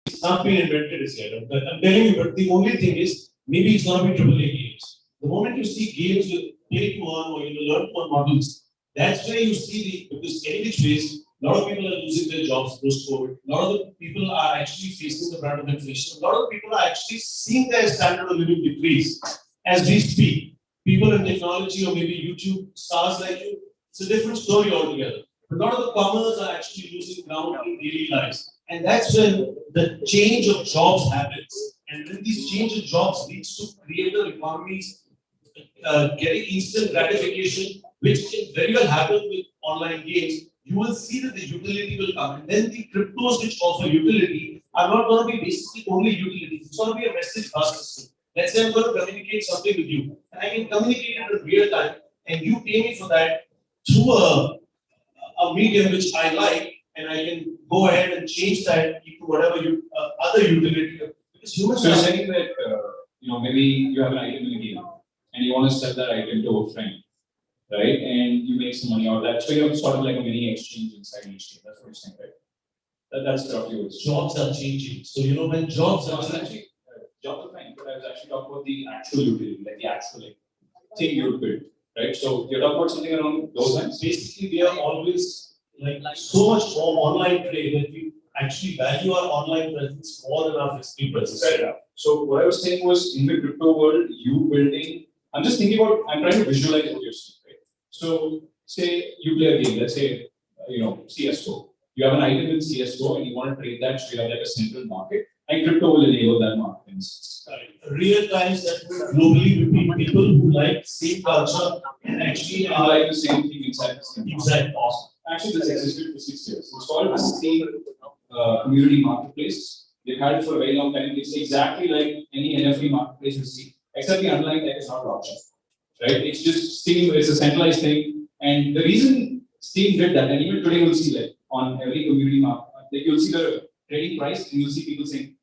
It's not been invented as yet. I'm telling you, but the only thing is, maybe it's not be AAA games. The moment you see games with play to earn or learn to earn models, that's where you see because any which ways, a lot of people are losing their jobs post-COVID. A lot of the people are actually facing the brunt of inflation. A lot of people are actually seeing their standard of living decrease as we speak. People in technology or maybe YouTube stars like you, it's a different story altogether. But a lot of the commoners are actually losing ground in daily lives. And that's when the change of jobs happens. And when this change of jobs leads to creator economies getting instant gratification, which can very well happen with online games, you will see that the utility will come. And then the cryptos which offer utility are not going to be basically only utilities. It's going to be a message bus system. Let's say I'm going to communicate something with you. And I can communicate it in real time. And you pay me for that through a medium which I like. And I can go ahead and change that into whatever other utility. Because humans So are you're saying that maybe you have an item in a game and you want to sell that item to a friend. right? And you make some money out of that. So you have sort of like a mini exchange inside each team. That's what you're saying, right? That's roughly what it's. Jobs are changing. So you know when jobs are changing. Actually, jobs are fine, but I was actually talking about the actual utility, like the actual like, thing you would build, right? So you're talking about something around those lines. Basically, we are always like so much more online trade that we actually value our online presence more than our physical presence. Fair enough. So what I was saying was in the crypto world, you building. I'm just thinking about. I'm trying to visualize what you're saying, right? So say you play a game. Let's say CS:GO. You have an item in CS:GO and you want to trade that. So you have like a central market, and crypto will enable that market. Real times that globally between people who like same culture and actually are like the same thing inside the same. Exactly. Awesome. Actually, this existed for 6 years. It's called the same community marketplace. They've had it for a very long time. It's exactly like any NFT marketplace you see, except the underlying tech is not blockchain, right? It's just Steam. It's a centralized thing, and the reason Steam did that, and even today you'll see like on every community market, like you'll see the trading price, and you'll see people saying,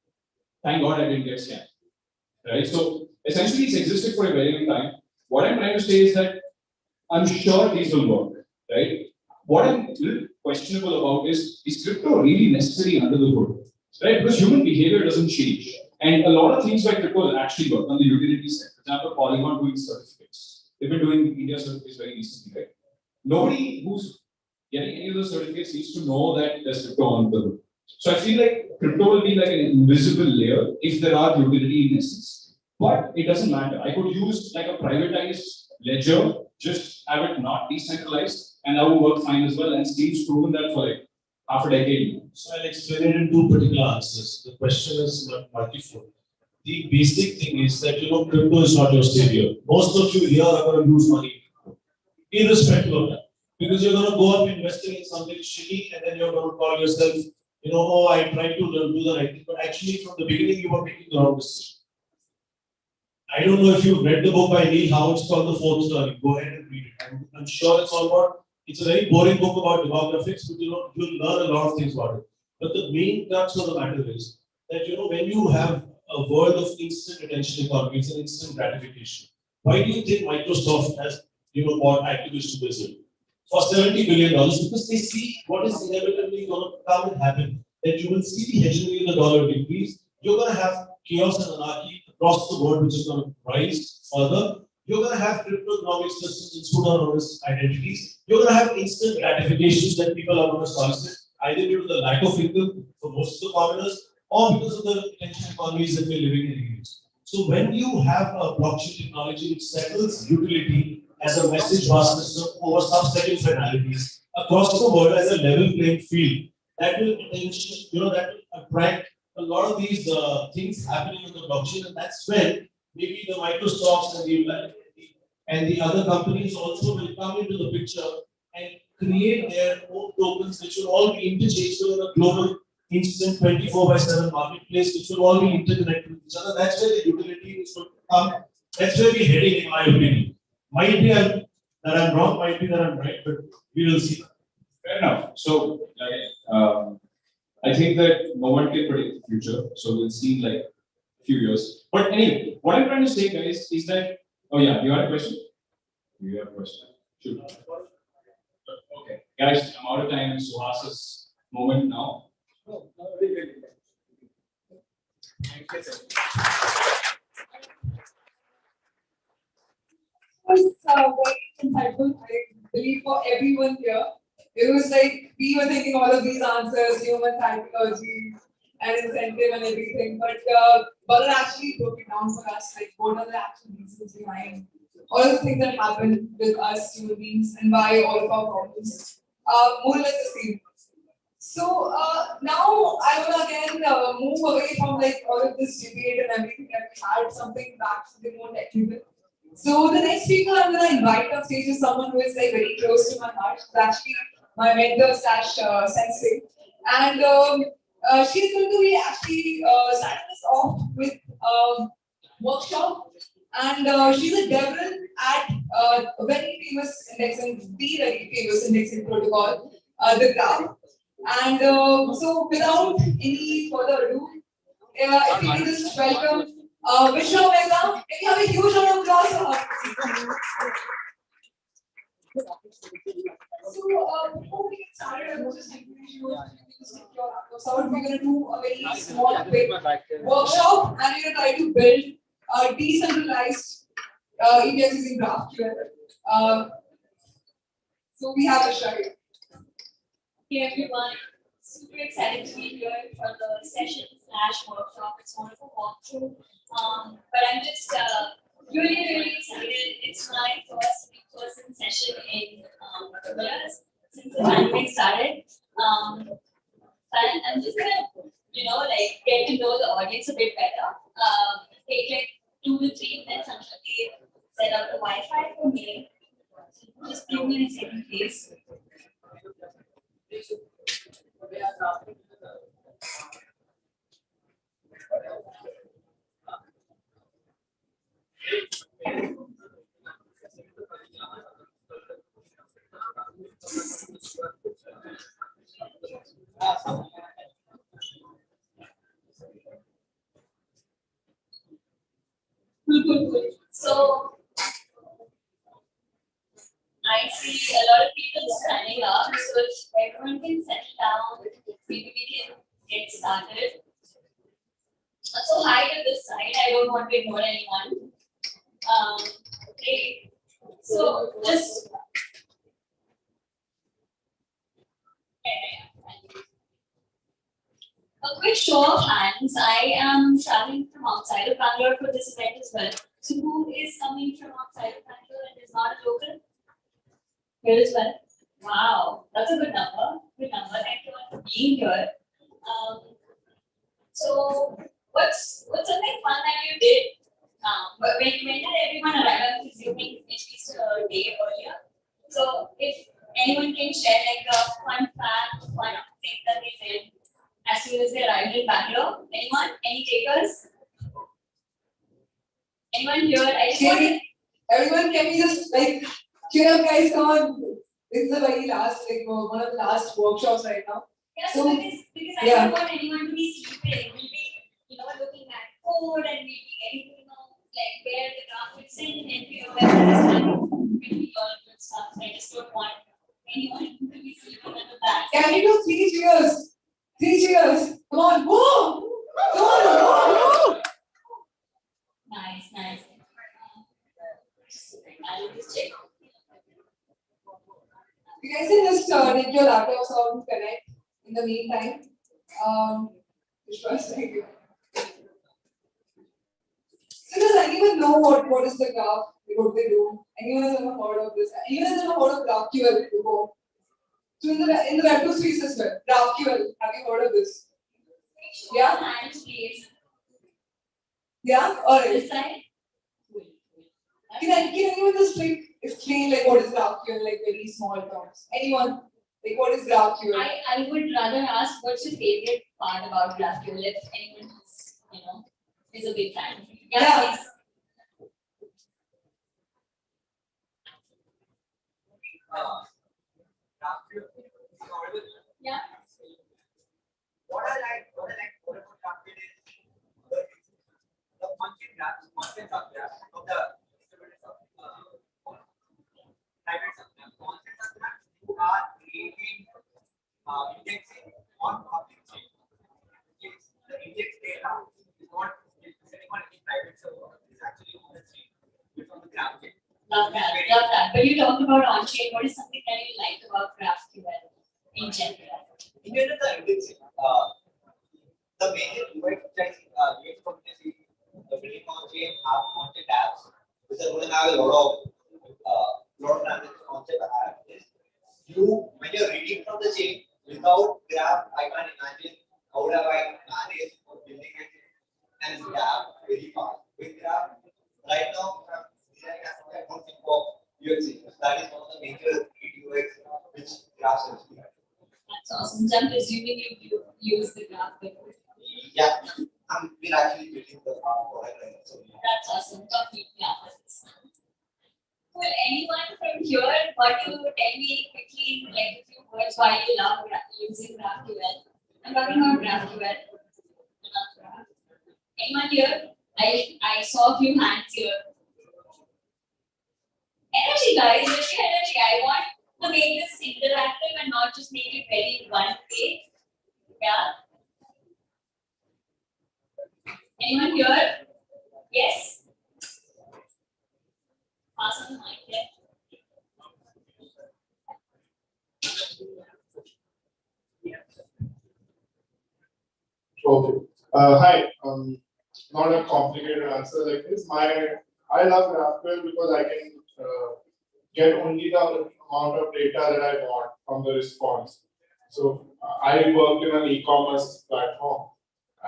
"Thank God I didn't get scammed." Right? So essentially, it's existed for a very long time. What I'm trying to say is that I'm sure these will work, right? What I'm a little questionable about is crypto really necessary under the hood, right? Because human behavior doesn't change. And a lot of things like crypto will actually work on the utility side. For example, Polygon doing certificates. They've been doing India certificates very recently, right? Nobody who's getting any of those certificates needs to know that there's crypto on the hood. So I feel like crypto will be like an invisible layer if there are utility in essence. But it doesn't matter. I could use like a privatized ledger, just have it not decentralized, and that would work fine as well. And Steve's proven that for like half a decade. So I'll explain it in two particular answers. The question is multifold. The basic thing is that crypto is not your savior. Most of you here are going to lose money, irrespective of that. Because you're going to go up investing in something shitty, and then you're going to call yourself, oh, I tried to do the right thing, but actually from the beginning you were making the wrong decision. I don't know if you've read the book by Neil Howard, it's called The Fourth Story. Go ahead and read it. I'm sure it's a very boring book about demographics, but you'll learn a lot of things about it. But the main crux of the matter is that when you have a world of instant attention economy, it's an instant gratification. Why do you think Microsoft has bought Activision Blizzard for $70 billion? Because they see what is inevitably going to come and happen. That you will see the hegemony of the dollar decrease. You're going to have chaos and anarchy across the world, which is going to rise further. You're going to have crypto-economic systems and pseudo-anonymous identities. You're going to have instant gratifications that people are going to solicit, either due to the lack of income for most of the commoners, or because of the attention economies that we're living in. So when you have a blockchain technology which settles utility as a message bus system over subsetting finalities across the world as a level playing field, that will attract a lot of these things happening on the blockchain, and that's when maybe the Microsofts and the other companies also will come into the picture and create their own tokens, which will all be interchangeable in a global instant 24/7 marketplace, which will all be interconnected with each other. That's where the utility is going to come. That's where we're heading, in my opinion. Might be that I'm wrong, might be that I'm right, but we will see. Fair enough. So, I think that no one can predict the future, so we'll see like a few years. But anyway, what I'm trying to say, guys, is that you had a question? You have a question? Shoot. Okay, guys, I'm out of time. Suhas's moment now. Thank you. It was very insightful, I believe, for everyone here. It was like we were thinking all of these answers, human psychology and incentive and everything, but Balan actually broke it down for us, like what are the actual reasons behind all of the things that happen with us human beings and why all of our problems are more or less the same. So now I will again move away from like all of this debate and everything that we had, something back to the more technical. So the next speaker I'm going to invite on stage is someone who is like very close to my heart. She's actually my mentor / sensei, and she's going to be actually starting us off with a workshop. And she's a developer at a very famous indexing protocol, the Graph. And so without any further ado, if we can just welcome Vishnu Mehta. Can you have a huge round of applause for her? Before we get started, I was just encourage you to just take your laptops out. We're going to do a very small, quick workshop, and we're going to try to build a decentralized EBS using GraphQL. So we have a slide. Hey everyone, super excited to be here for the session / workshop. It's more of a walkthrough, but I'm just really excited. It's my first in-person session in years since the pandemic started. And I'm just gonna, get to know the audience a bit better. Take like 2 to 3 minutes until they set up the Wi-Fi for me. Just give me a second, please. Good. So I see a lot of people standing up. So if everyone can settle down, maybe we can get started. So hi to this side. I don't want to ignore anyone. Okay. So just a quick show of hands. I am traveling from outside of Bangalore for this event as well. So who is coming from outside of Bangalore and is not a local? Here as well. Wow, that's a good number. Good number. Thank you all for being here. So what's something fun that you did? When did everyone arrive? I'm presuming at least a day earlier. So if anyone can share like a fun fact, fun thing that they did as soon as they arrived in Bangalore. Anyone? Any takers? Anyone here? Everyone, can we just cheer up, guys? Come on. This is the very last, one of the last workshops right now. Yeah, so because I don't want anyone to be sleeping. We'll be, looking at code and we'll be getting to know where the graph fits in and where we'll be all good stuff. So I just don't want anyone to be sleeping at the back. Can we do 3 cheers? 3 cheers. Come on. Woo! Come on. Woo! Nice. I'll just check. You guys can just take your laptops out and connect in the meantime. Thank you. So does anyone know what is the graph? What they do? Anyone has ever heard of this? Anyone has ever heard of GraphQL before? So in the Web2 space as well, GraphQL. Have you heard of this? Yeah. Hands, please. Yeah. All right. This side. Can anyone just explain what is GraphQL, very small terms? Anyone? What is GraphQL? I would rather ask what's your favorite part about GraphQL if anyone is, is a big fan. Yeah. Please. Yeah. What I like about GraphQL is the function graphs of the private subgraph. Constants of graphs you are creating indexing on public chain. The index data is not sitting on any private server. It's actually on the chain. It's on the graph chain. Love that. But you talked about on-chain. What is something that you like about GraphQL in general? In general, the indexing. The major UX which I see the building on-chain have content apps, which are going to have a lot of transactions on-chain app is when you're reading from the chain without graph, I can't imagine how would I manage for building it and graph very fast. With graph, right now, I'm designing as I don't think of UX. That is one of the major UX which graphs are. That's awesome. So I'm presuming you use the graph before. Yeah, we're actually building the farm for it right now. So, yeah. That's awesome. Completely opposite. Will anyone from here want to tell me quickly in a few words why you love using GraphQL? I'm talking about GraphQL. Anyone here? I saw a few hands here. Energy, guys, let's get energy. I want to make this interactive and not just make it very one way. Yeah. Anyone here? Yes. Pass on the mic there. Okay. Hi. Not a complicated answer like this. I love GraphQL because I can get only the amount of data that I want from the response. So I worked in an e-commerce platform,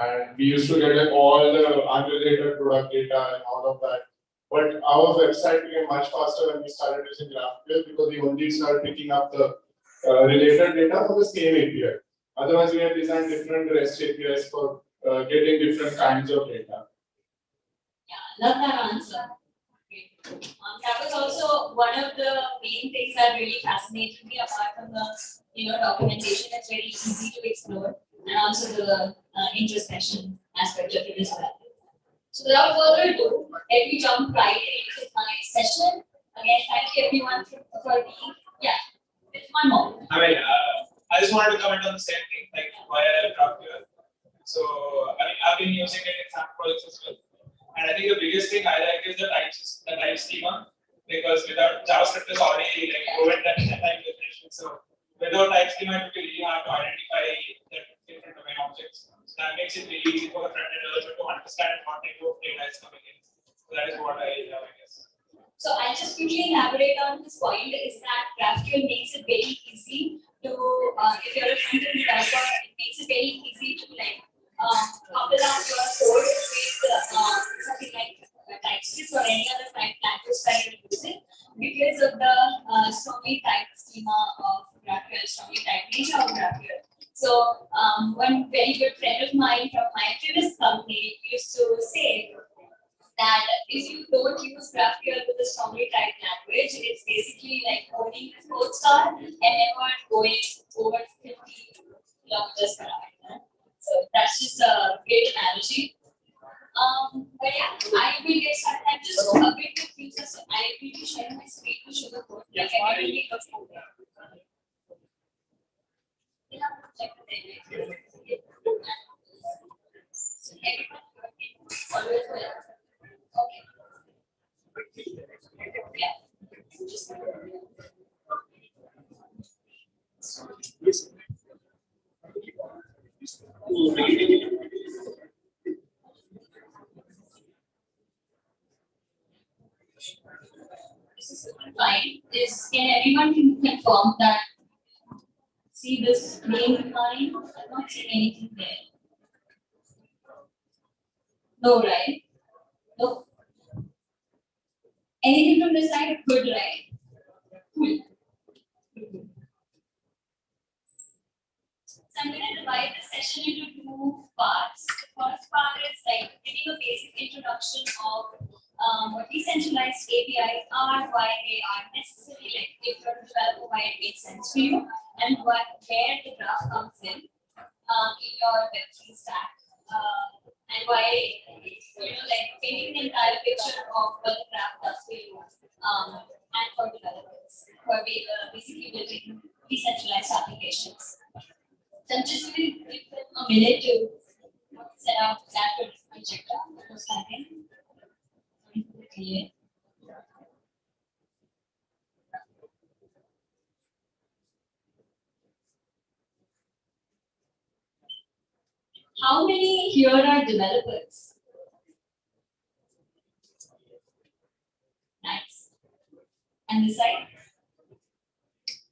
and we used to get like all the unrelated product data and all of that. But our website became much faster when we started using GraphQL because we only started picking up the related data from the same API. Otherwise, we have designed different REST APIs for getting different kinds of data. Yeah, love that answer. That was also one of the main things that really fascinated me, apart from the documentation. It's very easy to explore, and also the introspection aspect of it as well. So without further ado, let me jump right into my session. Again, thank you everyone for being. Yeah, with one more. I just wanted to comment on the same thing, like why I love GraphQL. So, I've been using it in some projects as well. And I think the biggest thing I like is the type schema, because without JavaScript is already like proven that type definition. So, without type schema, it will be really hard to identify the different domain objects. So that makes it really easy for the front-end developer to understand what type of data is coming in. So that is what I love, I guess. So I'll just quickly elaborate on this point, is that GraphQL makes it very easy to, if you're a front-end developer, it makes it very easy to couple up your code with something like TypeScript or any other type language that you're using, because of the strongly typed schema of GraphQL, strongly typed nature of GraphQL. So one very good friend of mine from my previous company used to say that if you don't use GraphQL with a strongly typed language, it's basically like owning a sports car and never going over 50 kilometers per hour. So that's just a great analogy. But yeah, I will get started. I'm just a bit confused. So I will be sharing my screen to show the code. Like I will take a photo. Check the data. So everyone always will. Okay. Yeah. Just this is line. Can everyone confirm that? See this main line? I'm not seeing anything there. No, right? No. Anything from this side? Good, right? Cool. So I'm going to divide the session into two parts. The first part is like giving a basic introduction of what decentralized APIs are, why they are necessary, like if you're a developer, why it makes sense for you, and where the graph comes in your Web3 stack, and why, like painting the entire picture of what the graph does for you, and for developers who are basically building decentralized applications. So I'm just going to give them a minute to set up that project before starting. Yeah. How many here are developers? Nice. And this side?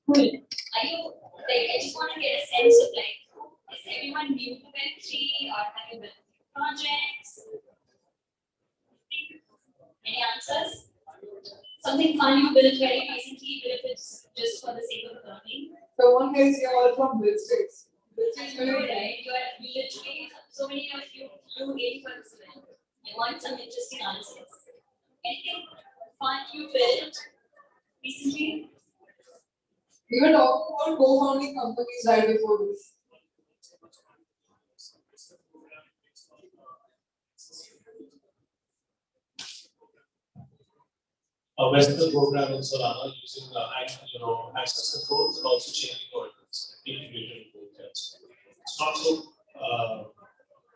Cool. Are you like, I just want to get a sense of like, is everyone new to Web3 or have you built projects? Any answers? Something fun you built very recently, even if it's just for the sake of learning? The one is you're all from BuildSpace. I know, right? You are literally, so many of you really for this event. I want some interesting answers. Anything fun you built recently? We were talking about co-founding companies right before this. a Western program in Solana using access controls and also chaining orders integrated in both ends. It's not so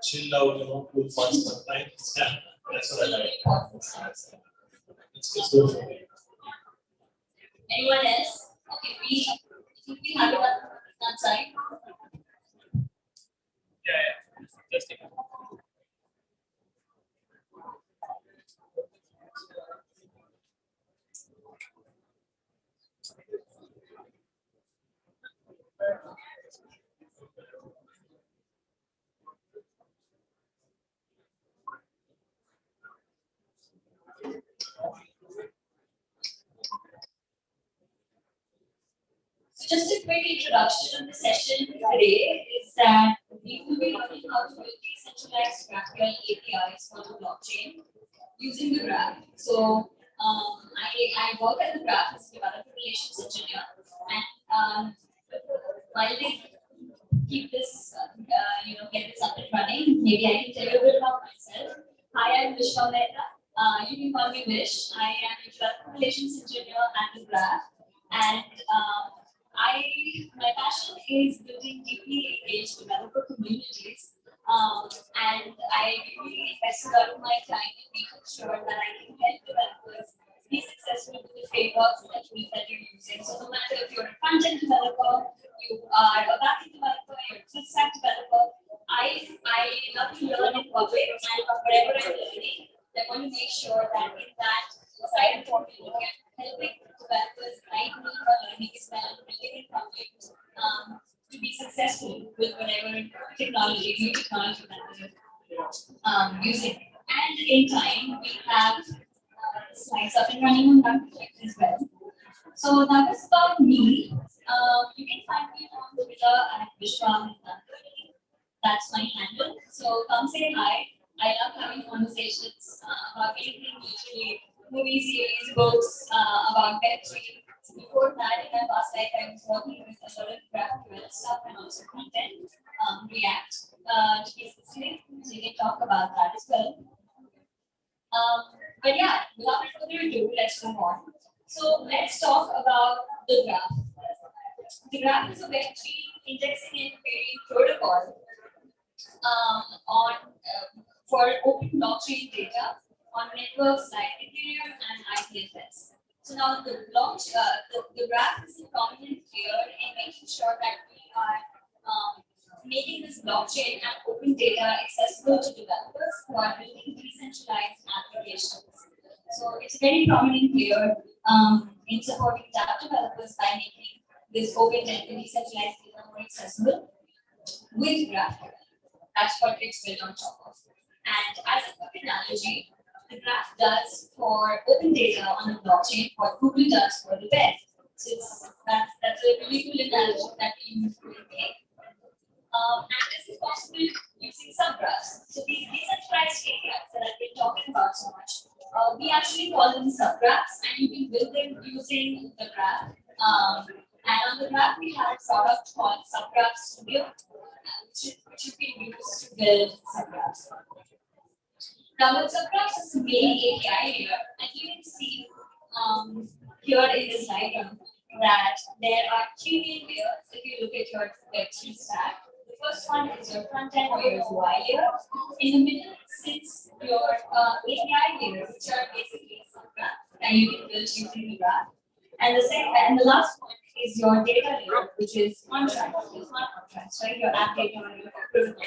chilled out, cool fun sometimes. Yeah, that's what I like. It's good for me. Anyone else? Okay, we have it on that side. Yeah. Just take it. So just a quick introduction of the session today is that we will be learning how to build decentralized GraphQL APIs for the blockchain using the graph. So I work as a graph as a developer relations engineer, and while they keep this, get this up and running, maybe I can tell you a bit about myself. Hi, I'm Vishwa Mehta. You can call me Vish. I am a developer relations engineer at the graph, and my passion is building deeply engaged developer communities, and I really invest a lot of my time in making sure that I can help developers be successful with the frameworks and the tools that you're using. So no matter if you're a front-end developer, you are a back-end developer, you're a full-stack developer, I love to learn in public, and whatever I'm learning, I want to make sure that in that side of what we're looking at, helping developers like me who are learning as well, building in public, to be successful with whatever new technology that we're using. And in time, we have slides up and running on that project as well. So that was about me. You can find me on Twitter at Vishwa. That's my handle. So come say hi. I love having conversations about anything, usually movies, series, books, about Web3. Before that, in my past life, I was working with a lot of GraphQL stuff and also content, React, to be specific. So you can talk about that as well. But yeah, without further ado, let's move on. So let's talk about the graph. The graph is a Web3 indexing and querying protocol for open blockchain data on networks like Ethereum and IPFS. So now the graph is a prominent player in making sure that we are making this blockchain and open data accessible to developers who are building decentralized applications. So it's a very prominent player in supporting app developers by making this open and decentralized data more accessible with GraphQL. That's what it's built on top of. And as a quick analogy, the graph does for open data on the blockchain what Google does for the web. So that's a really cool analogy that we use to make. And this is possible using subgraphs. So these decentralized APIs that I've been talking about so much, we actually call them subgraphs, and you can build them using the graph. And on the graph, we have a product called Subgraph Studio, which you can use to build subgraphs. Now, with subgraphs is the main API layer, and you can see here in this diagram that there are three main layers. If you look at your Web3 stack, the first one is your front-end or your UI layer. In the middle sits your API layer, which are basically subgraphs, and you can build using the graph. And the last one is your data layer, which is contracts, smart contracts, right? Your app data or your protocol.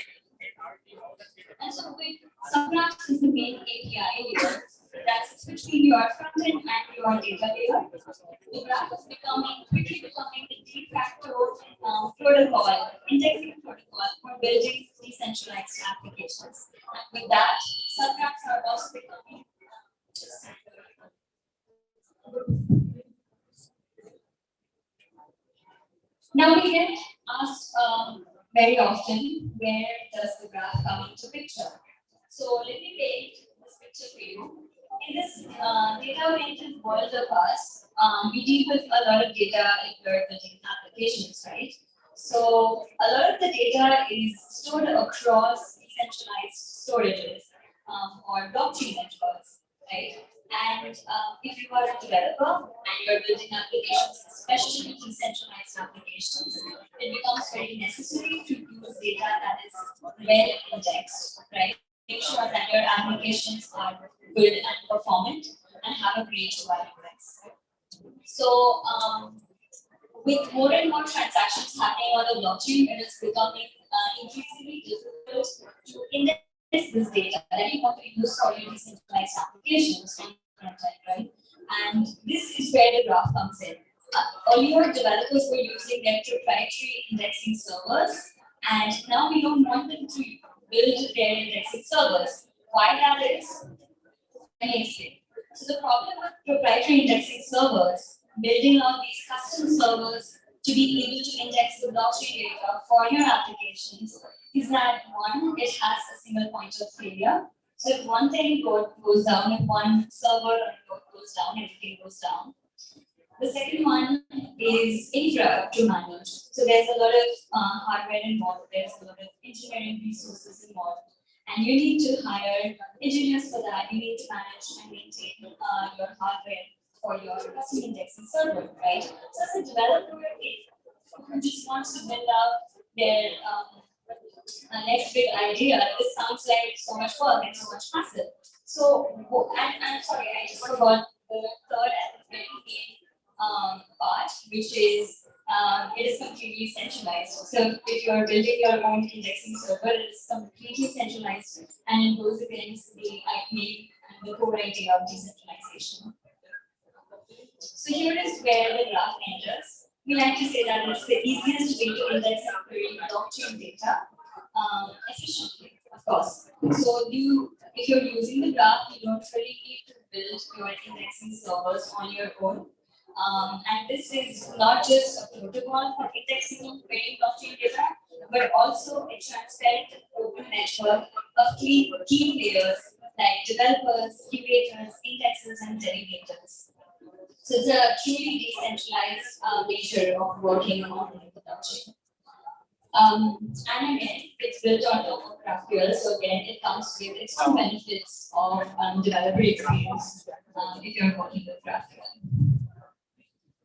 And so with subgraphs is the main API layer that sits between your front end and your data layer. The graph is quickly becoming the de facto protocol, indexing protocol for building decentralized applications. And with that, subgraphs are also becoming Now we get asked very often, where does the graph come into picture? So let me paint this picture for you. In this data-oriented world of us, we deal with a lot of data in your building applications, right? So a lot of the data is stored across decentralized storages or blockchain networks, right? And if you are a developer and you're building applications, especially decentralized applications, it becomes very necessary to use data that is well indexed, right? Make sure that your applications are good and performant and have a great UI UX. So, with more and more transactions happening on the blockchain, it is becoming increasingly difficult to index this data that you want to use for your decentralized applications on the front end, right? And this is where the graph comes in. Earlier, developers were using their proprietary indexing servers, and now we don't want them to build their indexing servers. Why that is? Let me explain. So the problem with proprietary indexing servers, building out these custom servers to be able to index the blockchain data for your applications, is that one, it has a single point of failure. So if one thing goes down, if one server or node goes down, everything goes down. The second one is infra to manage. So there's a lot of hardware involved, there's a lot of engineering resources involved. And you need to hire engineers for that. You need to manage and maintain your hardware for your custom indexing server, right? So as a developer, who just wants to build out their next big idea, this sounds like so much work and so much hassle. So, and I'm sorry, I just forgot the third and the very main part, which is it is completely centralized. So if you're building your own indexing server, it is completely centralized and it goes against the idea and the core idea of decentralization. So here is where the graph enters. We like to say that it's the easiest way to index and query blockchain data efficiently, of course. So if you're using the graph, you don't really need to build your indexing servers on your own. And this is not just a protocol for indexing and querying blockchain data, but also a transparent open network of key players like developers, curators, indexers, and delegators. So it's a truly decentralized nature of working on the blockchain. And again, it's built on top of GraphQL, so again, it comes with its own benefits of developer experience if you're working with GraphQL.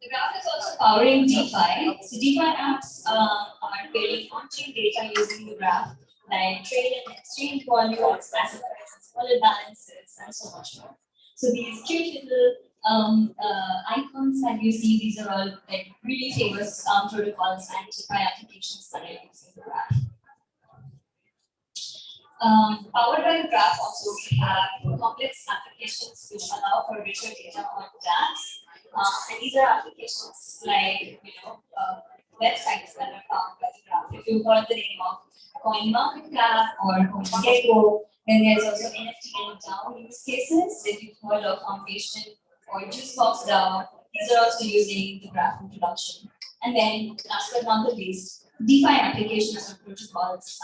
The graph is also powering DeFi. So DeFi apps are building on-chain data using the graph, like trade and exchange volumes, asset prices, wallet balances, and so much more. So these cute little icons that you see, these are all like really famous protocols and DeFi applications that are using the graph. Powered by the graph, also we have complex applications which allow for richer data on dApps. And these are applications like websites that are powered by the graph. If you heard the name of CoinMarketCap or CoinGecko, then there's also NFT and DAO use cases. If you've heard of Foundation or Juicebox DAO, these are also using the graph in production. And then, last but not the least, DeFi applications or protocols,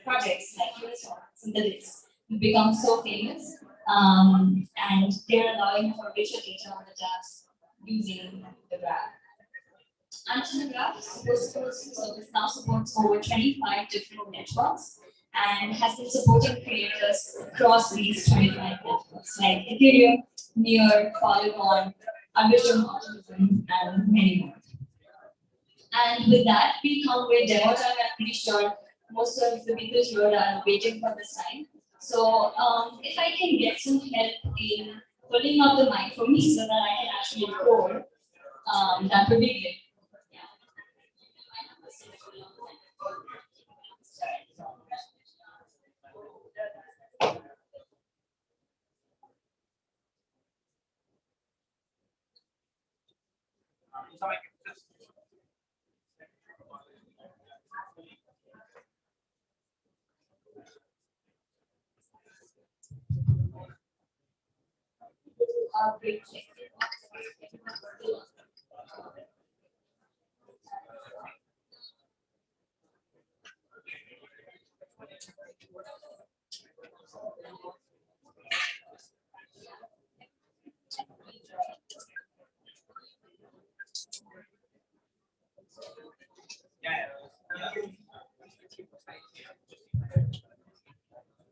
projects like Uniswap, Synthetics, have become so famous, and they're allowing for richer data on the dApps using the graph. And the graph service now supports over 25 different networks and has been supporting creators across these 25 networks like Ethereum, Near, Polygon, Arbitrum, Optimism, and many more. And with that, we come with demo time. I'm pretty sure most of the people here are waiting for this time. So if I can get some help in pulling up the mic for me so that I can actually record, that would be great. Great.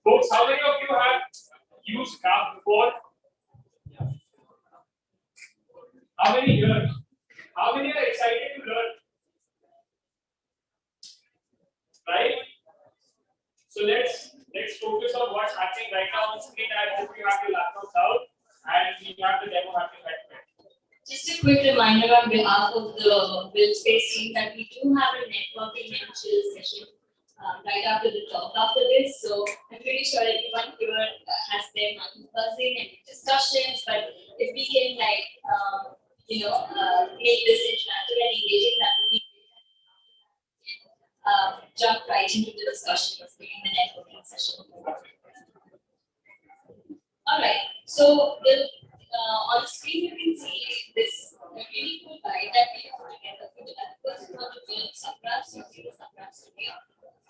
Folks, how many of you have used graph before? How many here? How many are excited to learn? Right? So let's focus on what's happening right now on screen. I hope you have your laptops out and we have the demo happening right now. Just a quick reminder on behalf of the BuildSpace team that we do have a networking and chill session right after the talk after this. So I'm pretty sure everyone here has their mind buzzing and discussions, but if we can make this interactive and engaging, that would be jump right into the discussion during the networking session. All right, so on the screen you can see this really cool guide that we have put together for developers who want to build subgraphs using the subgraph studio.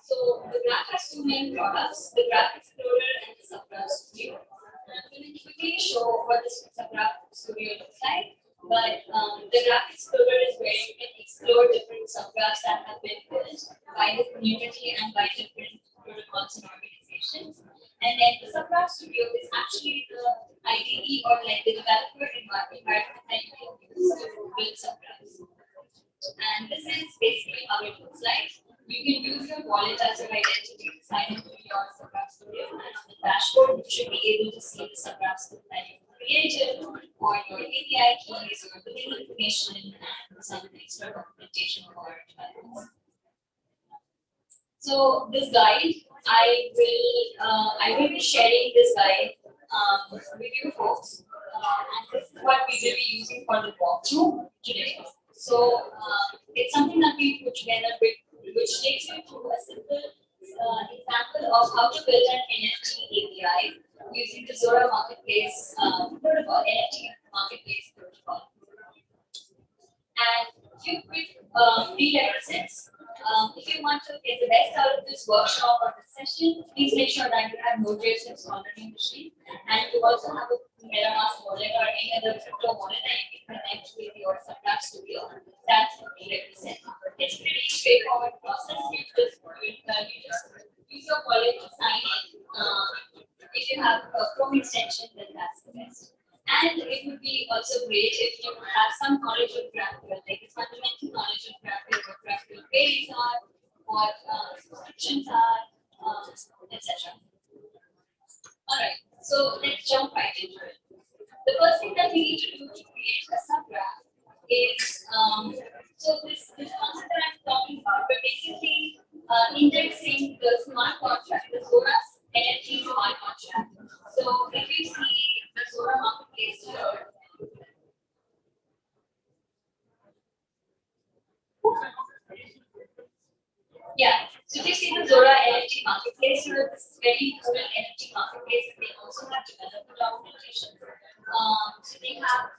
So the graph has two main products, the Graph Explorer and the Subgraph Studio. I'm going to quickly show what this Subgraph Studio looks like. But the Graph Explorer is where you can explore different subgraphs that have been built by the community and by different protocols and organizations. And then the Subgraph Studio is actually the IDE or like the developer environment that you can use to build subgraphs. And this is basically how it looks like. You can use your wallet as your identity to sign into your Subgraph Studio, and on the dashboard, you should be able to see the subgraphs that you created, or your API keys, or billing information, and some extra documentation for developers. So this guide, I will be sharing this guide with you folks, and this is what we will be using for the walkthrough today. So it's something that we put together which takes you through a simple example of how to build an NFT API using the Zora Marketplace protocol, NFT Marketplace protocol. And a few quick prerequisites. If you want to get the best out of this workshop or this session, please make sure that you have Node.js installed on your machine, and you also have a MetaMask wallet or any other crypto wallet that you can connect with your Subgraph Studio. That's the prerequisite. It's a pretty straightforward process. You just use your wallet to sign in. If you have a Chrome extension, then that's the best. And it would be also great if you have some knowledge of GraphQL, like the fundamental knowledge of GraphQL, what GraphQL queries are, what subscriptions are, etc. All right, so let's jump right into it. The first thing that we need to do to create a subgraph is, so this concept that I'm talking about, but basically indexing the smart contract, the Zora's NFT smart contract. So if you see the Zora Marketplace here, yeah, so if you see the Zora NFT Marketplace here, this is very cool NFT Marketplace, and they also have developer documentation. So they have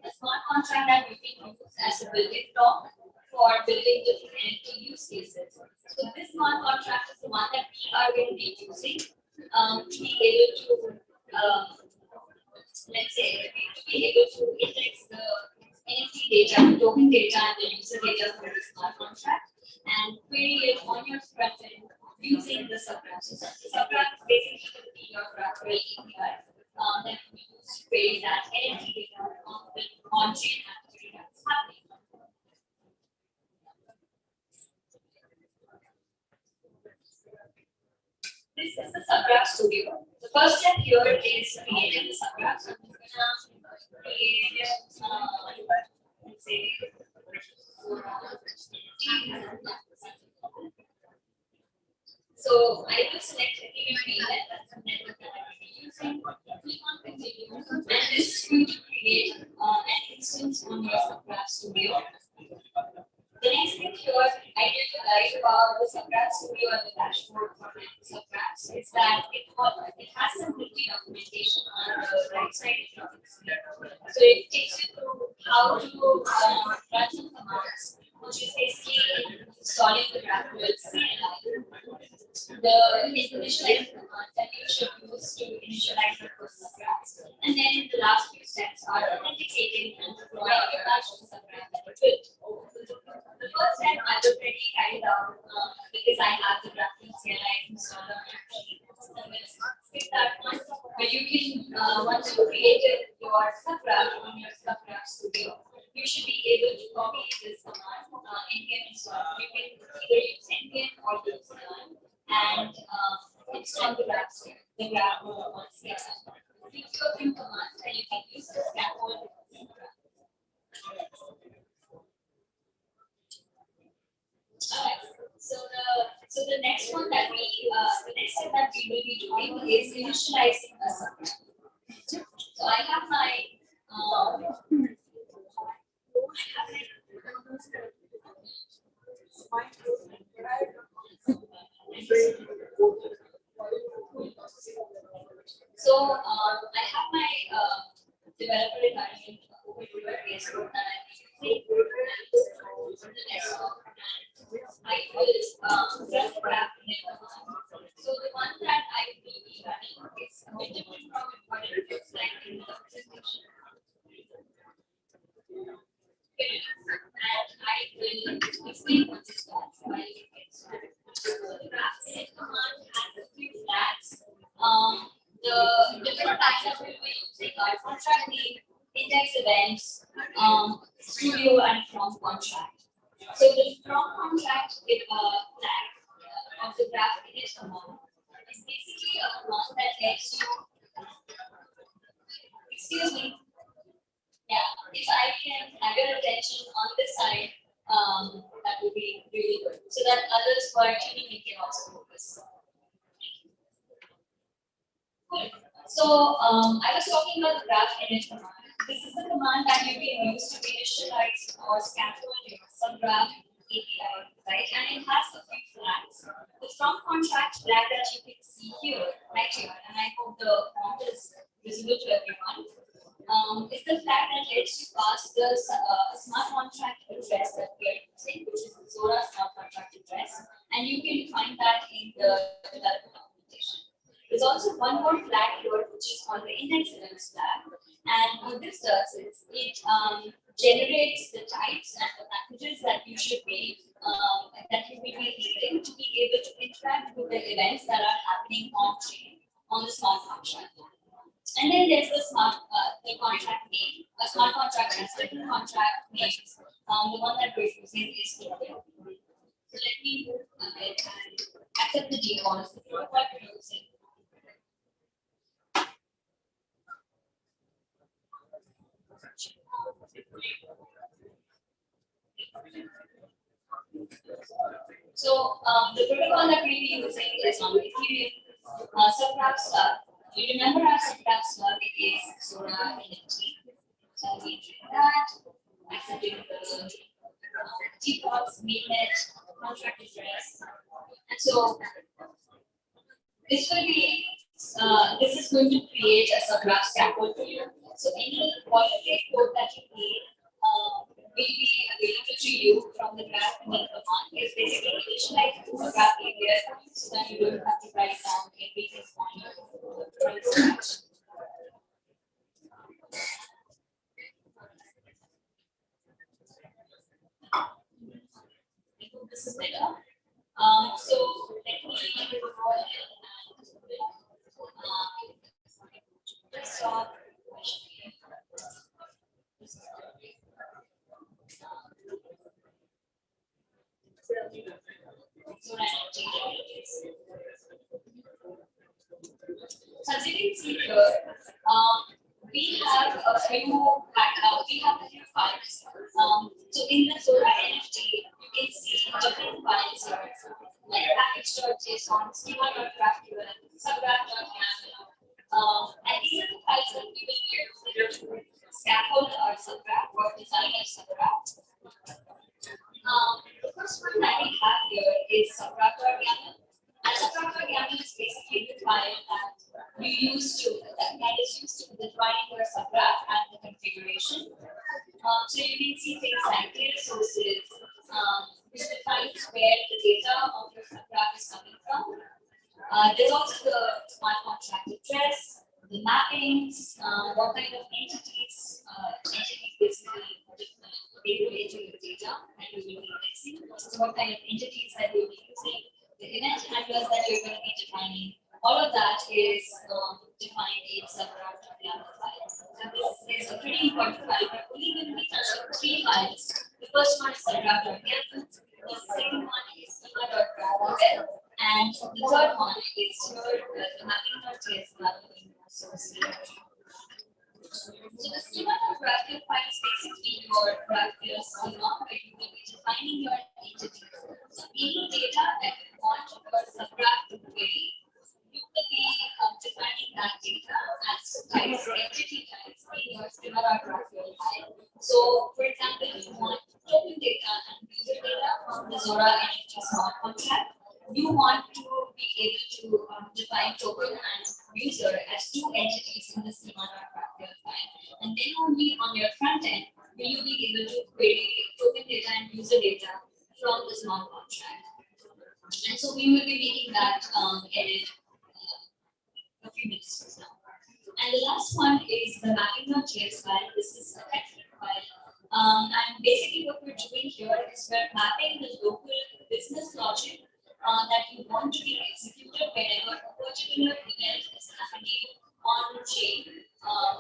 a smart contract that we can use as a building block for building different NFT use cases. So this smart contract is the one that we are going to be using to be able to, let's say, to be able to index the NFT data, the token data, and the user data for the smart contract, and query it on your front end using the subgraph. So the subgraph is basically going to be your GraphQL API that we use to query that NFT data on chain activity that's happening. This is the Subgraph Studio. The first step here is creating the subgraph. So I'm going to create, let's say, so I will select any VLAN, that's the network that I will be using. Click on continue, and this is going to create an instance on your Subgraph Studio. The next thing here I really like about the Subgraph Studio and the dashboard for the subgraphs is that it has some wiki documentation on the right side. So it takes you through how to run some commands, which is basically installing the GraphQL CLI. The initialize command that you should use to initialize the first subgraphs. And then the last few steps are authenticating and deploying your actual subgraph that you built. The first time I was already carried out because I have the GraphQL CLI installed on my machine. So let's skip that one. But you can, once you created your subgraph on your Subgraph Studio, you should be able to copy this command, npm install. You can either use npm or use command and install the graph here. The graph once again. If you have commands, then you can use the scaffold. So the next one that the next step that we will be doing is initializing a subgraph. So I have my I have my developer environment over here, code that I'm using, and the next one, I will run the graph in it. So the one that I will be running is a bit different from what it looks like in the presentation. And I will explain what it does while you get started. So the graph in it command has a few flags. The different types that we will be using are contract name, index events, studio, and from contract. So the from contract flag of the graph init command is basically a command that lets you. Excuse me. Yeah, if I can have your attention on this side, that would be really good, so that others who are tuning in can also focus. Cool. So I was talking about the graph init command. This is the command that you can use to initialize or scaffold your subgraph API, right? And it has a few flags. The from contract flag that you can see here, right here, and I hope the font is visible to everyone. Is the flag that lets you pass the smart contract address that we are using, which is the Zora smart contract address, and you can find that in the development documentation. There's also one more flag here, which is called the index events flag. And what this does is it generates the types and the packages that you should be that you will be needing to be able to interact with the events that are happening on chain on the smart contract. And then there's the the contract name. A smart contract has different contract names. The one that we're using is here. So let me move ahead and accept the defaults. The protocol we're using. So the protocol that we'll be using is on Ethereum subgraph slug. You remember our subgraph slug is Zora NFT. So we do that, accepting the defaults, mainnet, contract address. And so this will be this is going to create a subgraph scaffold for you. So any boilerplate code that you need will be available to you from the graph init command. Is basically initialize the subgraph area so that you don't have to write down everything from scratch. I hope this is better. So let me go ahead and start. So as you can see here, we have a few files. So in the Zora NFT, you can see different files here, like package.json, schema.graphql, subgraph.yaml. And these are the files that we will use to scaffold our subgraph or design our subgraph. The first one that we have here is subgraph.yaml. And subgraph.yaml is basically the file that you use to that is used to define your subgraph and the configuration. So you can see things like data sources, which defines where the data of your subgraph is coming from. There's also the smart contract address, the mappings, what kind of entities basically they will enter your data and you will be indexing. So what kind of entities that you'll be using, the event handlers that you're going to be defining, all of that is defined in subgraph.yaml file. So this is a pretty important file, but only going to be touching three files. The first one is subgraph.yml, the second one is schema.graph.yml, and the third one is your mapping.js source. So the schema.graph.yml file is basically your GraphQL schema where you will be defining your entities. So any data that you want your subgraph to query, you will be defining that data as types, entity types in your schema.graph.yml file. So, for example, if you want token data and user data from the Zora NFT smart contract, you want to be able to define token and user as two entities in the schema.graph.yml file. And then only on your front end will you be able to query token data and user data from the smart contract. And so we will be making that edit a few minutes from now. And the last one is the mapping.js file. This is a text file. And basically what we're doing here is we're mapping the local business logic that you want to be executed whenever a particular event is happening on chain,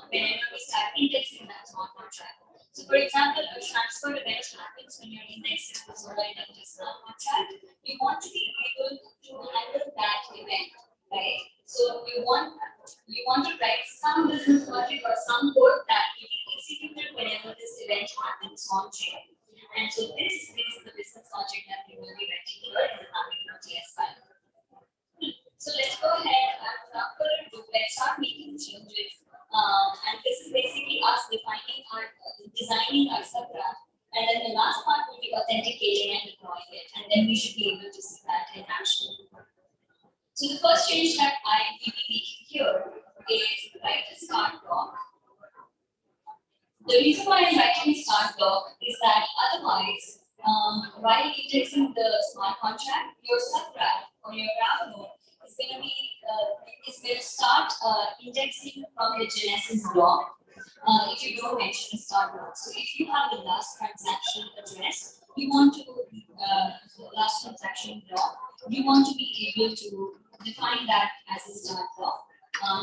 whenever we start indexing that smart contract. So for example, a transfer event happens when you're indexing the Zora NFT smart contract. You want to be able to handle that event, right? So you want to write some business logic or some code that will be executed whenever this event happens on chain. And so this is the business logic that we will be writing here in the mapping.js file. So let's go ahead and without further ado, let's start making changes. And this is basically us defining our designing our subgraph. And then the last part will be authenticating and deploying it. And then we should be able to see that in action. So the first change that I will be making here is write a start block. The reason why I'm writing a start block is that otherwise, while indexing the smart contract, your subgraph or your graph node is going to start indexing from the Genesis block if you don't mention a start block. So if you have the last transaction address, you want to the last transaction block, you want to be able to define that as a start block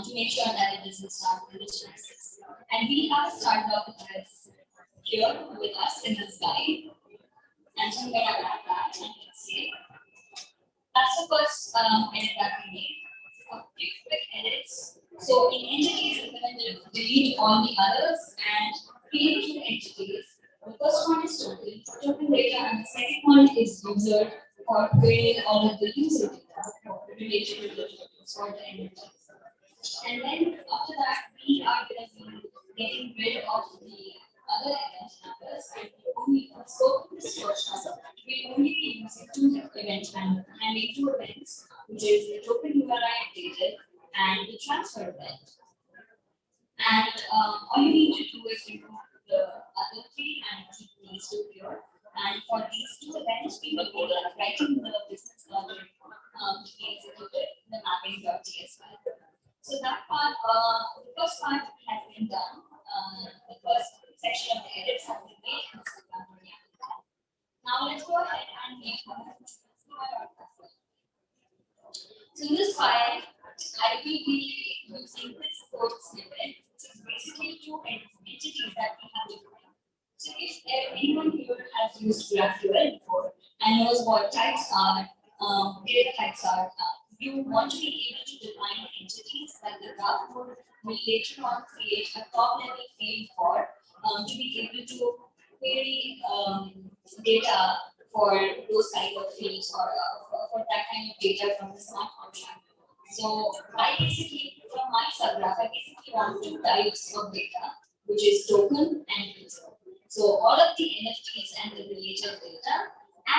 to make sure that it doesn't start with the Genesis. And we have a start block address here with us in this guide. And so I'm going to add that and let's see. That's the first edit that we made. A few quick edits. So in entities, I'm going to delete all the others and create two entities. The first one is token data, and the second one is user for querying all of the user data related to the tokens or the entities. And then after that, we are going to be getting rid of the other event numbers and only scope this version. We'll only be using two event handling two events, which is the token URI updated and the transfer event. And all you need to do is remove the other three and keep these two here. And for these two events, we will be writing the business logic to be executed in the mapping.js file. So that part, the first part has been done. The first section of the edits have been made. Now let's go ahead and make one. So in this file, I will be using this code snippet, which is basically two entities that we have defined. So if anyone here has used GraphQL before and knows what types are, data types are, you want to be able to define entities that the graph node will later on create a top level field for to be able to query data for those type of fields or for that kind of data from the smart contract. So I basically, from my subgraph, I basically want two types of data, which is token and user. So all of the NFTs and the related data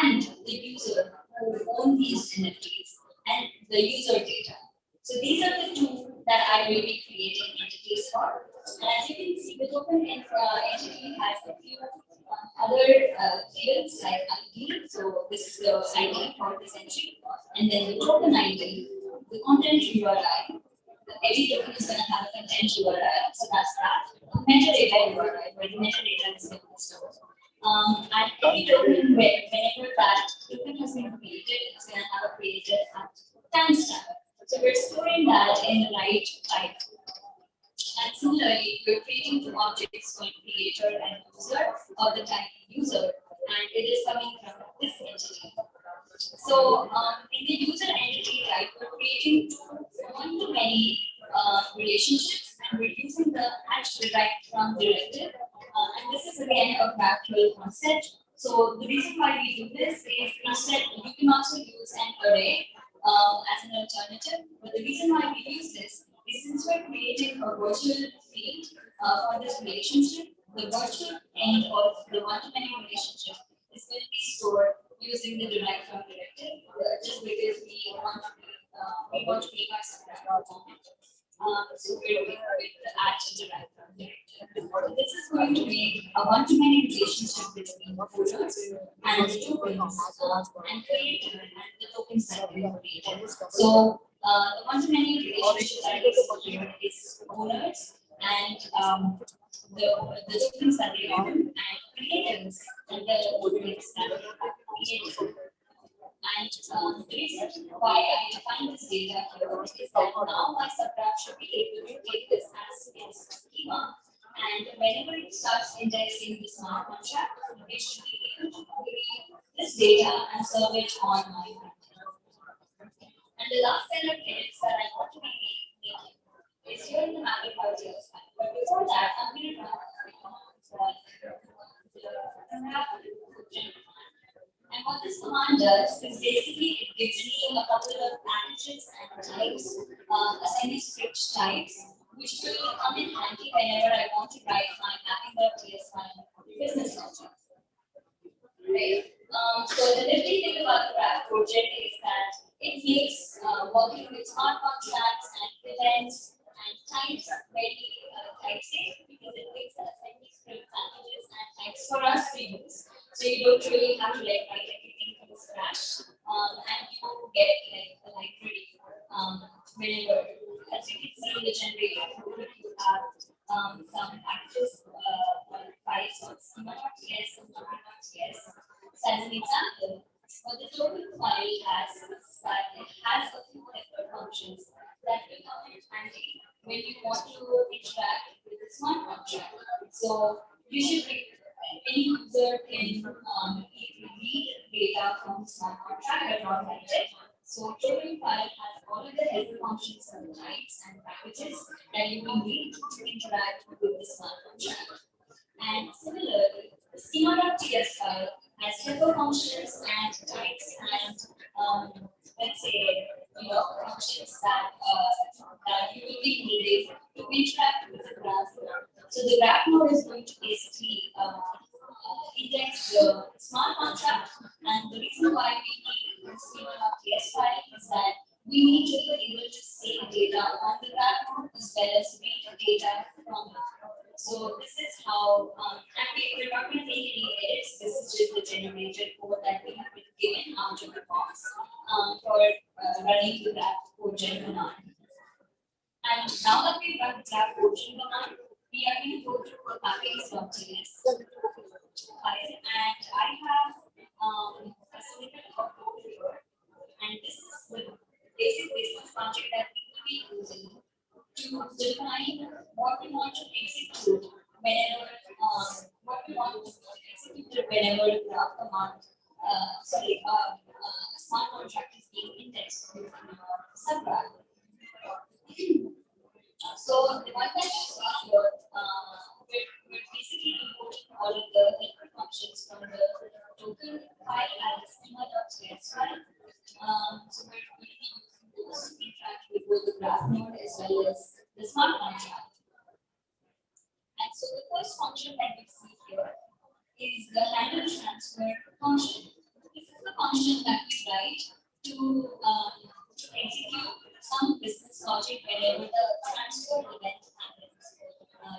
and the user who own these NFTs and the user data. So these are the two that I will be creating entities for. And as you can see, the token entity has a few other fields like ID. So this is the ID for this entry. And then the token ID, the content URI. Every token is going to have a content URI. So that's that. Metadata URI, where the metadata is going to be stored. And every token, whenever that token has been created, it's going to have a created timestamp. So we're storing that in the right type. And similarly, we're creating two objects called creator and user of the type user, and it is coming from this entity. So in the user entity type, we're creating two one-to-many relationships, and we're using the hash derived from directive. And this is again a graphical concept. So the reason why we do this is instead you can also use an array as an alternative. But the reason why we use this is since we're creating a virtual field for this relationship, the virtual end of the one-to-many relationship is going to be stored using the derived from directive, just because we want to make our subtract format. So we're doing with the add derived from directive. So this is going to make a one-to-many relationship between voters and the tokens and creator and the tokens that we created. So the one-to-many relationship that is here is owners and the tokens that they own and creators and the tokens that they have created. And the reason why I define this data here is that now my subgraph should be able to take this as its schema. And whenever it starts indexing the smart contract, it should be able to query this data and serve it on my front end. And the last set of edits that I want to be making is here in the mapping RTOs. But before that, I'm going to run a command for and what this command does is basically it gives me a couple of packages and types, semi-script types, which will come in handy whenever I want to write my mapping.ts file business logic. Right. So the nifty thing about the graph project is that it makes working with smart contracts and events and types very type safe because it makes semi-script packages and types for us to use. So you don't really have to like write everything from scratch, and you get like the library whenever. As you can see in the generator, you have some packages, files on schema.ts and schema.ts. So as an example, what the token file has is that it has a few different functions that will come in handy when you want to interact with the smart contract. So usually any user can read data from the smart contract but not write it. So token file has all of the helper functions and types and packages that you will need to interact with the smart contract. And similarly, the schema.ts file has helper functions and types and let's say functions that you will be needing to interact with the graph node. So the graph node is going to basically index the smart contract, and the reason why we need the schema.ts file is that we need to be able to save data on the graph node as well as read data from it. So this is how, and we're not going to make any edits. This is just the generated code that we have been given out of the box for running the graph codegen command. And now that we've run the graph codegen command, we are going to go through the mappings.ts file, and I have a snippet of code here, and this is the basic business logic that we will be using to define what we want to execute whenever whenever the graph command smart contract is being indexed using subgraph. So the one that you see here, we're basically importing all of the helper functions from the token file as schema.ts file. So we're going to be using those to interact with both the graph node as well as the smart contract. And so the first function that we see here is the handle transfer function. This is the function that we write to execute some business logic whenever the transfer event happens.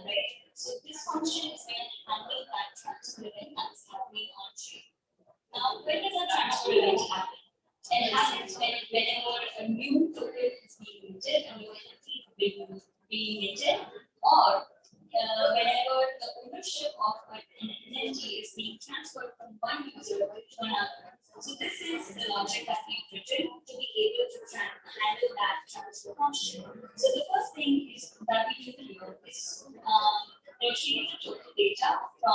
Right. So this function is going to handle that transfer event that's happening on chain. Now, when does a transfer event happen? It happens whenever a new token is being minted, a new entity is being minted, or whenever the ownership of an entity is being transferred from one user to another. So this is the logic that we've written to be able to handle that transfer function. So the first thing is that we do here is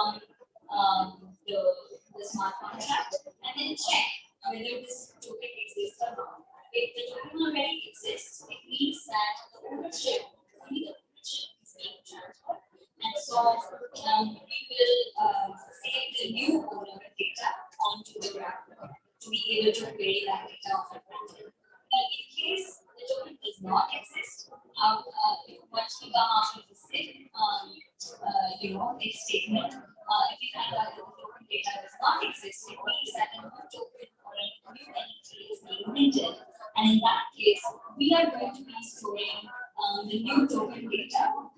from the smart contract and then check whether this token exists or not. If the token already exists, it means that the ownership, only the ownership is being transferred. And so we will save the new owner data onto the graph to be able to query that data on the front end. But in case the token does not exist, once we come out of the SIG, this statement, if we find out that the token data does not exist, it means that a new token or a new entity is being minted. And in that case, we are going to be storing the new token data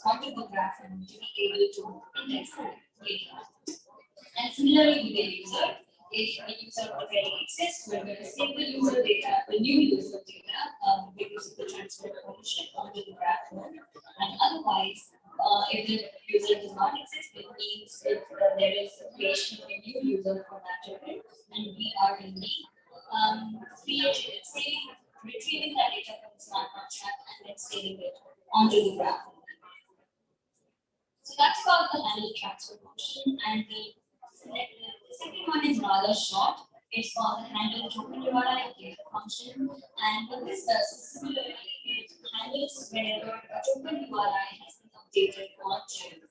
onto the graph and to be able to index the data. And similarly with the user, if a user already exists, we're going to save the user data, the new user data, because of the transfer of ownership onto the graph node. And otherwise, if the user does not exist, it means if there is a creation of a new user for that token, and we are in the retrieving that data from the smart contract and then saving it onto the graph. So that's called the handle transfer function, and the second one is rather short. It's called the handle token URI data function, and what this does is similarly it handles whenever a token URI has been updated on chain,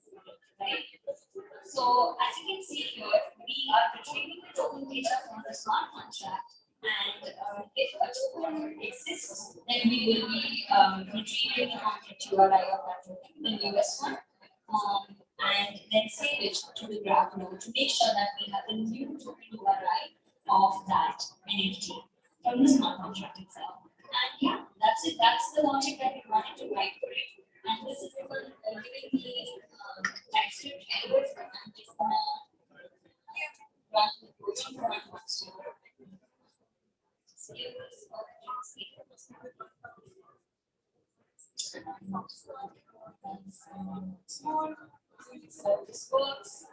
right? So as you can see here, we are retrieving the token data from the smart contract, and if a token exists, then we will be retrieving the content URI of that token, the newest one. And then save it to the graph node to make sure that we have the new token URI of that NFT from the smart contract itself. And yeah, that's it. That's the logic that we wanted to write for it. And this is giving the TypeScript errors, and it's gonna run the coaching for our master. Save this. So this works.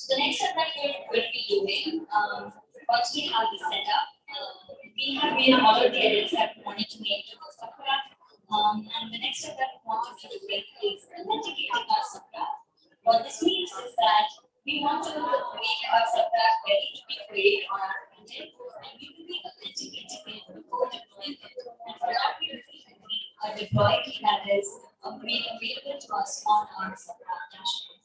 The next step that we're going to be doing, once we have this set up, we have made all of the edits that we wanted to make to the subgraph. And the next step that we want to be doing is authenticating our subgraph. What this means is that we want to make our subgraph ready to be queried on our front-end, and we will be authenticating it before deploying it. And for that, we will be a deploy key that is made available to us on our subgraph dashboard.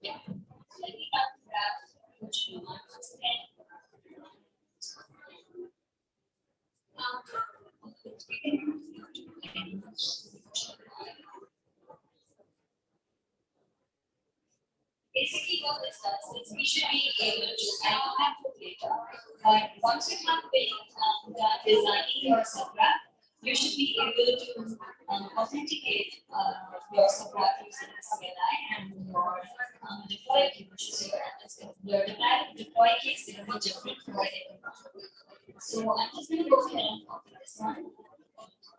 Yeah. Let me graph which you want once again. Basically, what this does is we should be able to have the data, but once you have been designing your subgraph, you should be able to authenticate your subgraph using the CLI and your deploy key, which is your deploy key is going to be different for everyone. So I'm just going to go ahead and copy this one.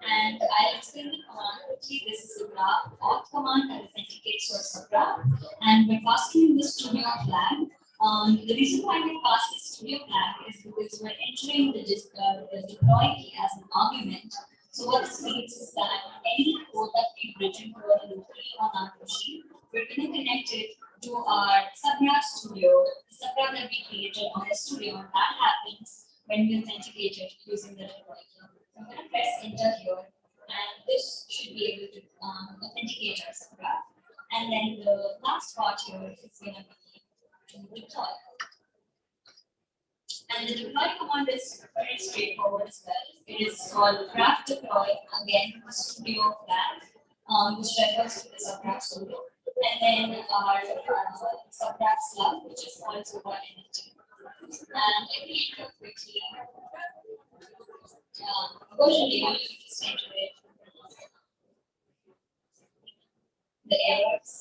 And I'll explain the command quickly. This is the graph auth command that authenticates your subgraph. And we're passing the studio flag. The reason why we pass the studio flag is because we're entering the deploy key as an argument. So what this means is that any code that we've written locally on our machine, we're going to connect it to our subgraph studio, the subgraph that we created on the studio, and that happens when we authenticate it using the deploy key. I'm going to press enter here, and this should be able to authenticate our subgraph. And then the last part here is going to be deploy. And the deploy command is very straightforward as well. It is called graph deploy, again, the studio flag, which refers to the subgraph studio. And then our subgraph slug, which is also called entity. And if we look quickly, version label, you just enter it. The errors.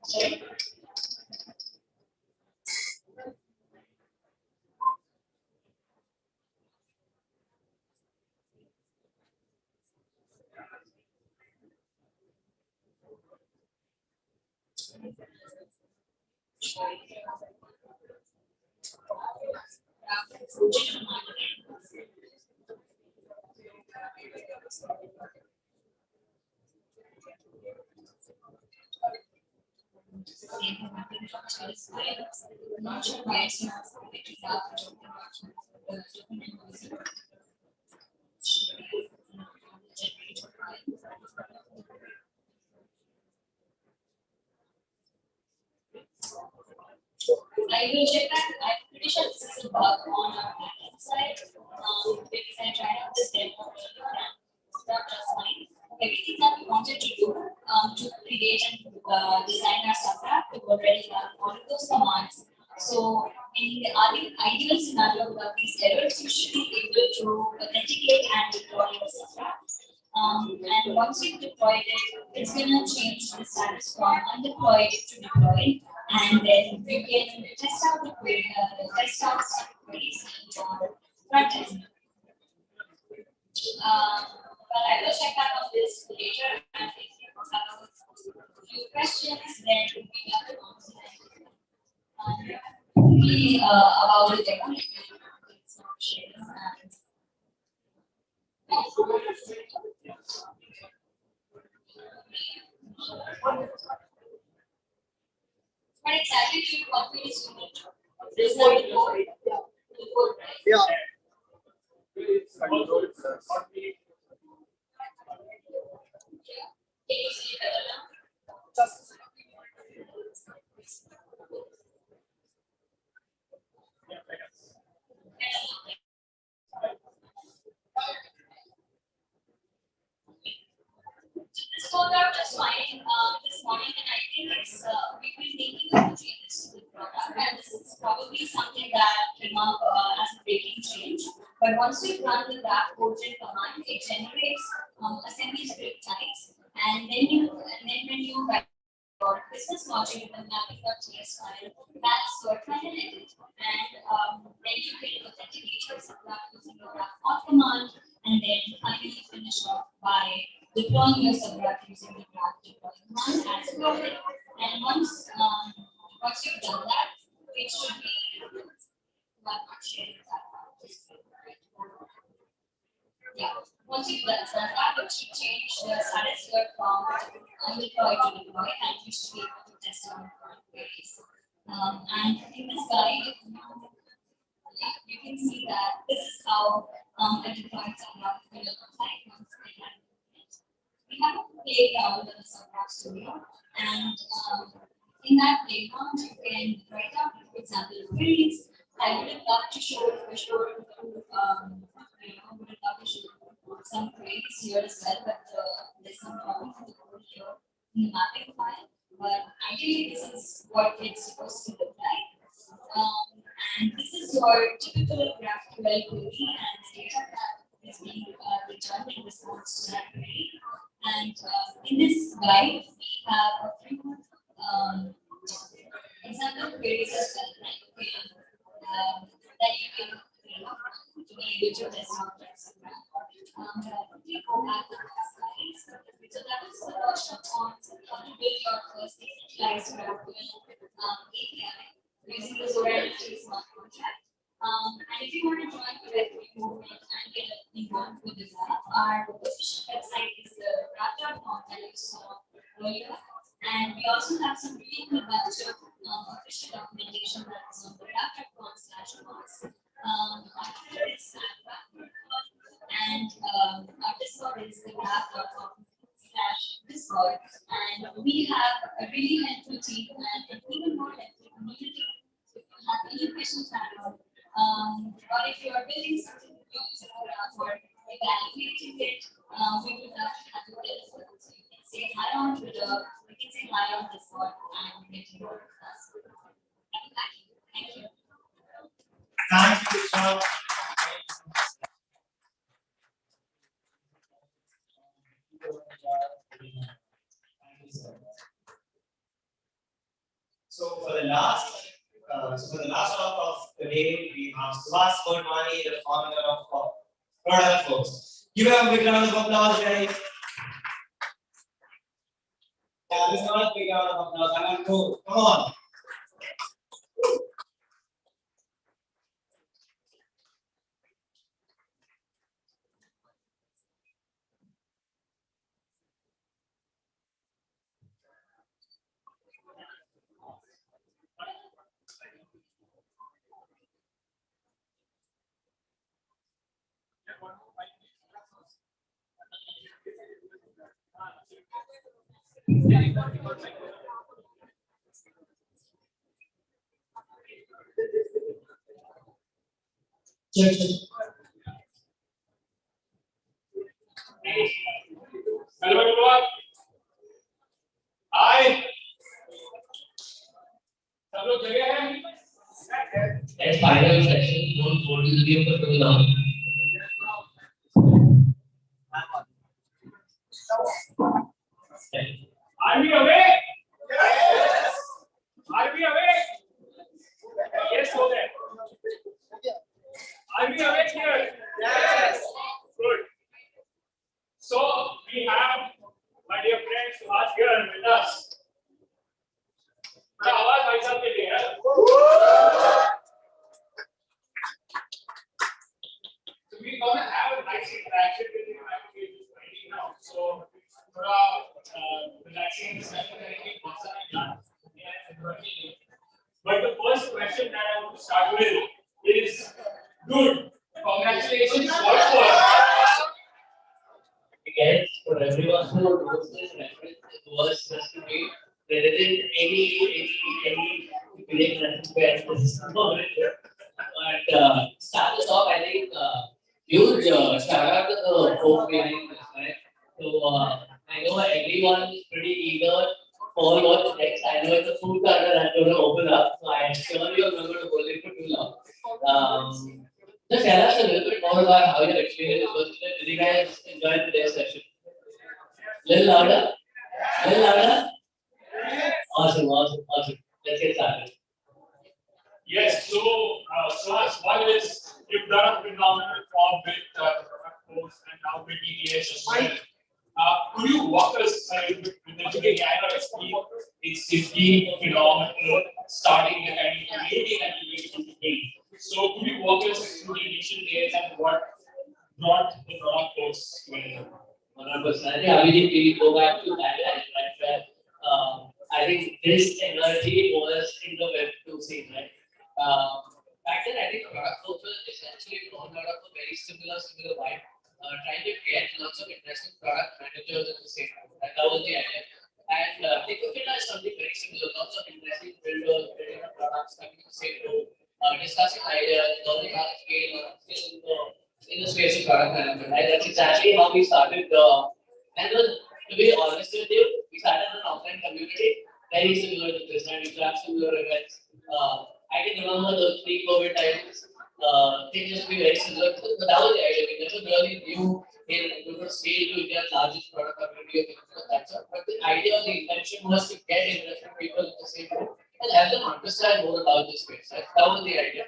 Check. Sorry. I'm not sure why it's not picking up. I will check that. I'm pretty sure this is a bug on our backend side. Because I tried out this demo earlier and it's not just fine. Everything that we wanted to do to create and design our subgraph, we already have all of those commands. So in the ideal scenario without these errors, you should be able to authenticate and deploy your subgraph. And once you've deployed it, it's going to change the status from undeployed to deployed. And then you can test out the query, test out some queries in your front end. But I will check out on this later, and if you have a few questions, then we have to answer them. Quickly about the demo. What exactly do you copy this unit? Is that the code? The code, right? Yeah. Can you see it better now? This code out just fine this morning, and I think it's we've been making a few changes to the product, and this is probably something that came up as a breaking change. But once you run the graph origin command, it generates assembly script types, and then when you write your business logic in the mapping.js file, that's your final edit, and then you can authenticate your subgraph using your graph auth command, and then finally finish off by deploying your subgraph using the graph deploy command as well. And once you've done that, it should be not sharing that. Yeah. Once you've done that, it should change the status from undeployed to deploy, and you should be able to test out queries. And in this guide, you can see that this is how a deployed subgraph will look like once we have it. We have a playground in the subgraph studio, and in that playground, you can write out, for example, queries. I would have loved to show some queries here as well, but there's some problem with the code here in the mapping file. But ideally, this is what it's supposed to look like. And this is your typical GraphQL query and data that is being returned in response to that query. And in this guide, we have a few example queries as well, like that you can to be able to test out that subgraph. We go back to the slides. So that was the workshop on how to build your first decentralized GraphQL API using the Zoranity smart contract. And if you want to join the Web3 movement and get involved with the graph, our official website is the graph.com that you saw earlier. And we also have some really cool bunch of official documentation that is on the graph.com/course. Our Twitter is @graph.com, and our Discord is the gap.com/Discord, and we have a really helpful team and an even more helpful community. If you have any questions at all, or if you are building something new or evaluating it, we would love to have you there. So you can say hi on Twitter, you can say hi on Discord, and get to know us. Thank you. Thank you so much. So for the last talk of the day, we have Subhash Kodwani, the founder of Product Force. Give him a big round of applause, guys. Yeah, this is not a big round of applause. I want to come on. Hello everyone. Hi. सब लोग जगह हैं? As final session, don't hold the video for too long. Are we awake? Yes. Are we awake? Yes, so there. Are we awake here? Yes. Good. So we have my dear friend Subhash here with us. थोड़ा आवाज भाई साहब के लिए है. So we gonna have a nice interaction with him. I will be just writing now. So थोड़ा relaxing discussion करेंगे. बहुत सारे ज्ञान हैं. But the first question that I want to start with is, dude, congratulations. What for? Yes, for everyone who knows this reference, it was just to me. There isn't any feeling that this is about it. But start this off, I think huge shout out to the folk behind this, right? So I know everyone is pretty eager for what's next. I know it's a food corner that's going to open up, so I'm sure you're not going to hold it for too long. Just tell us a little bit more about how your experience was. Did you guys enjoy today's session? Little louder? Little louder? Awesome. Let's get started. Yes, so one is you've done a phenomenal job with product force and now with EDH as well. Could you walk us with the journey? I know it's been phenomenal starting the kind of community that you need to build. So could you walk us through the initial days and what brought the product force to an end? 100%. I think I really go back to that where I think this energy was in the Web 2 scene, right? Back then, I think the product force was essentially born out of a very similar vibe, trying to get lots of interesting product managers at the same time. And that was the idea. And think of it as something very similar. Lots of interesting builders, building up products, coming to the same room, discussing ideas, learning how to scale in the space of product management. Right? That's exactly how we started. And to be honest with you, we started an offline community very similar to this, and we have similar events. I can remember those pre-COVID times. Things used to be very similar, but that was the idea. We never really knew we could scale to India's largest product community of infrastructure. But the idea of the intention was to get interested people in the same room and have them understand more about this space. Right? That was the idea.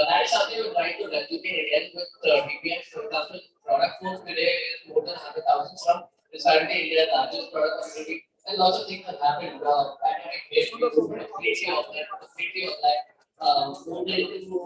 That is something we're trying to replicate again with DBS. For example, product force today is more than 100,000 strong. It's currently India's largest product community, and lots of things have happened. Pandemic based completely offline, moved into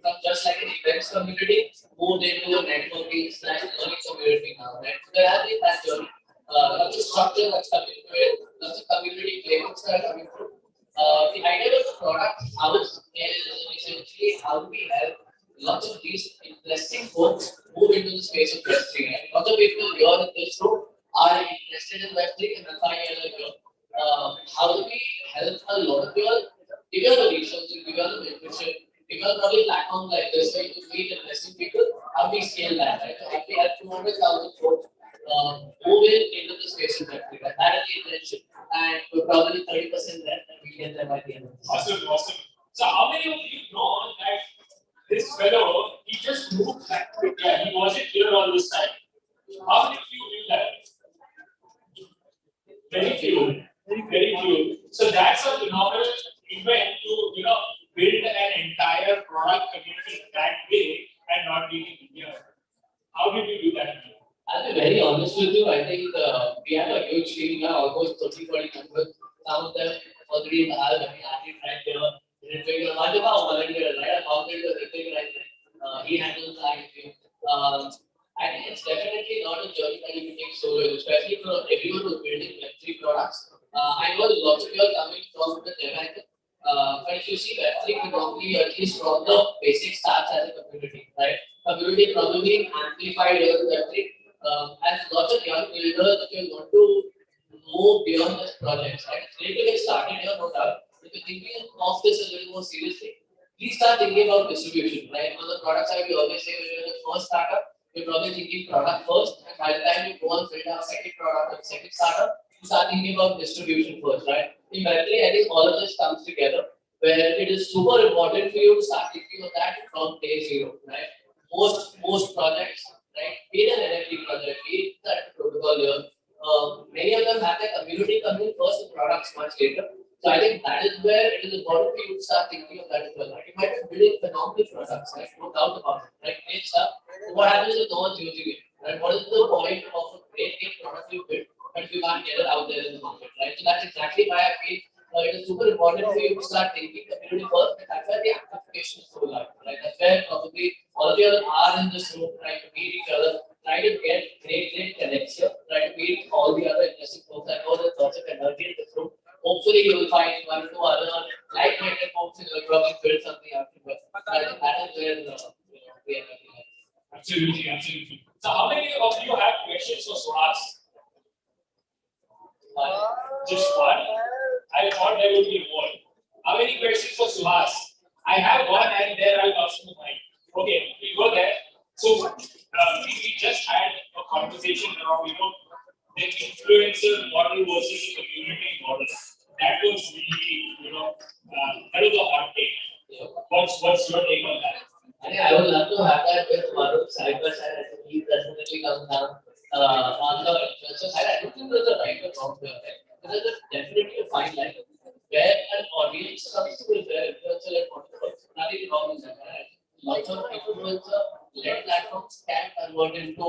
from just like an events community, moved into a networking / learning community now. Right? So there has been that journey. Lots of structure that's coming to it, lots of community playbooks that are coming through. The idea of the product house is essentially how do we help lots of these interesting folks move into the space of Web3. Right? Lots of people here in this room are interested in Web3 and that's why you're here. How do we help a lot of people? If you have the resources, if you have the mentorship, if you have probably platforms like this where you can meet interesting people, how do we scale that? Right? So if we have 200,000 folks move into the space of Web3, right? That is the intention, and we're probably 30% left, and we get there by the end of this. Awesome, awesome. So how many of you know that this fellow, he just moved back to India, he wasn't here all this time? How many of you knew that? Very few, very few. So that's a phenomenal event to, build an entire product community that way and not being in India. How did you do that? I'll be very honest with you. I think we have a huge team now, almost 30-40 members. Some of them already have many active right here. Right? He handles that. I think it's definitely not a journey that you can take solo, especially for everyone who's building Web3 products. I know lots of you are coming from the dev angle, but if you see Web3 predominantly, at least from the basic starts as a community, right? Community probably amplified your Web3. As lots of young builders, if you want to move beyond this project, right? It's great to get started here, no doubt. If you're thinking of this a little more seriously, please start thinking about distribution, right? On the product side, we always say when you're the first startup, you're probably thinking product first, and by the time you go and build a second product or second startup, you start thinking about distribution first, right? In Web3, I think all of this comes together, where it is super important for you to start thinking of that from day zero, right? Most projects, right? Be it an NFT project, be it that protocol here, many of them have their community coming first, the products much later. So I think that is where it is important for you to start thinking of that as well. Right? You might be building phenomenal products, right? No doubt about it. Right? Great stuff. So what happens if no one's using it? Right? What is the point of a great product you build, but if you can't get it out there in the market, right? So that's exactly why I feel it is super important for you to start thinking community first, and that's where the amplification is so large, right? That's where probably all of you are in this room trying to meet each other, try to get great connects here, try to meet all the other interesting folks. I know there's lots of energy in this room. Hopefully, you will find one or two other like-minded folks and you'll probably build something afterwards. That is where we are going. Absolutely, absolutely. So, how many of you have questions for Suhas? Just one. I thought there would be more. How many questions for Suhas? I have one, and then I'll pass the mic. Okay, we go there. So, we just had a conversation around, the influencer model versus the community model. That was really, that was a hot take. What's your take on that? I think I would love to have that with Varun side by side. I think he definitely comes down on the influencer side. I don't think there's a right or wrong there. Right? There's definitely a fine line where an audience comes to their influencer-led model. Nothing wrong with that. Right? Lots of influencer-led platforms can convert into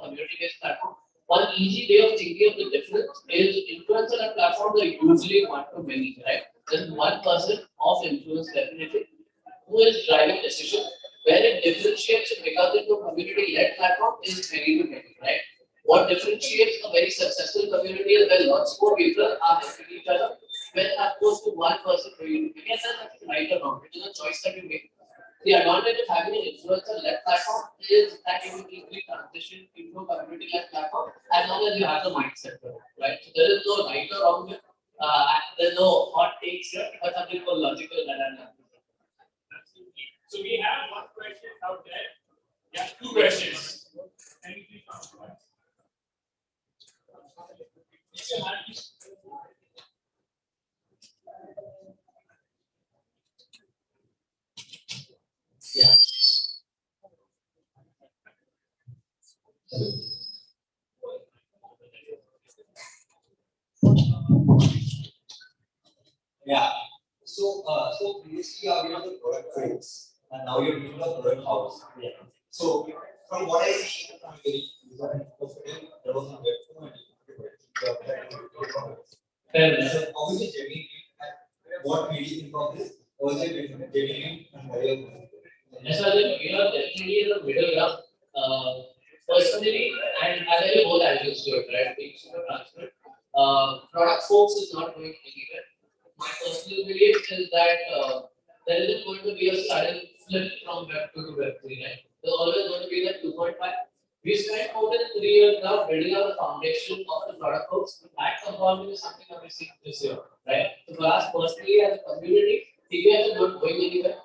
community-based platforms. One easy way of thinking of the difference is influencer and platforms are usually one to many, right? There's one person of influence definitely who is driving decision. Where it differentiates and becomes into a community-led platform is many to many, right? What differentiates a very successful community is where lots more people are helping each other, when opposed to one person doing it. Again, that's right or wrong. It is a choice that you make. The advantage of having an influencer-led platform is that you can easily transition into a community-led platform as long as you have the mindset for it, right? So there is no right or wrong here. There's no hot takes here, but something more logical than that. Absolutely. So we have one question out there. Yeah, two questions. Can you please answer that? It's your hand, please. Yeah. Yeah. So previously you are the product folks, and now you're doing the product house. Yeah. So from what I see, I'm very there was a web so how is it generated and what made you think of this? Was it generated and very Yes, I think definitely in the middle ground. Personally, and as I both angles to it, right? Being super transparent. Product folks is not going anywhere. My personal belief is that there isn't going to be a sudden flip from Web 2 to Web 3, right? There's always going to be that 2.5. We spent more than 3 years now building out the foundation of the product hooks. That compounding is something that we see this year, right? So for us personally as a community, TPS is not going anywhere.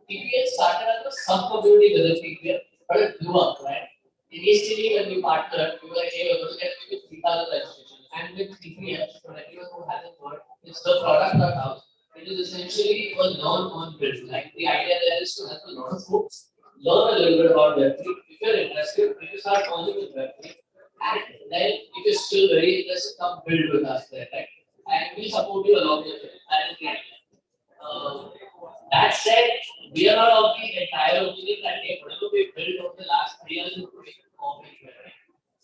TPS started as a sub-community within TPS, but it blew up, right? Initially, when we partnered, we were like, hey, we're going to get 3,000 registrations. And with TPS, for anyone who hasn't heard, it's the product house. It is essentially a learn-on build. Like the idea there is to help a lot of folks learn a little bit about Web3. If you're interested, if you start learning with Web3, and then if you're still very interested, come build with us there, right? And we support you along the way. That is the idea. That said, we are not of the entire opinion that hey, whatever we built over the last 3 years is going to be right?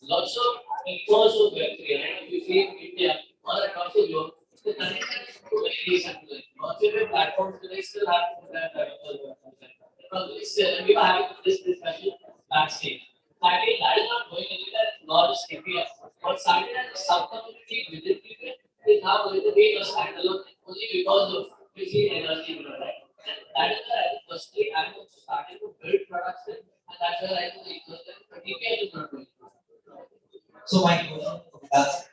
Lots of echoes of Web3, right? If you see in India or across the globe, the country is totally decentralized. Lots of platforms today still have that we were having this discussion backstage. I think that is not going anywhere, nor is KPI. What started as a sub-community within KPI is now going to be a standalone only because of busy energy, right? That is where I think firstly I'm also starting to build products in, and that's where I think the ecosystem for KPI is not going. So my question, that's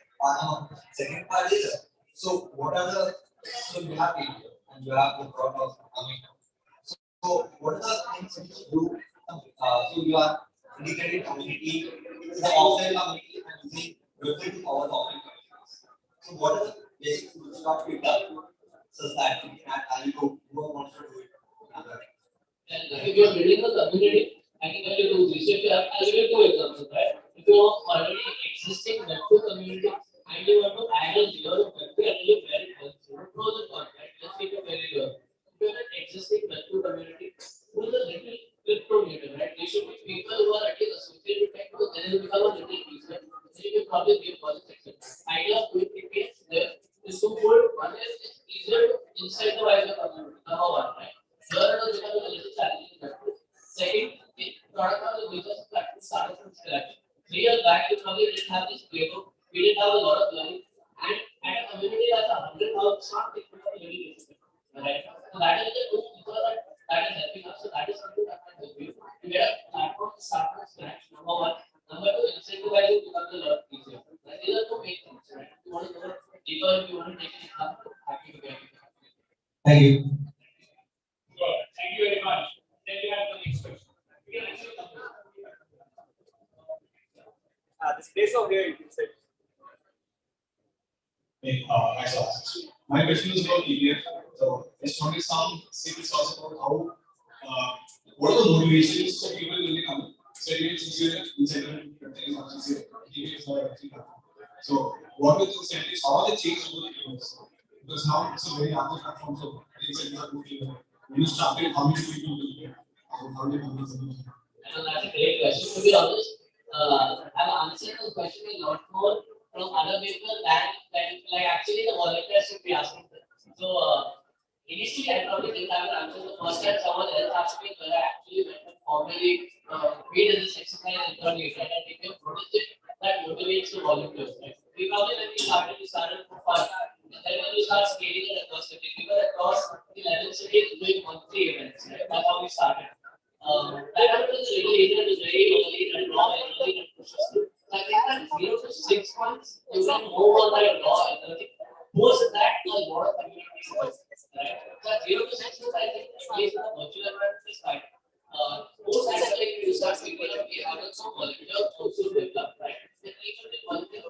second part is, so what are the, so you have KPI and you have the product coming. So what are the things which you so you are integrated community, the offline community and using Web3 to power the offline communities. So what are the basic tools you have picked up so that you can add value to who wants to do it? And if you are building a community, I can tell you do this. If you have, I'll give you 2 examples, right? If you are already existing Web2 community and you want to add a layer of Web3 and you very helpful, pros and cons, right? Let's take a very layer. If you have an existing Web2 community, who is a little crypto native, right? They should be people who are at least associated with tech, because then it will become a little easier. Then you can probably give politics. Idea of doing TPS there is twofold. One is it's easier to incentivize the community, number one, right? Third, it will become a little challenging. Second, the product of the business platform started from scratch. 3 years back, we probably didn't have this playbook. We didn't have a lot of learning. And at a community that's 100,000 strong, it becomes really difficult. Right? So that is the good people that is helping us. So that is something that can help you. To get a platform to start from scratch, number one. Number two, incentivize it becomes a lot easier. Right? These are 2 main things. Right? If you want to go deeper, if you want to take it up, happy to get it. Thank you. Good. Thank you very much. Then we have the next question. We can actually come to This place over here, you can say. Hey, my question is about EPF. So, it's only some secret sauce about how, what are the motivations for people when they come? So, it's incentive, so, what are the incentives? How are they changed over the years? Because now it's a very active platform, so incentives are moving. When you started, how many people do you get? How did you do this? That's a great question. To be honest, I've answered the question a lot more from other people than like actually the volunteers should be asking. So initially I probably didn't have an answer. The first time someone else asked me whether I actually went and formally we did this exercise internally, right? And if you noticed it, that motivates the volunteers, right? We probably when we started for fun. And then when we start scaling it across cities, we were across 11 cities doing monthly events, right? That's how we started. That was a little easier to very early and raw and early and process. I think that 0 to 6 months, you can move on by raw and early. Post that, a lot of communities work. Right? So 0 to 6 months, I think at least in the virtual environment is fine. Post that, like you start speaking of the other some volunteers also develop, right? And each of the volunteers I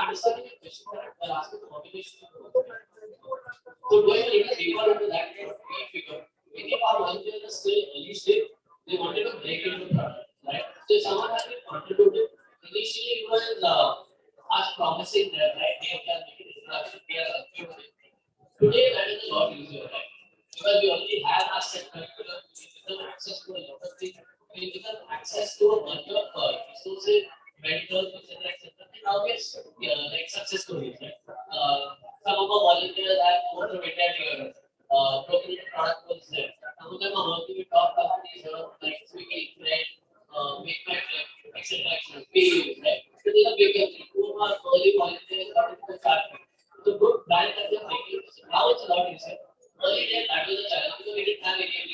understand your question, but asking the motivation. So going a little deeper into that, we figure. Many of our volunteers are still early stage, they wanted to break into the product, right? So if someone has been contributed, initially it was us promising that, right, they can make an introduction, they are helping with it. Today that is a lot easier, right? Because we already have our set curriculum, we give them access to a lot of things, we give them access to a bunch of resources, mentors, etc., etc. And now we are like success stories, right? Some of our volunteers have more than 20 years. Procurement product was there. Some of them are working with top companies like Swiggy, Fred, Make My Trip, etc. right? So these are big companies who are early volunteers starting to start. So good brand that they're making. Now it's a lot easier. Early days that was a challenge because we didn't have any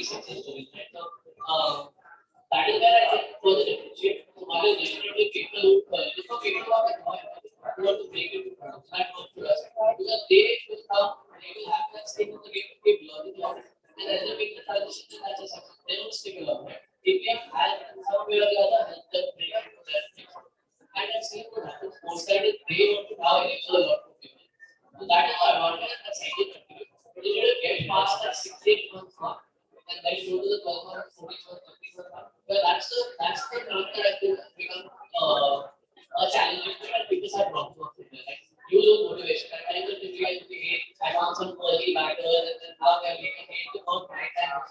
further differentiate. So while definitely people who for people who want to break it that work for us because they will come, they will have that stake in the game, keep learning about it, and as they make the transition, then that's a success. They will stick along, right? If we have some way or the other help them break into that thing. And I've seen what happens post that is they want to now enable a lot of people. So that is our advantage and that's how you continue. But if you get past that 6 8 months mark and then go to the 12 month, 14 month, 15 month mark, well that's the term that has become a challenging thing and people start dropping off from there. Like you lose motivation. At times that you guys think, hey, I found some early batters and then now they're making it to come right time.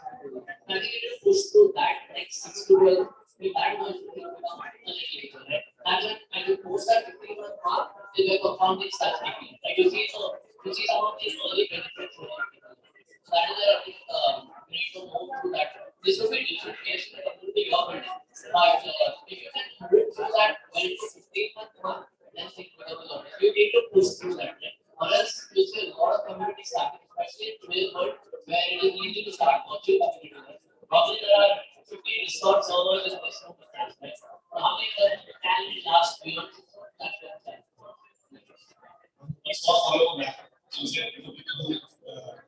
I think it will push through that next 6 to 12 with that much will become a little later, right? That's when I will post that 15 month mark is where compounding starts making. Like you see some of these early benefits for people. So that is where I think we need to move through that. This will be different case and it will be your building. But if you can move through that 12 to 15 month mark, then things become a lot. You need to push through that, right? Or else you see a lot of community starting, especially in today's world where it is easy to start watching community. Right? Probably there are 50 Discord servers in this room, right? How many can last beyond that time? Let's follow on that. So, say, people who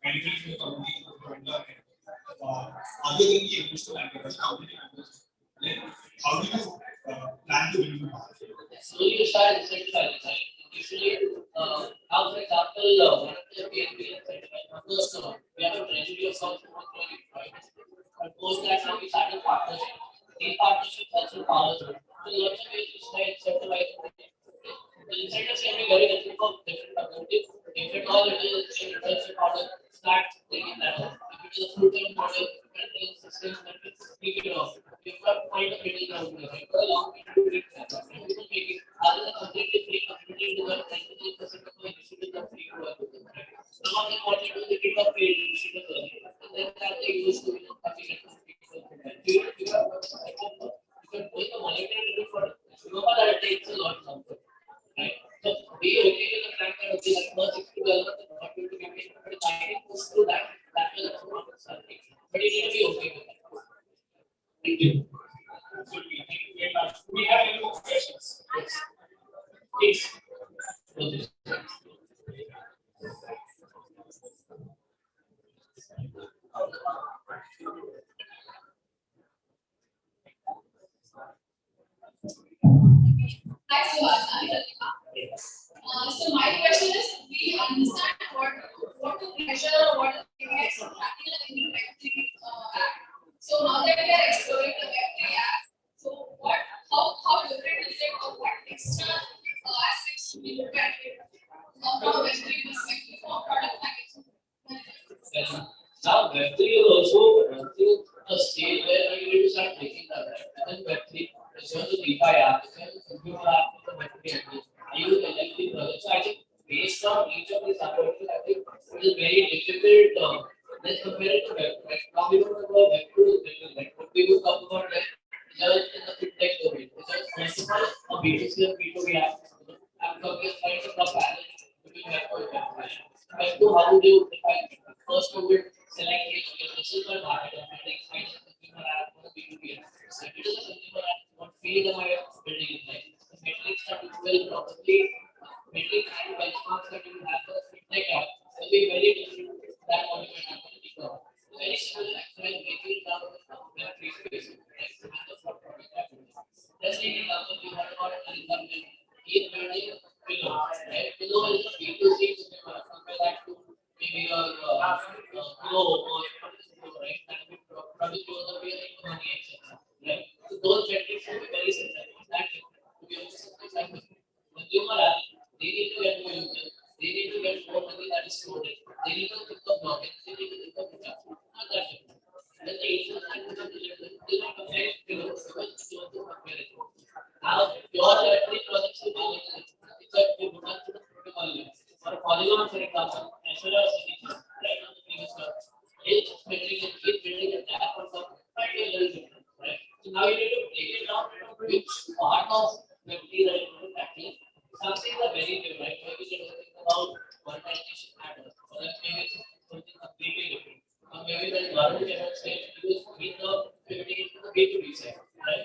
benefit from the community, other than the existing agriculture, how do you plan to build the market? So you start decentralizing, right? Usually, now for example, one of the BNB first we have a treasury of some right? But post that now we started partnership. These partnerships also follow through. So lots of ways to start centralizing. The incentives can be very different for different communities. If at all it is an internship model, start taking that off. If it is a full-time model, and it is system, then keep it off. You've got to find a middle ground here, right? For a long period of time. And people make it other than completely free community to the 99% of the initiatives are free to work with them, right? Some of them want to do the kick off paid initiatives early, and then that they use to having it from people. You have doing a monetary limit for it. Remember that it takes a lot of comfort. Right. So be okay with the fact that okay, that first 6 to 12 months is not going to be paid, but if I can push through that, that will also not something. But you need to be okay with that. Thank you. Absolutely. Thank you very much. Do we have any more questions? Yes. Please. Hi, so my question is, we understand what to measure or what is tracking in the Web3 app. So now that we are exploring the Web3 app, so how different is it or what extra aspects should we look at it from Web3 perspective or product packaging? Now Web3 is also a stage where you need to start making that, right? And then Web3 is going to DeFi app, it's going to consumer app, it's a Web3 app. I use NFT project. So I think based on each of these approaches, I think it is very difficult. Let's compare it to Web2. Now we don't talk about Web2 is building, right? But we will talk about Web just in the fintech domain. It's just first of all a B2C and B2B app. I'm talking about the balance between Web2 and Web3. Web2, how would you define it? First, you would select this is my market. I'm building a consumer app or a B2B app. So if it is a consumer app, what field am I building it like? The metrics that you will probably metrics and benchmarks that you have for fintech app will be very different than what you might have for the cloud. So very similar actually making it down with Web3 space, right? So with the fraud product app. Let's take an example you heard about an example. He is building Pillow, right? Pillow is a B2C consumer. Compare that to maybe your Pillow or right? That will probably show the real money action, right? So those metrics will be very similar. That to be honest, like consumer app, they need to get more users, they need to get more money that is stored, they need to pick up logins, they need to pick up production. Not that different. And then the agents and the they don't compare it to because you want to compare it. Now your electric projects will be like it's like you put to the protocol layer. For a polygon, for example, as well as right on the previous one, each metric and keep building a tab or something, might be a little different, right? So now you need to break it down into which part of the tree that you want to tackle. Some things are very new, right? Maybe you don't think about monetization matters, or then maybe something completely different. Or maybe when Varun cannot say, because we are pivoting into the B2B side, right?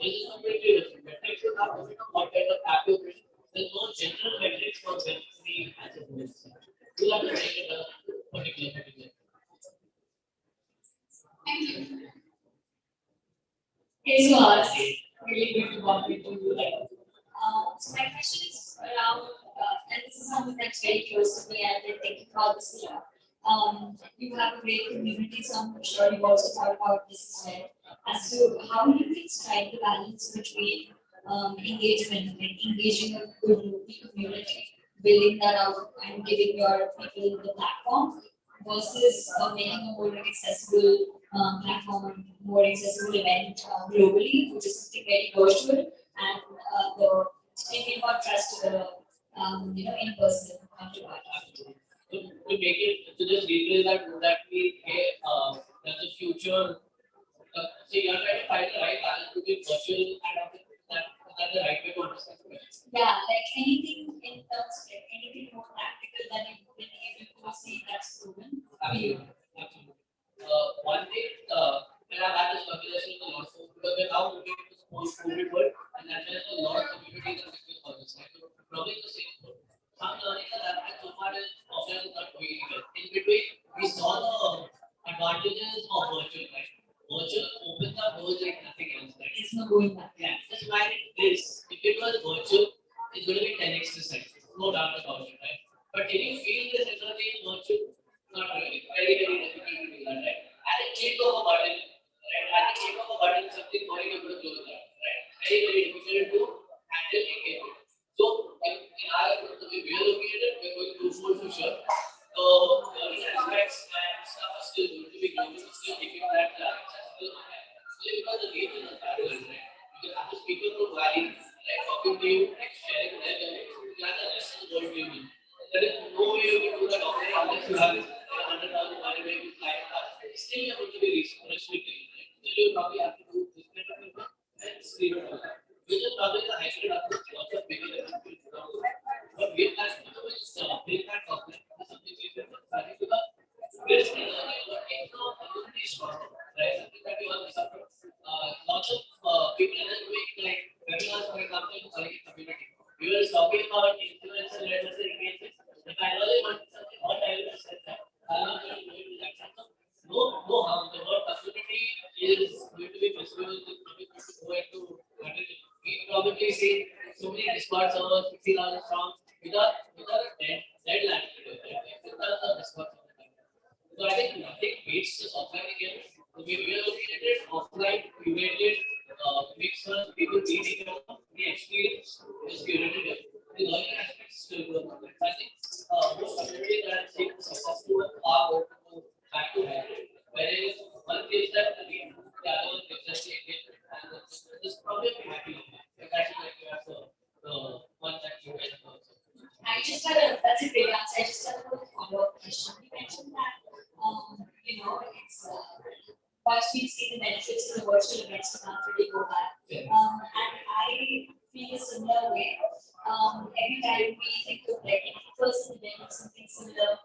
This is completely different. Metrics should have to become what kind of app you bring. There's no general metrics for Web3 as a whole. You have to make it a particular. Thank you. Okay, so Really good to walk into like. So my question is around, and this is something that's very close to me, and I've been thinking about this a lot. You have a great community, so I'm sure you've also thought about this as well. As to how do you strike the balance between engagement, like engaging a good local community, building that out and giving your people the platform, versus making a more accessible platform and more accessible event globally, which is something very virtual, and the in contrast to the in-person counterpart. To make it, to just replace that we that the future. So you're trying to find the right balance between virtual and that's the right way to understand it. Yeah, like anything in terms of like anything more practical than you've been able to see that's proven. Absolutely. One thing, when I've had this conversation with a lot of folks, because we're now moving to the post-COVID world, and that there's a lot of communities that are for this. Like, probably the same thing. Some learning that I've had so far is offline is not going anywhere. In between, we saw the advantages of virtual, right? Virtual opens up doors like nothing else. Right? It's not going back. Yeah, just imagine this. If it was virtual, it's going to be 10x the size. No doubt about it, right? But can you feel this energy in virtual? Not really. Very, very difficult to do that, right? At a click of a button, right? At a click of a button, something going able to close that, right? Very, very difficult to handle engagement. So, in our the way we are looking at it, we're going to full for sure. So, learning aspects and stuff are still going to be global, still taking that accessible. Because the region is parallel, right? You can have the speaker from Valley, like talking to you, like sharing their learning, that's the rest of the world you need. There is no way you can do that offline unless you have 100,000 money maybe client card. Still you have to be restricted, right? So you probably have to do this kind of thing and screen it out. Which is probably the hybrid approach, lots of bigger than what we have to do is bring that offline. That's something we have to study because this is alumni strong, right? Something that you all suffer. Lots of people are doing like webinars, for example, in the community. We were talking about influencer-led engagement. If I really want something, what I will say that I'm not going to go into that. No harm. The word community is going to be visible. It's probably going to go into we probably see so many Discord servers, 60,000 strong, without a deadline to do it. Without a Discord server. So I think nothing beats this offline again. So we are looking at it offline, curated, mix of people reading the experience is curated. The learning aspects still go on. I think most communities that have seen successful are going to go back to hybrid. Whereas one gives them the lead, the other one gives them the engagement. And this probably be happy. Exactly like you have the one that you guys know. I just had that's a great answer. I just had a follow-up question. You mentioned that, it's once we see the benefits of the virtual events, we can't really go back. And I feel a similar way. Every time we think of like in-person event or something similar,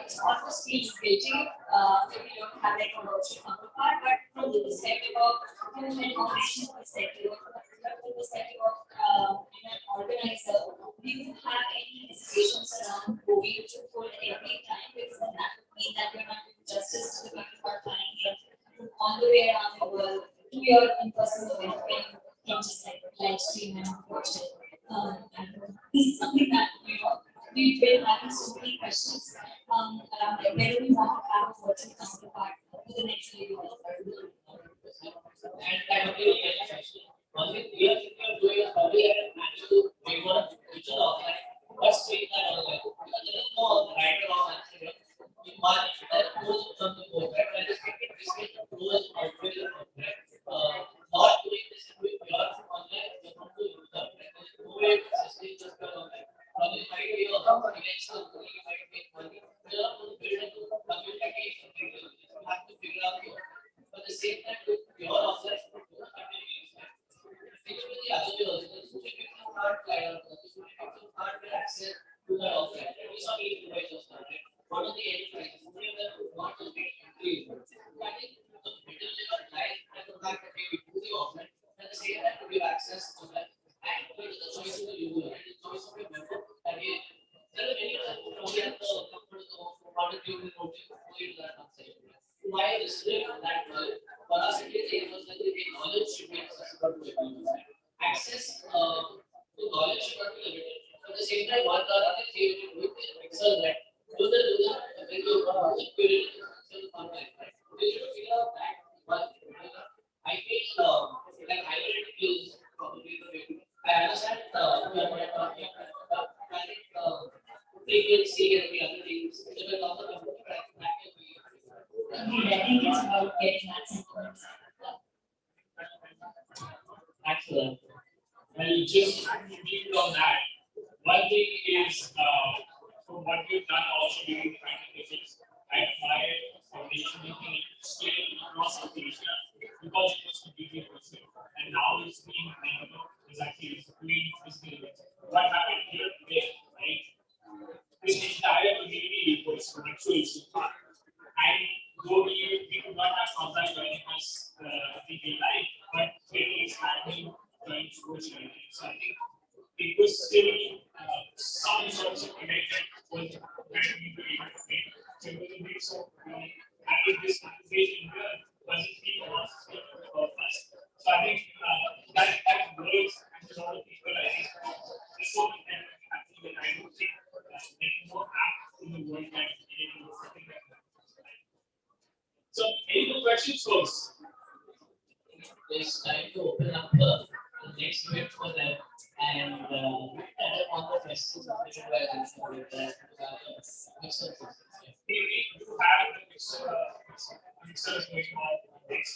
it almost feels guilty if we don't have like a virtual counterpart. But from the perspective of an operational perspective, or from the perspective of an organizer, do you have any hesitations around going to full every time, because then that would mean that you're not doing justice to the people who are planning all the way around the world to your in-person event when you can just like live stream and watch it. This is something that we've been having so many questions around like whether we want to have a virtual counterpart for the next video. And I agree with the question. One thing we are thinking of doing is probably an actual paper digital offline, but stream that online. Because there is no right or wrong answer here. In one, there are pros and cons of both, right? I just think this is the pros outweigh the cons, right? Not doing this and doing pure online, you have to use that, right? There's no way to sustain just pure online. Probably might be a against the money, you might make money. You have to build a community, something else. You have to figure out your. But at the same time, with pure offline, you know, think with the other way also. There's so many people who can't fly out. There's so many people who can't get access to that offline. We saw many devices started. What are the end prices? Many of them want to be increased. I think the middle layer lies and the fact that we do the offline. At the same time to give access to that and to the choice of the user, and the choice of the member. Again, there are many other we have the comfort of the product you will to that concept. Why this is that for us it is like the knowledge should be accessible to everyone. Access to knowledge should not be limited. At the same time, one other thing we can excel that when you purity the content, right? We should figure out that one. I feel like hybrid is probably the way to. I understand we are not talking about frequency and the other things. Depend on the company, but I think that can be. I think it's about getting that sentiment. Excellent. Well, just to build on that, one thing is from what we've done also during the presentations, I admire foundation making scale across South Asia because it was completely virtual. And now it's being is actually doing physical. What happened here today, right? This entire community was virtual so far. And though we could not have Kamsa joining us in real life, but clearly it's happening joining virtually. So I think it was still some sorts of connection was where we were able to make. So it was a mix of having this conversation here wasn't being lost of us. So I think that works and a lot of people I think there's so many things happening that I don't think making more apps in the world can enable something like that. So any more questions, folks? It's time to open up the next bit for them and on the festivals where we do have the mixers going on next.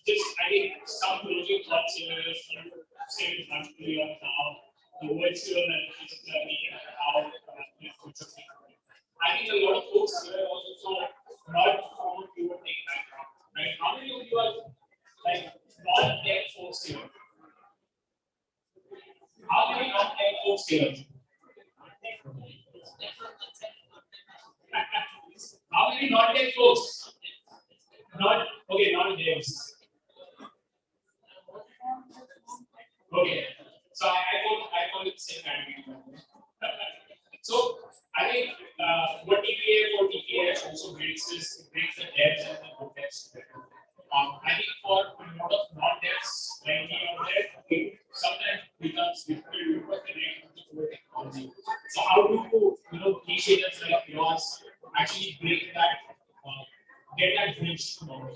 Just I think some closing thoughts here is say naturally on how the virtual and physical learning and how I think a lot of folks here also not from your tech background, right? How many of you are like non-tech folks here? How many non-tech folks here? How many non-tech folks? Not okay, non-devs. Okay, so I call it the same category. So I think what TPA for TPA also brings is it brings the devs and the good devs together. I think for a lot of non-devs like me out there, it sometimes becomes difficult to connect with the technology. So how do you initiatives like yours actually break that, get that bridge tomorrow?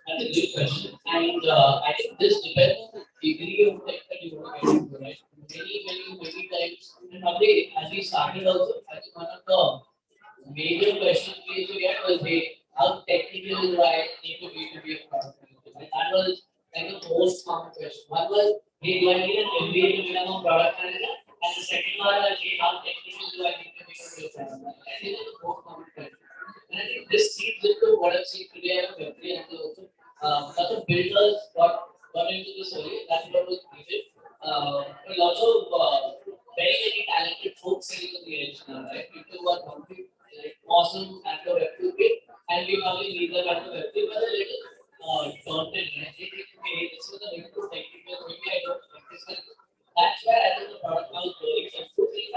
That's a good question. And I think this depends on the degree of tech that you want to get into, right? Many times, and probably as we started also, I think one of the major questions we used to get was, hey, how technical do I need to be a product manager? And that was like the most common question. One was, hey, do I need an MBA to become a product manager? And the second one was, hey, how technical do I need to be a product manager? I think it was the most common question. And I think this feeds into what I'm seeing today at Web3 and also lots of builders got into this early. That's what was needed. But lots of very talented folks sitting on the edge now, right? People who are probably awesome at the Web2 bit, and we probably need them at the Web3, but a little daunted, right? They think, hey, this is a little too technical, maybe I don't understand. That's where I think the product now is very sensitive.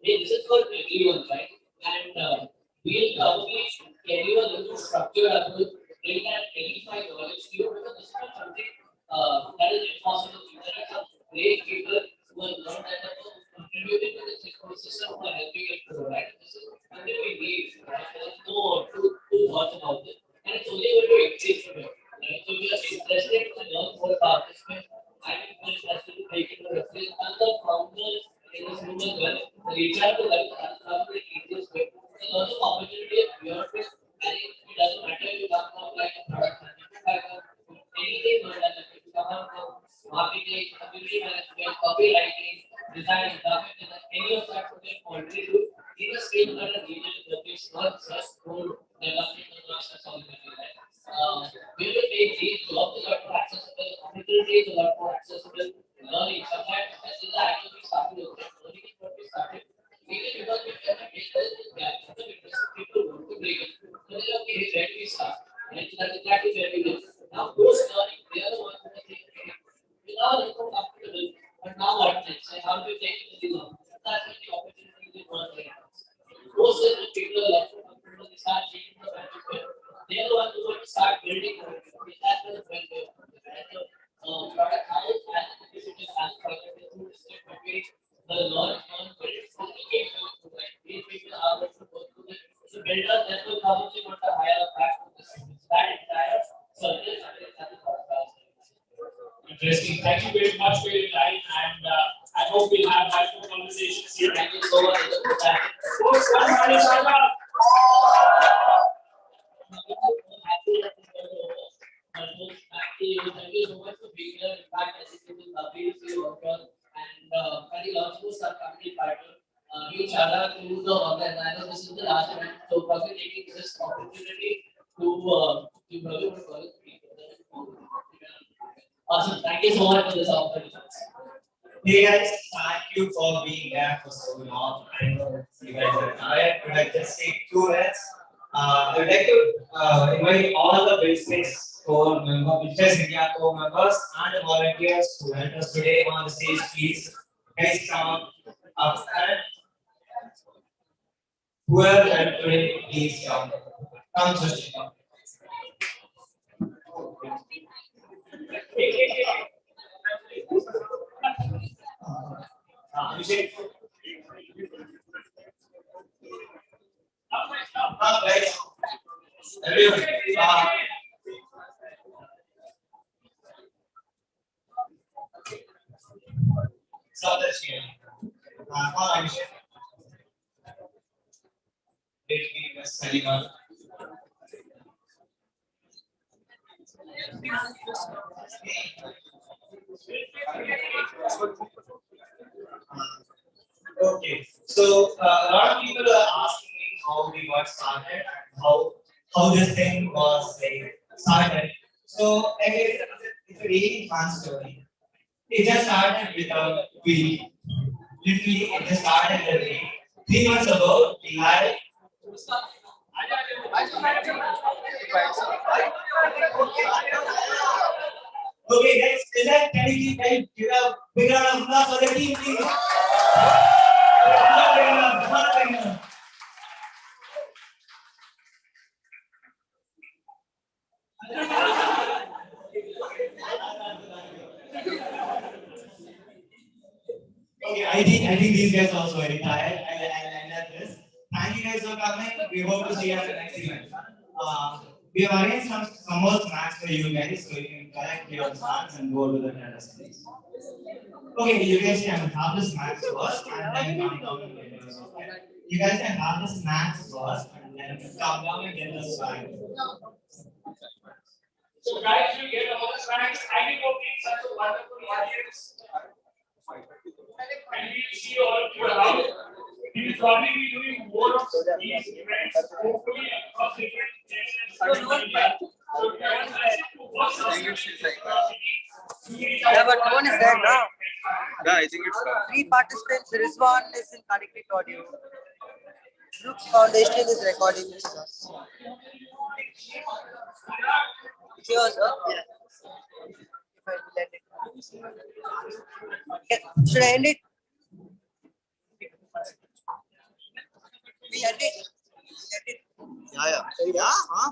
Hey, this is for everyone, right? And we'll probably give you a little structured approach, bring that identify knowledge to you because this is not something that is impossible. There are some great people who have learned that have contributed to this ecosystem who are helping it grow, right? This is something we need, right? There's no two thoughts about it. And it's only going to increase from it. Right? So we are interested to learn more about this. I think we're interested to take it to reference and the founders in this room as well. Reach out to them and come to the easiest way. There's also opportunity of your fit. I think it doesn't matter if you come from like a product management background, anything more than if you come from marketing, community management, copywriting, design, graphic design, any of that you can already do in a scale that a region is not just code development or not just solving right? We will make these jobs a lot more accessible, opportunities a lot more accessible, learning. Sometimes this is actually started learning is what we started. Maybe because we have a gap, people want to break it. So they're okay, where do we start? Right? So that's exactly where we live. Now, those learning, they are the ones who are saying, okay, we now look comfortable, but now what next? Like, how do we take it to the long? That's when the opportunity is one way. Those are the people who are left comfortable, they start changing the value. They are the ones who are going to start building the value. That's the when they product house and the digital and product is two distinct between the launch and build. These people are going to go through the builder that will probably want to hire a back to this. That entire service and Interesting. Thank you very much for your time, and I hope we'll have more conversations here. thank you so much. Folks, one round of applause. Thank you so much for being here. In fact, I think it was lovely to see you work on. And I think also start coming partner. Huge shout out to the organizer. I know this is the last event, so probably taking this opportunity to probably call it. Awesome. Thank you so much for this opportunity. Hey guys, thank you for being there for so long. I know you guys are tired, but I just take 2 minutes. I would like to invite all the BuildSpace core members, BuildSpace India core members and volunteers who helped us today on the stage. Please, guys, come up and whoever helped today, please come. Come just come. Abhishek. Guys, everyone. Stop that here. Come on, Abhishek. Okay, so a lot of people are asking me how we got started and how this thing was like started. So it's a really fun story. It just started with a week. Literally, it just started with a week. 3 months ago, we had. Okay, guys, can you give a big round of applause for the team, please? Not big enough, not big enough. Okay, I think these guys are also very tired. I love this. Thank you guys for coming. We hope to see you at the next event. We have arranged some more snacks for you guys, so you can collect your snacks and go to the terrace, please. Okay, you guys can have the snacks first and then come down and get your snacks. You guys can have the snacks first and then come down and get the swag. So guys, you get all the snacks. Thank you for being such a wonderful audience. And we'll see you all around. We will probably be doing more of these events, hopefully across different nations. So if you want to watch yeah, but no one is there now. Yeah, I think it's 3 participants. There is one is in connected audio. Brooks Foundation is recording this. It's yours, huh? Yeah. If I let it. Okay. Should I end it? We end it. Yeah, yeah. Yeah, huh?